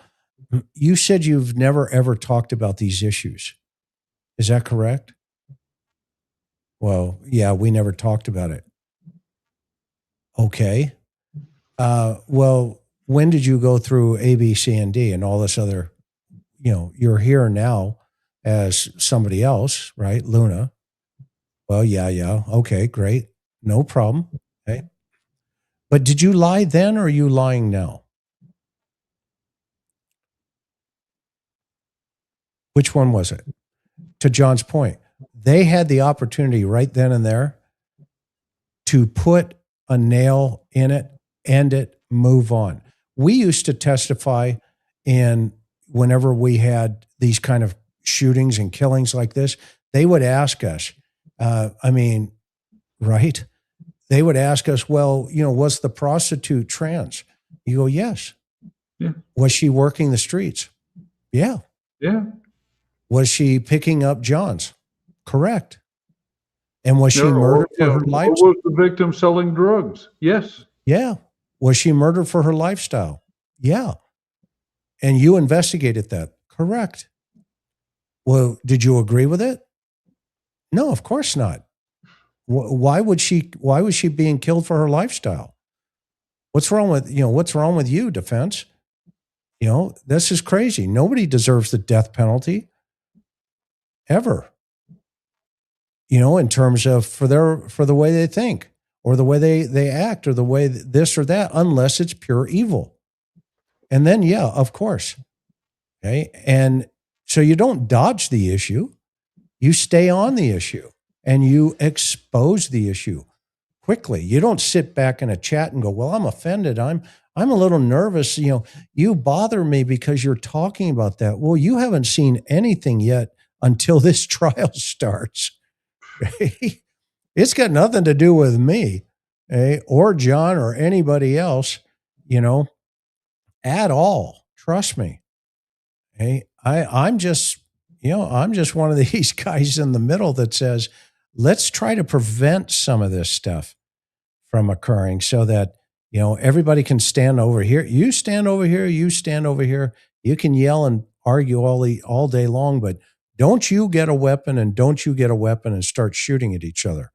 you said you've never ever talked about these issues. Is that correct? Well, yeah, we never talked about it. Okay. Well, when did you go through A, B, C, and D and all this other, you're here now as somebody else, right? Luna. Well, yeah. Okay, great. No problem. Okay. But did you lie then, or are you lying now? Which one was it? To John's point, they had the opportunity right then and there to put a nail in it, end it, move on. We used to testify whenever we had these kind of shootings and killings like this, they would ask us, right? They would ask us, well, was the prostitute trans? You go, yes. Yeah. Was she working the streets? Yeah. Yeah. Was she picking up Johns? Correct. And was she murdered for her lifestyle? Or was the victim selling drugs? Yes. Yeah. Was she murdered for her lifestyle? Yeah. And you investigated that? Correct. Well, did you agree with it? No, of course not. Why was she being killed for her lifestyle? What's wrong with you, defense? This is crazy. Nobody deserves the death penalty ever. In terms of for the way they think or the way they act or the way this or that, unless it's pure evil. And then, yeah, of course. Okay. And so you don't dodge the issue. You stay on the issue and you expose the issue quickly. You don't sit back in a chat and go, well, I'm offended. I'm a little nervous. You bother me because you're talking about that. Well, you haven't seen anything yet until this trial starts. It's got nothing to do with me, or John or anybody else, at all. Trust me. I'm just one of these guys in the middle that says, let's try to prevent some of this stuff from occurring so that, everybody can stand over here. You stand over here. You stand over here. You can yell and argue all day long, but don't you get a weapon and don't you get a weapon and start shooting at each other.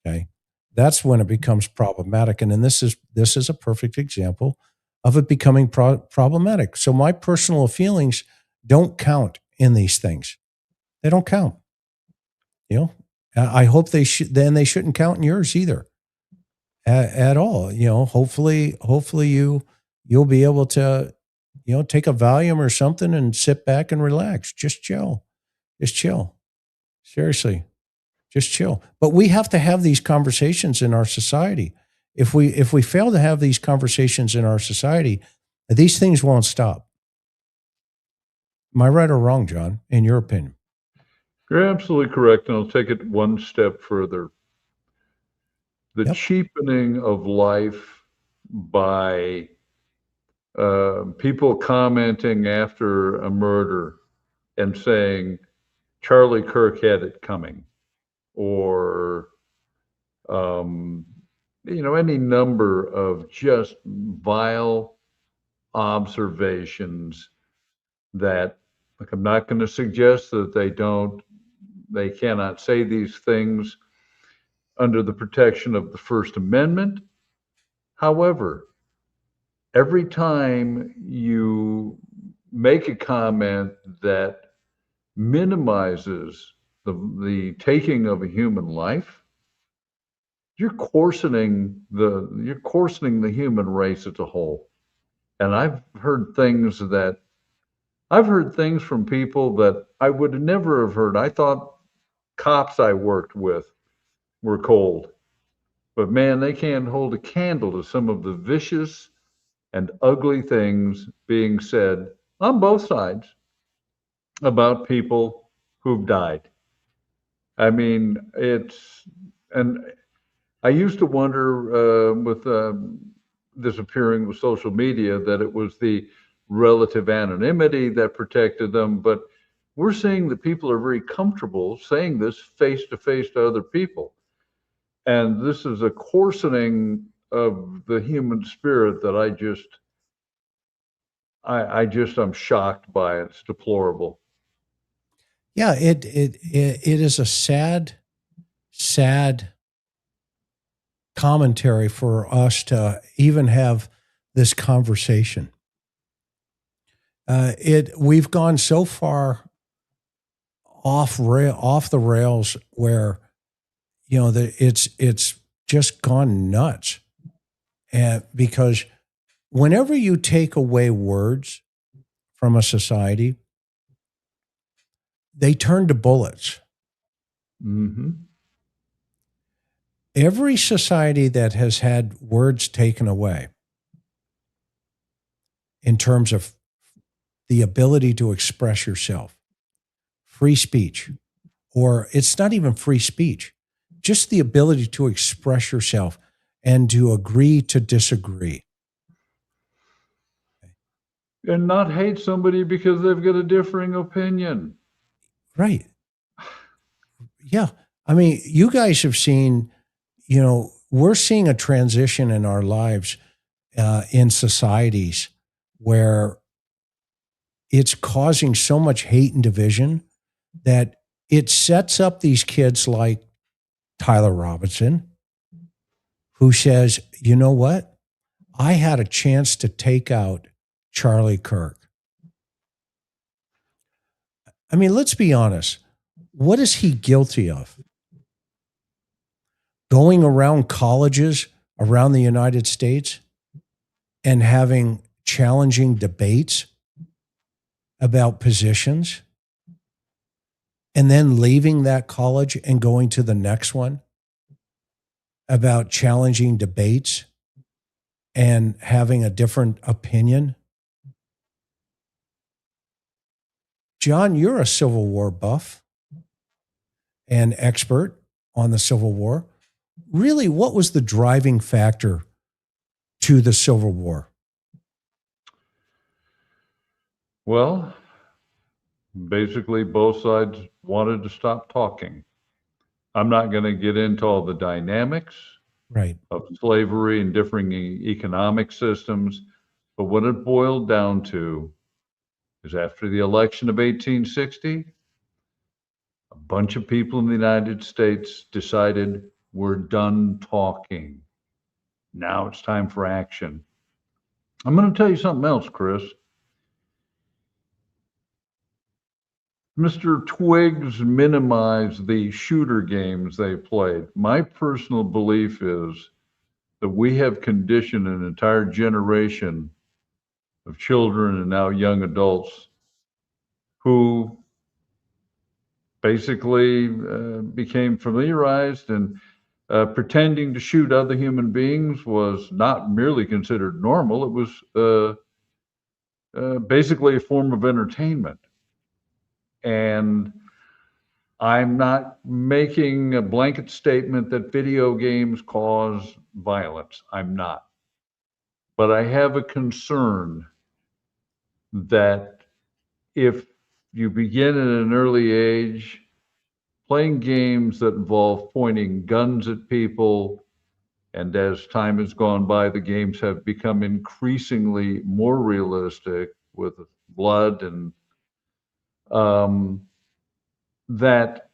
Okay. That's when it becomes problematic. And then this is a perfect example of it becoming problematic. So my personal feelings don't count in these things. They don't count. I hope they shouldn't count in yours either at all. Hopefully you'll be able to, take a Valium or something and sit back and relax. Just chill. Seriously, just chill. But we have to have these conversations in our society. If we fail to have these conversations in our society, these things won't stop. Am I right or wrong, John, in your opinion? You're absolutely correct, and I'll take it one step further. The cheapening of life by people commenting after a murder and saying Charlie Kirk had it coming, or any number of just vile observations that, like, I'm not going to suggest that they cannot say these things under the protection of the First Amendment. However, every time you make a comment that minimizes the taking of a human life, you're coarsening the human race as a whole. And I've heard things from people that I would never have heard. I thought cops I worked with were cold, but man, they can't hold a candle to some of the vicious and ugly things being said on both sides about people who've died. I mean, and I used to wonder with disappearing with social media that it was the relative anonymity that protected them, but we're seeing that people are very comfortable saying this face to face to other people. And this is a coarsening of the human spirit that I'm shocked by. It's deplorable. Yeah, it is a sad commentary for us to even have this conversation. We've gone so far off the rails where it's just gone nuts, and because whenever you take away words from a society, they turn to bullets. Mm-hmm. Every society that has had words taken away in terms of the ability to express yourself, free speech, or it's not even free speech, just the ability to express yourself and to agree to disagree. And not hate somebody because they've got a differing opinion. Right. Yeah. I mean, you guys have seen, we're seeing a transition in our lives in societies where it's causing so much hate and division that it sets up these kids like Tyler Robinson, who says, you know what? I had a chance to take out Charlie Kirk. I mean, let's be honest. What is he guilty of? Going around colleges around the United States and having challenging debates about positions, and then leaving that college and going to the next one about challenging debates and having a different opinion. John, you're a Civil War buff and expert on the Civil War. Really, what was the driving factor to the Civil War? Well, basically, both sides wanted to stop talking. I'm not going to get into all the dynamics of slavery and differing economic systems, but what it boiled down to is after the election of 1860, a bunch of people in the United States decided we're done talking. Now it's time for action. I'm going to tell you something else, Chris. Mr. Twiggs minimized the shooter games they played. My personal belief is that we have conditioned an entire generation of children and now young adults who basically became familiarized, and pretending to shoot other human beings was not merely considered normal. It was basically a form of entertainment. And I'm not making a blanket statement that video games cause violence. I'm not. But I have a concern that if you begin at an early age playing games that involve pointing guns at people, and as time has gone by, the games have become increasingly more realistic with blood and that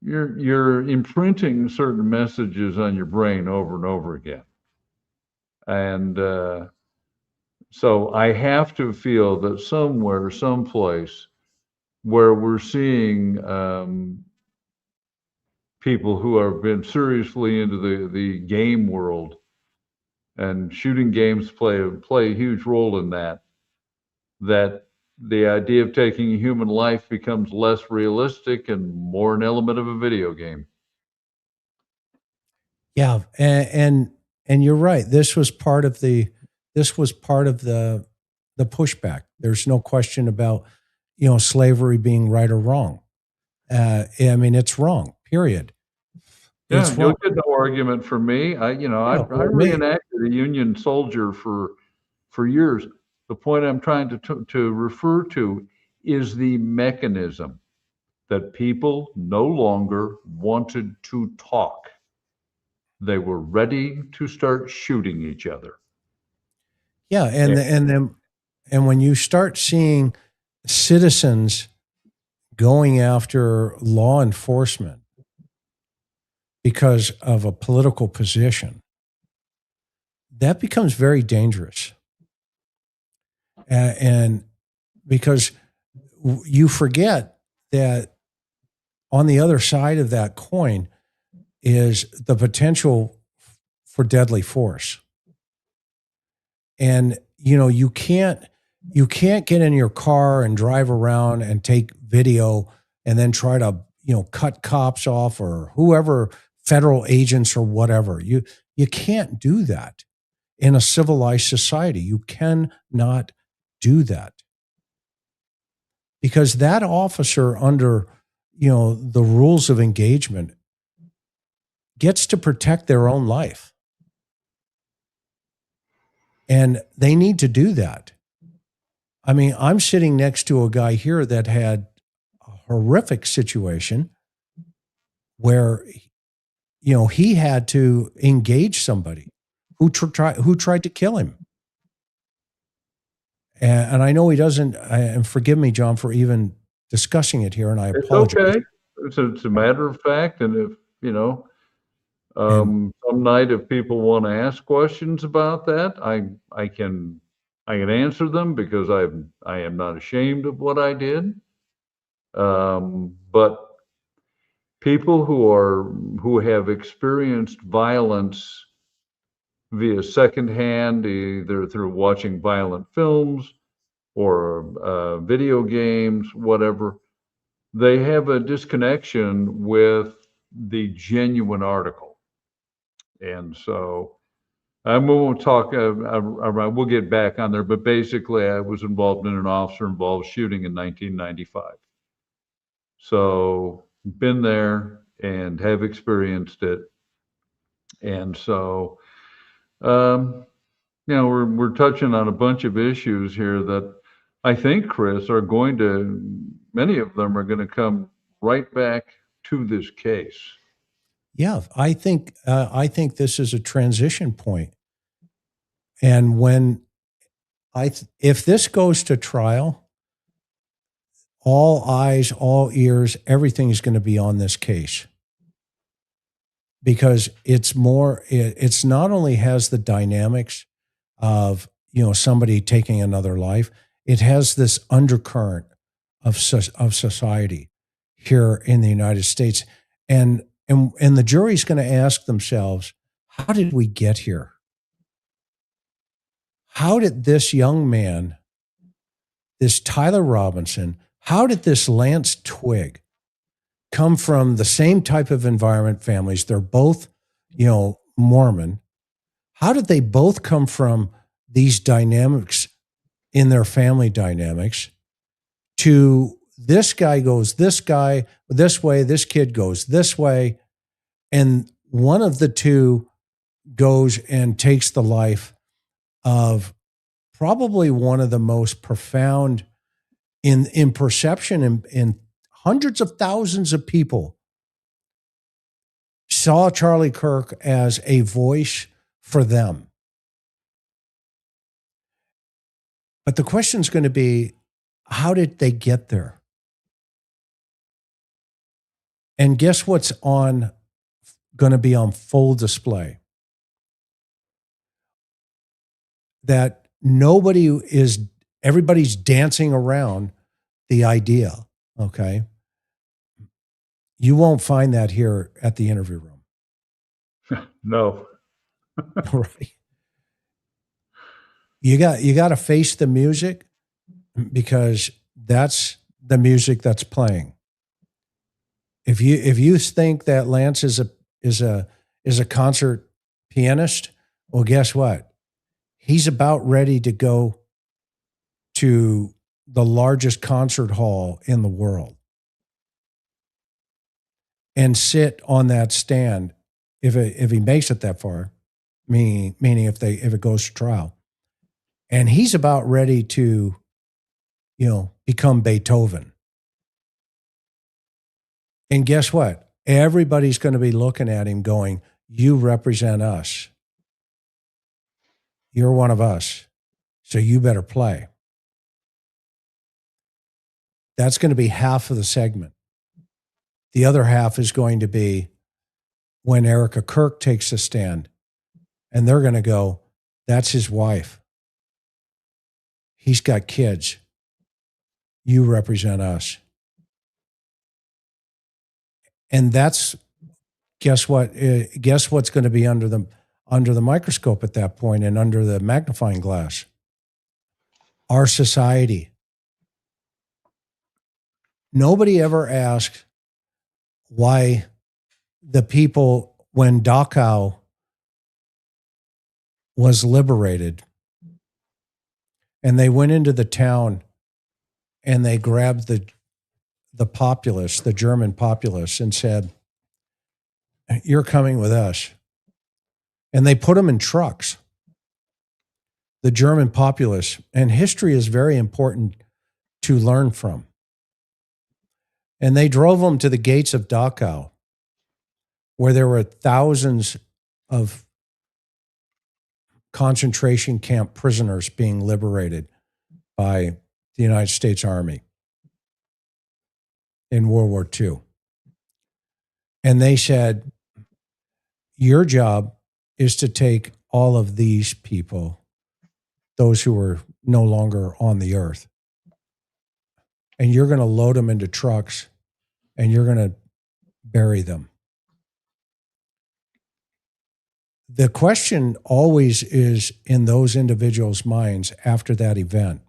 you're imprinting certain messages on your brain over and over again. And so I have to feel that somewhere, someplace where we're seeing people who have been seriously into the game world, and shooting games play a huge role in that the idea of taking a human life becomes less realistic and more an element of a video game. Yeah, and you're right. This was part of the pushback. There's no question about slavery being right or wrong. I mean, it's wrong. Period. Yeah, you'll get no argument from me. I reenacted a Union soldier for years. The point I'm trying to refer to is the mechanism that people no longer wanted to talk. They were ready to start shooting each other. Yeah, and when you start seeing citizens going after law enforcement because of a political position, that becomes very dangerous. And because you forget that on the other side of that coin is the potential for deadly force. And you can't get in your car and drive around and take video and then try to cut cops off or whoever, federal agents or whatever. You can't do that in a civilized society. You cannot do that, because that officer, under the rules of engagement, gets to protect their own life, and they need to do that. I mean, I'm sitting next to a guy here that had a horrific situation where he had to engage somebody who tried to kill him. And I know he doesn't, and forgive me, John, for even discussing it here, and I apologize. It's okay. It's a matter of fact, and if, some night if people want to ask questions about that, I can answer them, because I am not ashamed of what I did. But people who have experienced violence via secondhand, either through watching violent films or video games, whatever, they have a disconnection with the genuine article. And so I won't talk, we'll get back on there, but basically I was involved in an officer-involved shooting in 1995. So been there and have experienced it. And so, we're touching on a bunch of issues here that I think, Chris, many of them are going to come right back to this case. Yeah, I think this is a transition point. And when if this goes to trial, all eyes, all ears, everything is going to be on this case, because it's not only has the dynamics of somebody taking another life, it has this undercurrent of society here in the United States, and the jury's going to ask themselves, how did we get here? How did this young man, this Tyler Robinson, how did this Lance Twiggs come from the same type of environment, families? They're both, Mormon. How did they both come from these dynamics in their family dynamics to this guy goes this way, this kid goes this way. And one of the two goes and takes the life of probably one of the most profound in perception in hundreds of thousands of people saw Charlie Kirk as a voice for them. But the question's going to be, how did they get there? And guess what's going to be on full display? That everybody's dancing around the idea, okay? You won't find that here at the interview room. No. Right. You got to face the music, because that's the music that's playing. If you think that Lance is a concert pianist, well, guess what? He's about ready to go to the largest concert hall in the world and sit on that stand if he makes it that far, meaning if it goes to trial. And he's about ready to, become Beethoven. And guess what? Everybody's going to be looking at him going, you represent us. You're one of us. So you better play. That's going to be half of the segment. The other half is going to be when Erica Kirk takes a stand, and they're going to go, that's his wife. He's got kids. You represent us. And guess what? Guess what's going to be under the microscope at that point and under the magnifying glass? Our society. Nobody ever asked why the people, when Dachau was liberated and they went into the town and they grabbed the populace, the German populace, and said, you're coming with us. And they put them in trucks. The German populace, and history is very important to learn from. And they drove them to the gates of Dachau, where there were thousands of concentration camp prisoners being liberated by the United States Army in World War II. And they said, your job is to take all of these people, those who are no longer on the earth, and you're going to load them into trucks and you're going to bury them. The question always is in those individuals' minds after that event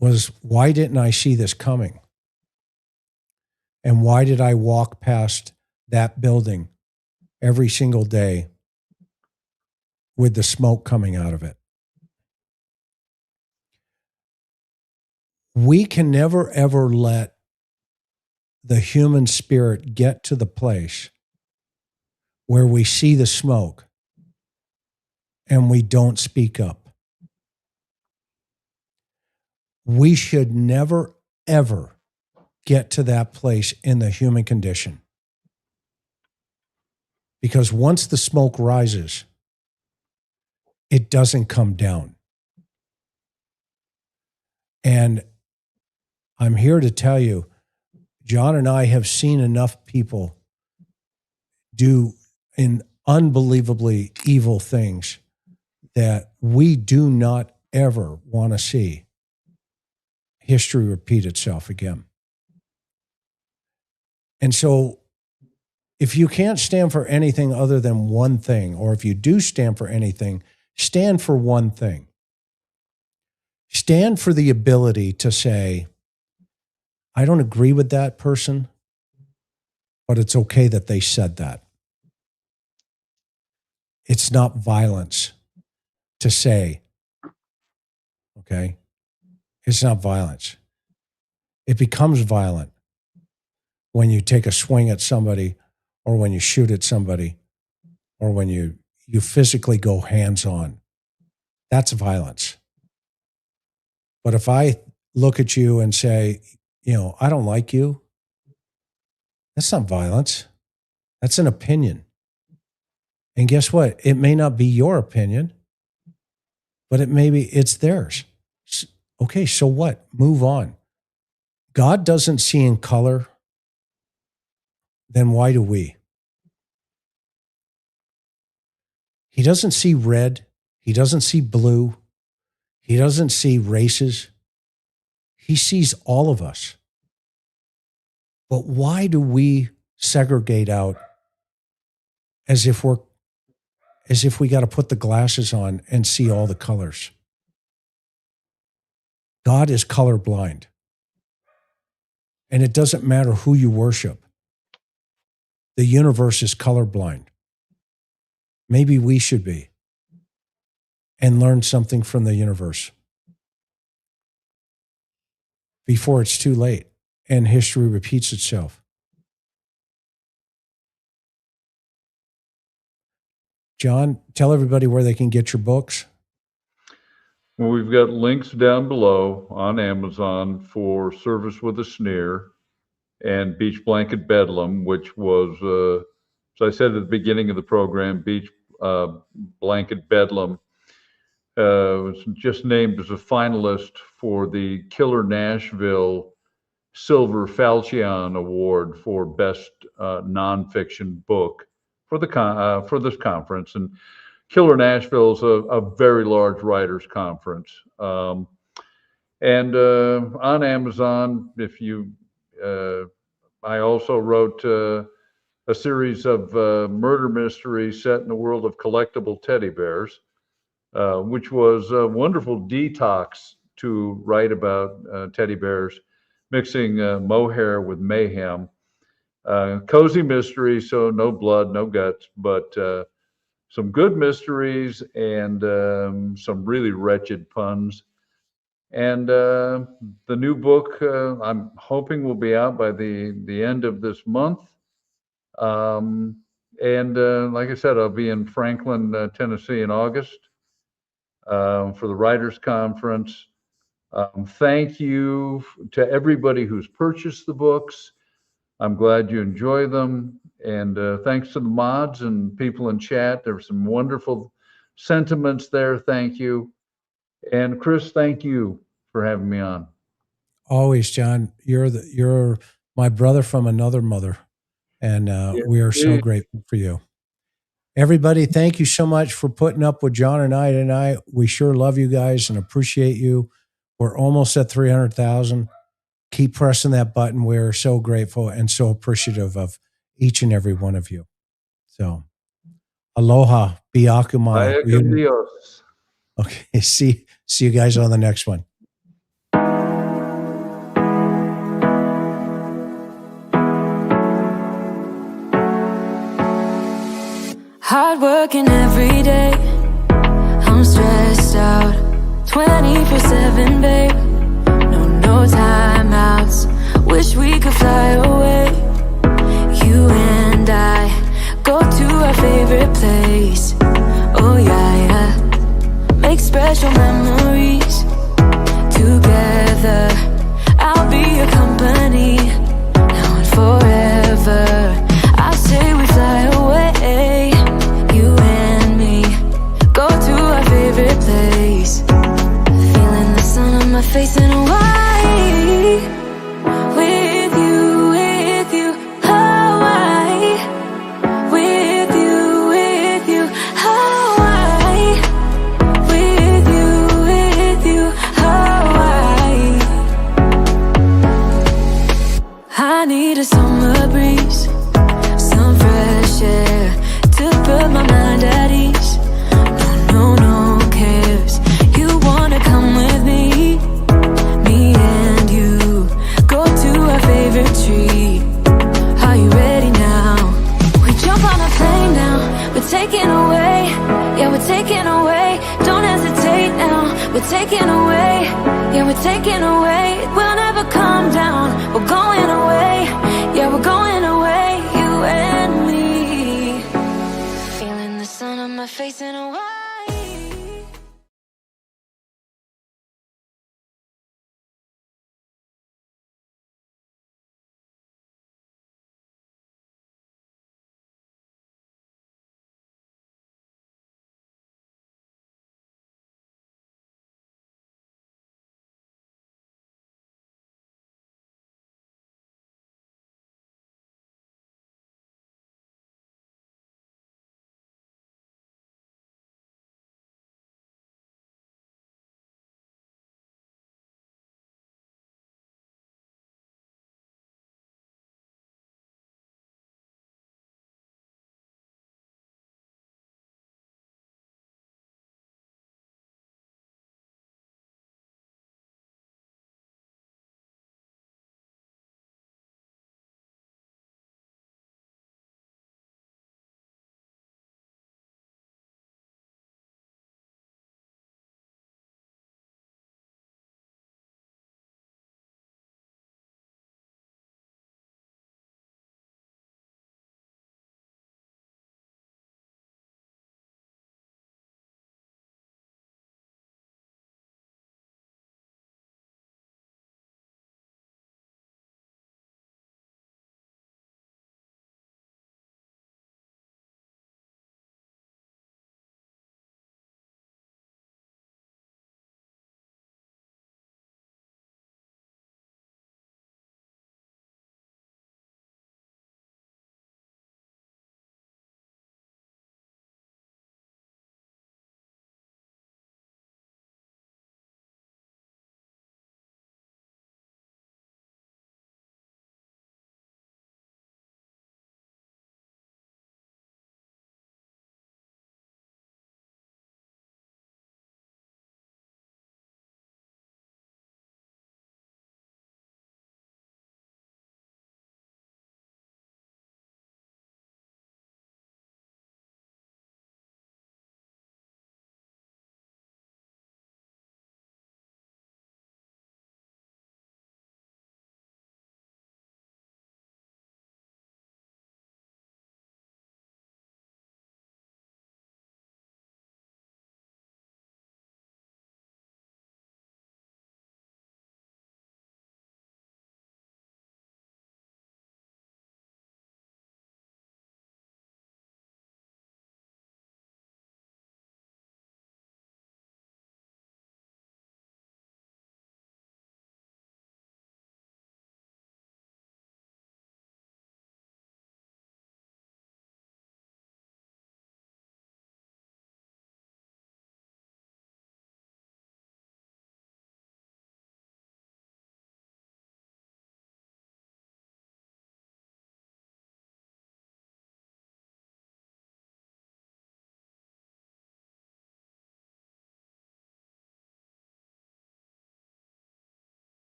was, why didn't I see this coming? And why did I walk past that building every single day with the smoke coming out of it? We can never, ever let the human spirit get to the place where we see the smoke and we don't speak up. We should never, ever get to that place in the human condition. Because once the smoke rises, it doesn't come down. And I'm here to tell you, John and I have seen enough people do unbelievably evil things that we do not ever want to see history repeat itself again. And so if you can't stand for anything other than one thing, or if you do stand for anything, stand for one thing. Stand for the ability to say, I don't agree with that person, but it's okay that they said that. It's not violence to say, okay? It's not violence. It becomes violent when you take a swing at somebody, or when you shoot at somebody, or when you physically go hands-on. That's violence. But if I look at you and say, I don't like you, that's not violence. That's an opinion. And guess what? It may not be your opinion, but it's theirs. Okay, so what? Move on. God doesn't see in color, then why do we? He doesn't see red. He doesn't see blue. He doesn't see races. He sees all of us. But why do we segregate out as if we got to put the glasses on and see all the colors? God is colorblind. And it doesn't matter who you worship. The universe is colorblind. Maybe we should be, and learn something from the universe before it's too late and history repeats itself. John, tell everybody where they can get your books. Well, we've got links down below on Amazon for Service with a Sneer and Beach Blanket Bedlam, which was, as I said at the beginning of the program, Beach Blanket Bedlam was just named as a finalist for the Killer Nashville Silver Falchion Award for Best Nonfiction Book for this conference. And Killer Nashville is a very large writers conference. And on Amazon, I also wrote a series of murder mysteries set in the world of collectible teddy bears, which was a wonderful detox to write about teddy bears, mixing mohair with mayhem. Cozy mystery, so no blood, no guts, but some good mysteries and some really wretched puns. And the new book, I'm hoping will be out by the end of this month. Like I said, I'll be in Franklin, Tennessee in August for the Writers Conference. Thank you to everybody who's purchased the books. I'm glad you enjoy them. And thanks to the mods and people in chat. There were some wonderful sentiments there. Thank you. And Chris, thank you for having me on. Always, John. You're my brother from another mother. And we are so grateful for you. Everybody, thank you so much for putting up with John and I tonight. We sure love you guys and appreciate you. We're almost at 300,000. Keep pressing that button. We're so grateful and so appreciative of each and every one of you. So, aloha, biakumai. Okay, see you guys on the next one. Hard working every day, I'm stressed out 24/7, babe. No timeouts, wish we could fly away. You and I go to our favorite place. Oh yeah, make special memories together. I'll be your company now and forever. I say we fly away. You and me go to our favorite place. Feeling the sun on my face in Hawaii. With you, Hawaii. With you, Hawaii. With you, Hawaii. I need a summer breeze, some fresh air to put my mind at ease. No cares. You wanna come with me? Me and you go to our favorite tree. Are you ready now? We jump on a plane now. We're taking away. Yeah, we're taking away. Don't hesitate now. We're taking away. Yeah, we're taking away. We'll never never come down. We're going away, yeah, we're going away, you and me. Feeling the sun on my face in a way.